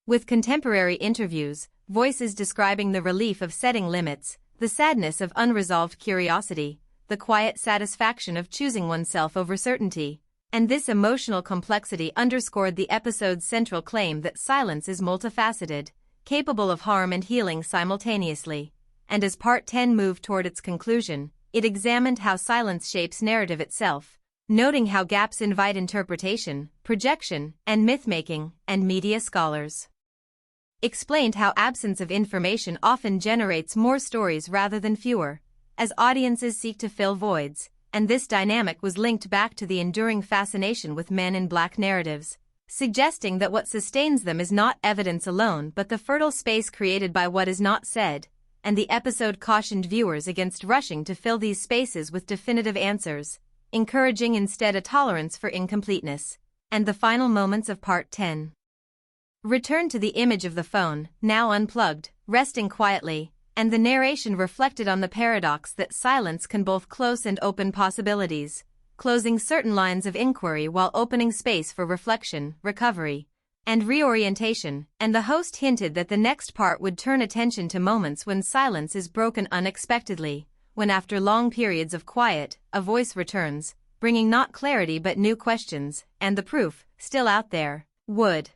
with contemporary interviews, voices describing the relief of setting limits, the sadness of unresolved curiosity, the quiet satisfaction of choosing oneself over certainty, and this emotional complexity underscored the episode's central claim that silence is multifaceted, capable of harm and healing simultaneously. And as Part 10 moved toward its conclusion, it examined how silence shapes narrative itself, noting how gaps invite interpretation, projection, and myth-making, and media scholars explained how absence of information often generates more stories rather than fewer, as audiences seek to fill voids, and this dynamic was linked back to the enduring fascination with men in black narratives, suggesting that what sustains them is not evidence alone but the fertile space created by what is not said, and the episode cautioned viewers against rushing to fill these spaces with definitive answers, encouraging instead a tolerance for incompleteness. And the final moments of Part 10 return to the image of the phone, now unplugged, resting quietly, and the narration reflected on the paradox that silence can both close and open possibilities, closing certain lines of inquiry while opening space for reflection, recovery, and reorientation, and the host hinted that the next part would turn attention to moments when silence is broken unexpectedly, when after long periods of quiet, a voice returns, bringing not clarity but new questions, and the proof, still out there, would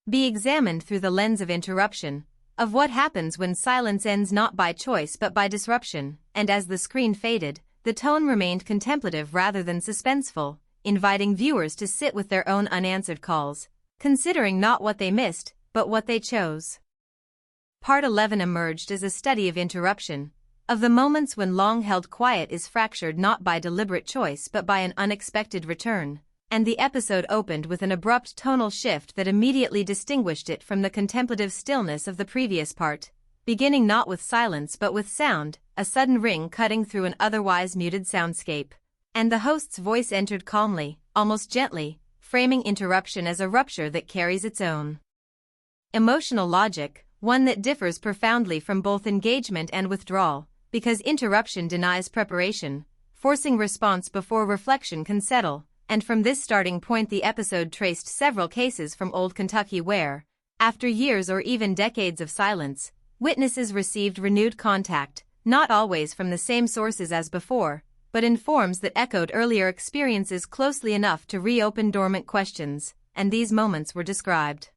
be examined through the lens of interruption, of what happens when silence ends not by choice but by disruption, and as the screen faded, the tone remained contemplative rather than suspenseful, inviting viewers to sit with their own unanswered calls, considering not what they missed, but what they chose. Part 11 emerged as a study of interruption, of the moments when long-held quiet is fractured not by deliberate choice but by an unexpected return, and the episode opened with an abrupt tonal shift that immediately distinguished it from the contemplative stillness of the previous part, beginning not with silence but with sound, a sudden ring cutting through an otherwise muted soundscape. And the host's voice entered calmly, almost gently, framing interruption as a rupture that carries its own emotional logic, one that differs profoundly from both engagement and withdrawal, because interruption denies preparation, forcing response before reflection can settle. And from this starting point the episode traced several cases from old Kentucky where, after years or even decades of silence, witnesses received renewed contact, not always from the same sources as before, but in forms that echoed earlier experiences closely enough to reopen dormant questions, and these moments were described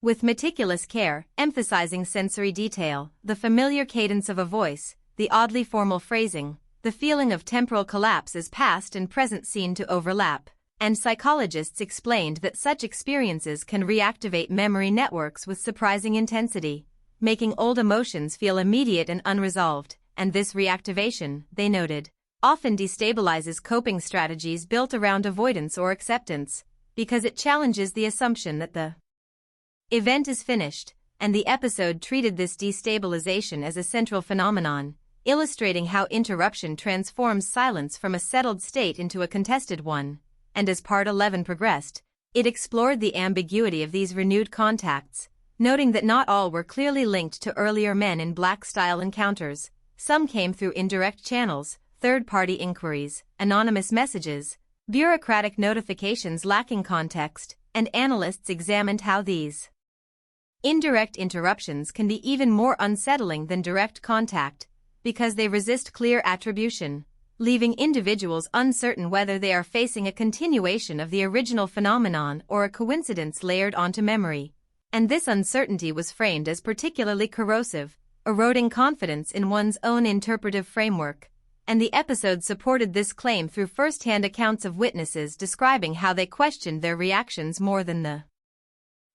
with meticulous care, emphasizing sensory detail, the familiar cadence of a voice, the oddly formal phrasing, the feeling of temporal collapse as past and present seemed to overlap, and psychologists explained that such experiences can reactivate memory networks with surprising intensity, making old emotions feel immediate and unresolved, and this reactivation, they noted, often destabilizes coping strategies built around avoidance or acceptance, because it challenges the assumption that the event is finished, and the episode treated this destabilization as a central phenomenon, illustrating how interruption transforms silence from a settled state into a contested one, and as Part 11 progressed, it explored the ambiguity of these renewed contacts, noting that not all were clearly linked to earlier Men in Black-style encounters. Some came through indirect channels, third-party inquiries, anonymous messages, bureaucratic notifications lacking context, and analysts examined how these indirect interruptions can be even more unsettling than direct contact, because they resist clear attribution, leaving individuals uncertain whether they are facing a continuation of the original phenomenon or a coincidence layered onto memory. And this uncertainty was framed as particularly corrosive, eroding confidence in one's own interpretive framework. And the episode supported this claim through first-hand accounts of witnesses describing how they questioned their reactions more than the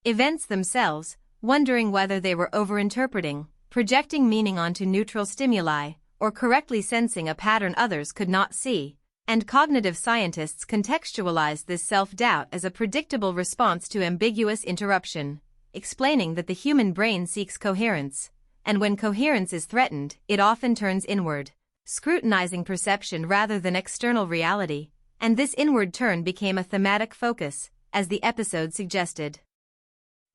events themselves, wondering whether they were overinterpreting, projecting meaning onto neutral stimuli, or correctly sensing a pattern others could not see, and cognitive scientists contextualized this self-doubt as a predictable response to ambiguous interruption, explaining that the human brain seeks coherence, and when coherence is threatened, it often turns inward, scrutinizing perception rather than external reality, and this inward turn became a thematic focus, as the episode suggested.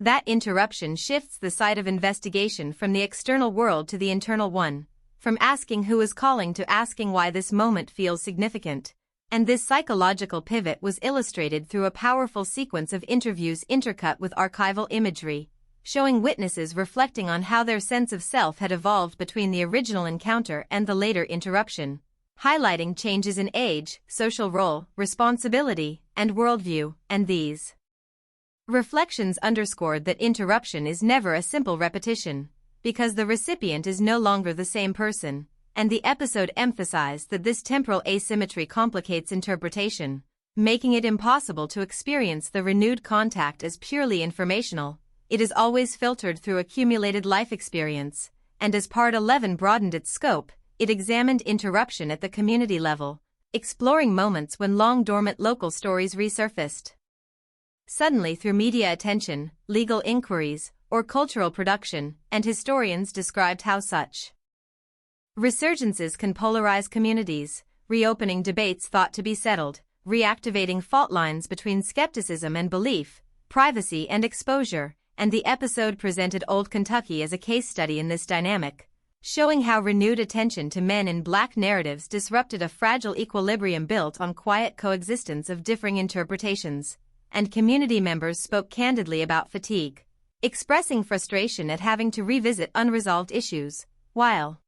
That interruption shifts the site of investigation from the external world to the internal one, from asking who is calling to asking why this moment feels significant. And this psychological pivot was illustrated through a powerful sequence of interviews intercut with archival imagery, showing witnesses reflecting on how their sense of self had evolved between the original encounter and the later interruption, highlighting changes in age, social role, responsibility, and worldview, and these reflections underscored that interruption is never a simple repetition, because the recipient is no longer the same person, and the episode emphasized that this temporal asymmetry complicates interpretation, making it impossible to experience the renewed contact as purely informational. It is always filtered through accumulated life experience, and as Part 11 broadened its scope, it examined interruption at the community level, exploring moments when long-dormant local stories resurfaced. Suddenly through media attention, legal inquiries, or cultural production, and historians described how such resurgences can polarize communities, reopening debates thought to be settled, reactivating fault lines between skepticism and belief, privacy and exposure, and the episode presented Old Kentucky as a case study in this dynamic, showing how renewed attention to men in Black narratives disrupted a fragile equilibrium built on quiet coexistence of differing interpretations, and community members spoke candidly about fatigue, expressing frustration at having to revisit unresolved issues, while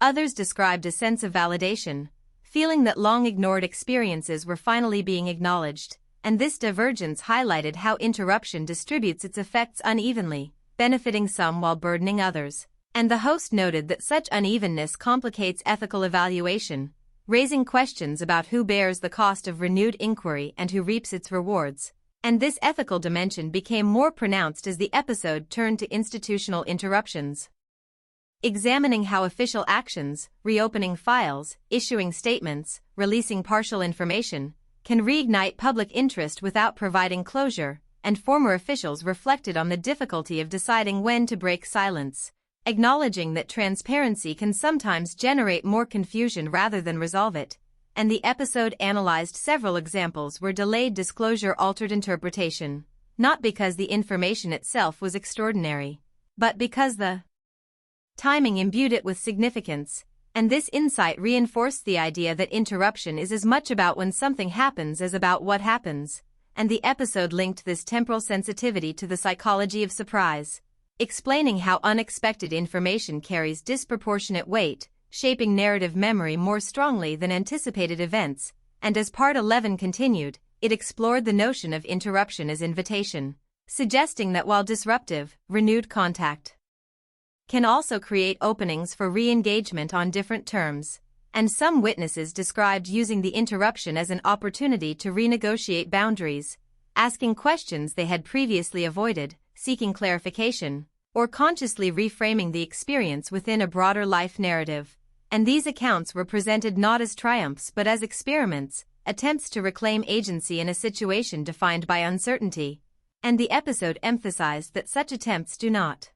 others described a sense of validation, feeling that long-ignored experiences were finally being acknowledged, and this divergence highlighted how interruption distributes its effects unevenly, benefiting some while burdening others, and the host noted that such unevenness complicates ethical evaluation, raising questions about who bears the cost of renewed inquiry and who reaps its rewards, and this ethical dimension became more pronounced as the episode turned to institutional interruptions, examining how official actions, reopening files, issuing statements, releasing partial information, can reignite public interest without providing closure, and former officials reflected on the difficulty of deciding when to break silence, acknowledging that transparency can sometimes generate more confusion rather than resolve it, and the episode analyzed several examples where delayed disclosure altered interpretation, not because the information itself was extraordinary, but because the timing imbued it with significance, and this insight reinforced the idea that interruption is as much about when something happens as about what happens, and the episode linked this temporal sensitivity to the psychology of surprise, explaining how unexpected information carries disproportionate weight, shaping narrative memory more strongly than anticipated events, and as Part 11 continued, it explored the notion of interruption as invitation, suggesting that while disruptive, renewed contact can also create openings for re-engagement on different terms, and some witnesses described using the interruption as an opportunity to renegotiate boundaries, asking questions they had previously avoided, seeking clarification, or consciously reframing the experience within a broader life narrative. And these accounts were presented not as triumphs but as experiments, attempts to reclaim agency in a situation defined by uncertainty, and the episode emphasized that such attempts do not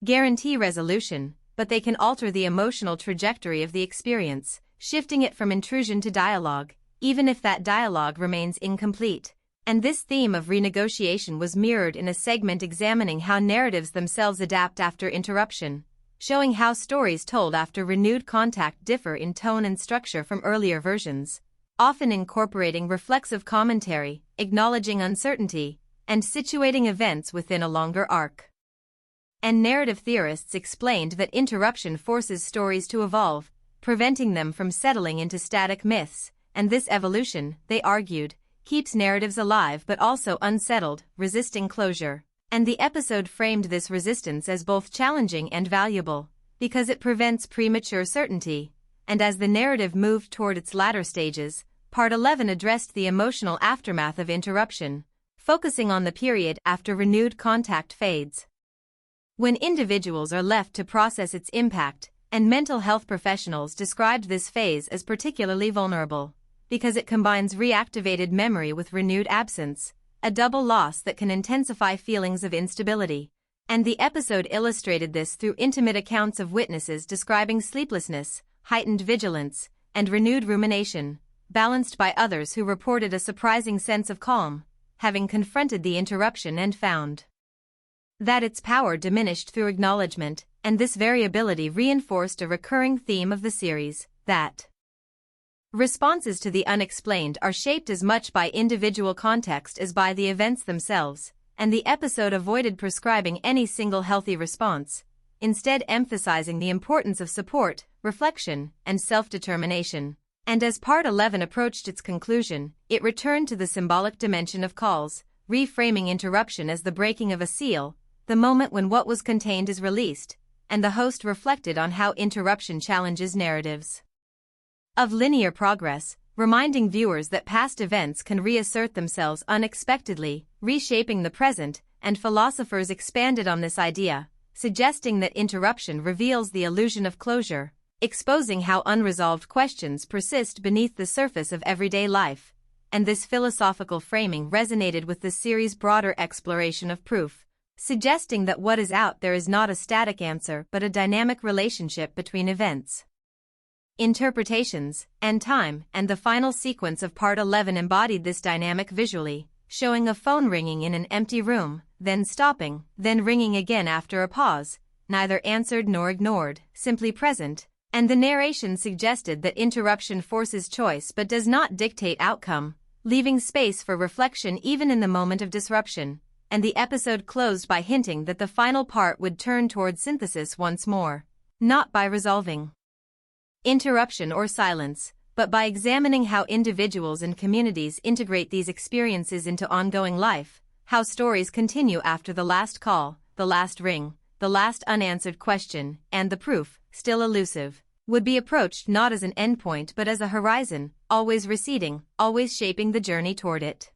guarantee resolution, but they can alter the emotional trajectory of the experience, shifting it from intrusion to dialogue, even if that dialogue remains incomplete. And this theme of renegotiation was mirrored in a segment examining how narratives themselves adapt after interruption, showing how stories told after renewed contact differ in tone and structure from earlier versions, often incorporating reflexive commentary, acknowledging uncertainty, and situating events within a longer arc. And narrative theorists explained that interruption forces stories to evolve, preventing them from settling into static myths, and this evolution, they argued, keeps narratives alive but also unsettled, resisting closure. And the episode framed this resistance as both challenging and valuable, because it prevents premature certainty, and as the narrative moved toward its latter stages, Part 11 addressed the emotional aftermath of interruption, focusing on the period after renewed contact fades, when individuals are left to process its impact, and mental health professionals described this phase as particularly vulnerable, because it combines reactivated memory with renewed absence, a double loss that can intensify feelings of instability. And the episode illustrated this through intimate accounts of witnesses describing sleeplessness, heightened vigilance, and renewed rumination, balanced by others who reported a surprising sense of calm, having confronted the interruption and found that its power diminished through acknowledgement, and this variability reinforced a recurring theme of the series, that responses to the unexplained are shaped as much by individual context as by the events themselves, and the episode avoided prescribing any single healthy response, instead emphasizing the importance of support, reflection, and self-determination. And as Part 11 approached its conclusion, it returned to the symbolic dimension of calls, reframing interruption as the breaking of a seal, the moment when what was contained is released, and the host reflected on how interruption challenges narratives of linear progress, reminding viewers that past events can reassert themselves unexpectedly, reshaping the present, and philosophers expanded on this idea, suggesting that interruption reveals the illusion of closure, exposing how unresolved questions persist beneath the surface of everyday life. And this philosophical framing resonated with the series' broader exploration of proof, suggesting that what is out there is not a static answer but a dynamic relationship between events, interpretations, and time. And the final sequence of Part 11 embodied this dynamic visually, showing a phone ringing in an empty room, then stopping, then ringing again after a pause, neither answered nor ignored, simply present. And the narration suggested that interruption forces choice but does not dictate outcome, leaving space for reflection even in the moment of disruption. And the episode closed by hinting that the final part would turn toward synthesis once more, not by resolving interruption or silence, but by examining how individuals and communities integrate these experiences into ongoing life, how stories continue after the last call, the last ring, the last unanswered question, and the proof, still elusive, would be approached not as an endpoint but as a horizon, always receding, always shaping the journey toward it.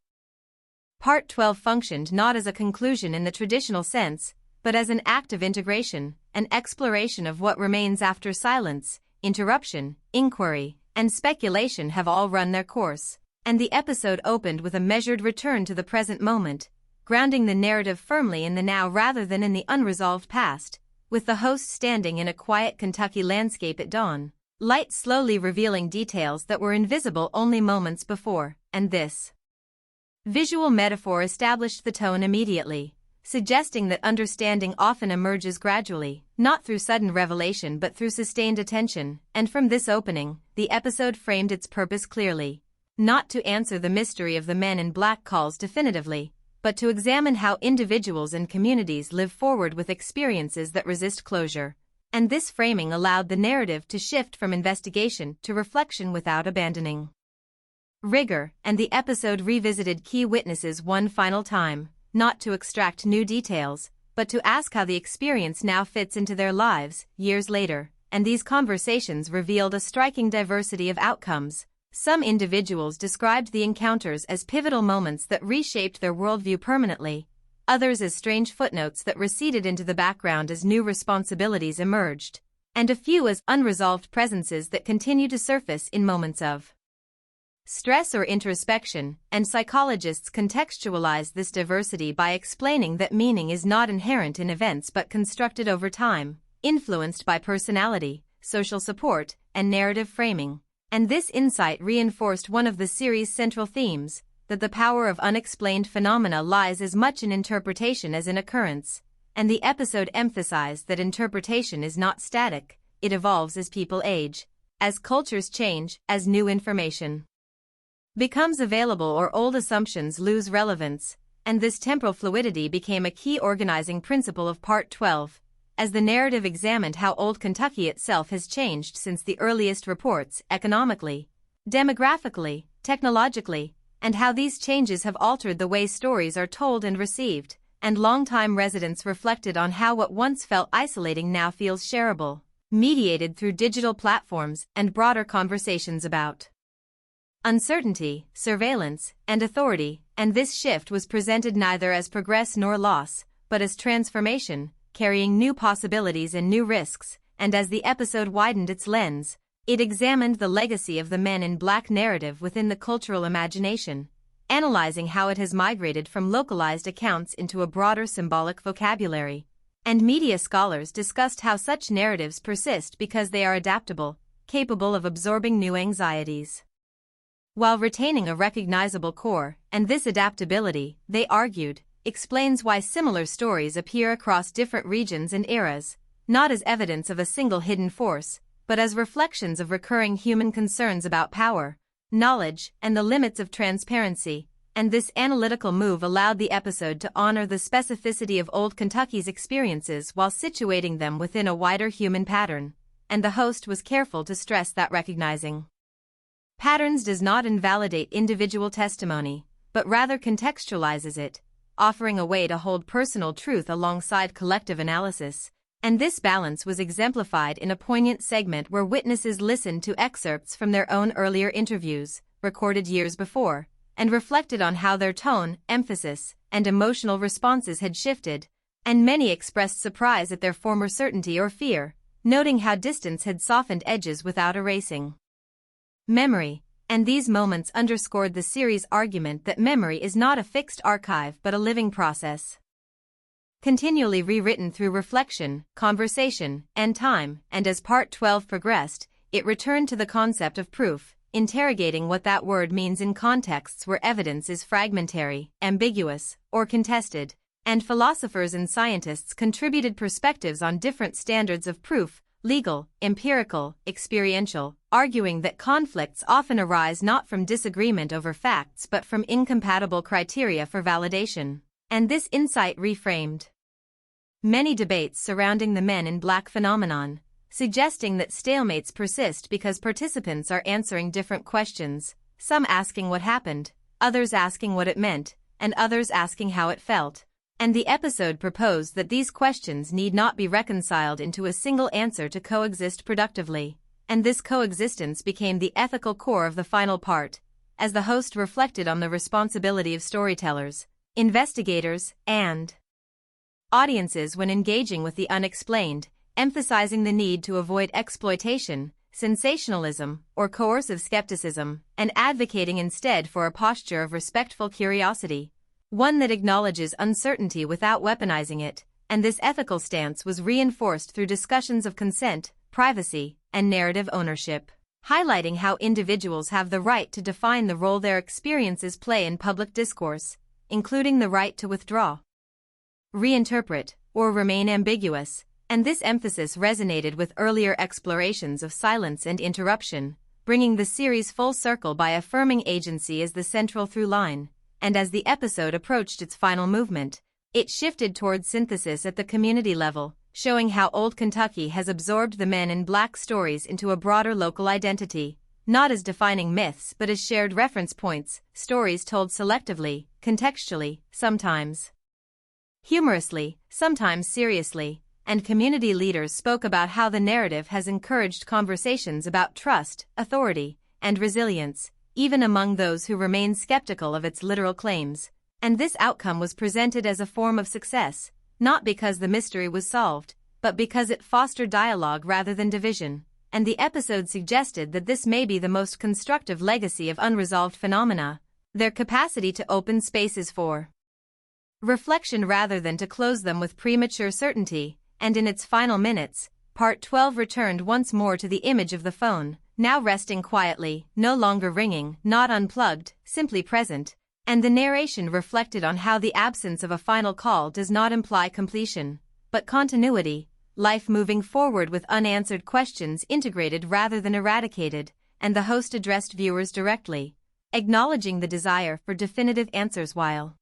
Part 12 functioned not as a conclusion in the traditional sense, but as an act of integration, an exploration of what remains after silence, interruption, inquiry, and speculation have all run their course. And the episode opened with a measured return to the present moment, grounding the narrative firmly in the now rather than in the unresolved past, with the host standing in a quiet Kentucky landscape at dawn, light slowly revealing details that were invisible only moments before. And this visual metaphor established the tone immediately, suggesting that understanding often emerges gradually, not through sudden revelation but through sustained attention. And from this opening, the episode framed its purpose clearly, not to answer the mystery of the men in black calls definitively, but to examine how individuals and communities live forward with experiences that resist closure. And this framing allowed the narrative to shift from investigation to reflection without abandoning rigor. And the episode revisited key witnesses one final time, not to extract new details, but to ask how the experience now fits into their lives, years later. And these conversations revealed a striking diversity of outcomes. Some individuals described the encounters as pivotal moments that reshaped their worldview permanently, others as strange footnotes that receded into the background as new responsibilities emerged, and a few as unresolved presences that continue to surface in moments of stress or introspection. And psychologists contextualize this diversity by explaining that meaning is not inherent in events but constructed over time, influenced by personality, social support, and narrative framing. And this insight reinforced one of the series' central themes, that the power of unexplained phenomena lies as much in interpretation as in occurrence. And the episode emphasized that interpretation is not static, it evolves as people age, as cultures change, as new information becomes available or old assumptions lose relevance. And this temporal fluidity became a key organizing principle of Part 12, as the narrative examined how old Kentucky itself has changed since the earliest reports, economically, demographically, technologically, and how these changes have altered the way stories are told and received. And longtime residents reflected on how what once felt isolating now feels shareable, mediated through digital platforms and broader conversations about uncertainty, surveillance, and authority. And this shift was presented neither as progress nor loss, but as transformation, carrying new possibilities and new risks. And as the episode widened its lens, it examined the legacy of the men in black narrative within the cultural imagination, analyzing how it has migrated from localized accounts into a broader symbolic vocabulary. And media scholars discussed how such narratives persist because they are adaptable, capable of absorbing new anxieties, while retaining a recognizable core, and this adaptability, they argued, explains why similar stories appear across different regions and eras, not as evidence of a single hidden force, but as reflections of recurring human concerns about power, knowledge, and the limits of transparency. And this analytical move allowed the episode to honor the specificity of Old Kentucky's experiences while situating them within a wider human pattern, and the host was careful to stress that recognizing patterns does not invalidate individual testimony, but rather contextualizes it, offering a way to hold personal truth alongside collective analysis. And this balance was exemplified in a poignant segment where witnesses listened to excerpts from their own earlier interviews, recorded years before, and reflected on how their tone, emphasis, and emotional responses had shifted, and many expressed surprise at their former certainty or fear, noting how distance had softened edges without erasing memory. And these moments underscored the series' argument that memory is not a fixed archive but a living process, continually rewritten through reflection, conversation, and time. And as Part 12 progressed, it returned to the concept of proof, interrogating what that word means in contexts where evidence is fragmentary, ambiguous, or contested, and philosophers and scientists contributed perspectives on different standards of proof, legal, empirical, experiential, arguing that conflicts often arise not from disagreement over facts but from incompatible criteria for validation. And this insight reframed many debates surrounding the Men in Black phenomenon, suggesting that stalemates persist because participants are answering different questions, some asking what happened, others asking what it meant, and others asking how it felt. And the episode proposed that these questions need not be reconciled into a single answer to coexist productively, and this coexistence became the ethical core of the final part, as the host reflected on the responsibility of storytellers, investigators, and audiences when engaging with the unexplained, emphasizing the need to avoid exploitation, sensationalism, or coercive skepticism, and advocating instead for a posture of respectful curiosity, one that acknowledges uncertainty without weaponizing it. And this ethical stance was reinforced through discussions of consent, privacy, and narrative ownership, highlighting how individuals have the right to define the role their experiences play in public discourse, including the right to withdraw, reinterpret, or remain ambiguous. And this emphasis resonated with earlier explorations of silence and interruption, bringing the series full circle by affirming agency as the central through line. And as the episode approached its final movement, it shifted towards synthesis at the community level, showing how Old Kentucky has absorbed the Men in Black stories into a broader local identity, not as defining myths but as shared reference points, stories told selectively, contextually, sometimes humorously, sometimes seriously. And community leaders spoke about how the narrative has encouraged conversations about trust, authority, and resilience, even among those who remain skeptical of its literal claims. And this outcome was presented as a form of success, not because the mystery was solved, but because it fostered dialogue rather than division. And the episode suggested that this may be the most constructive legacy of unresolved phenomena, their capacity to open spaces for reflection rather than to close them with premature certainty. And in its final minutes, Part 12 returned once more to the image of the phone, now resting quietly, no longer ringing, not unplugged, simply present, and the narration reflected on how the absence of a final call does not imply completion, but continuity, life moving forward with unanswered questions integrated rather than eradicated. And the host addressed viewers directly, acknowledging the desire for definitive answers while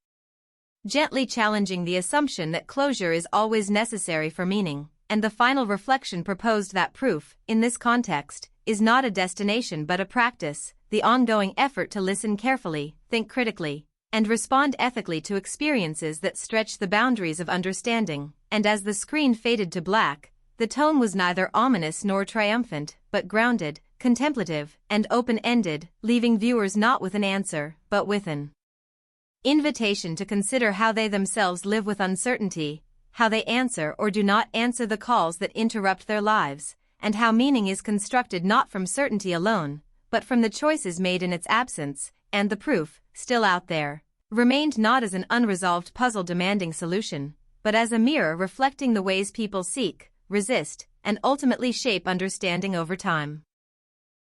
gently challenging the assumption that closure is always necessary for meaning. And the final reflection proposed that proof, in this context, is not a destination but a practice, the ongoing effort to listen carefully, think critically, and respond ethically to experiences that stretch the boundaries of understanding. And as the screen faded to black, the tone was neither ominous nor triumphant, but grounded, contemplative, and open-ended, leaving viewers not with an answer, but with an invitation to consider how they themselves live with uncertainty, how they answer or do not answer the calls that interrupt their lives, and how meaning is constructed not from certainty alone, but from the choices made in its absence. And the proof, still out there, remained not as an unresolved puzzle demanding solution, but as a mirror reflecting the ways people seek, resist, and ultimately shape understanding over time.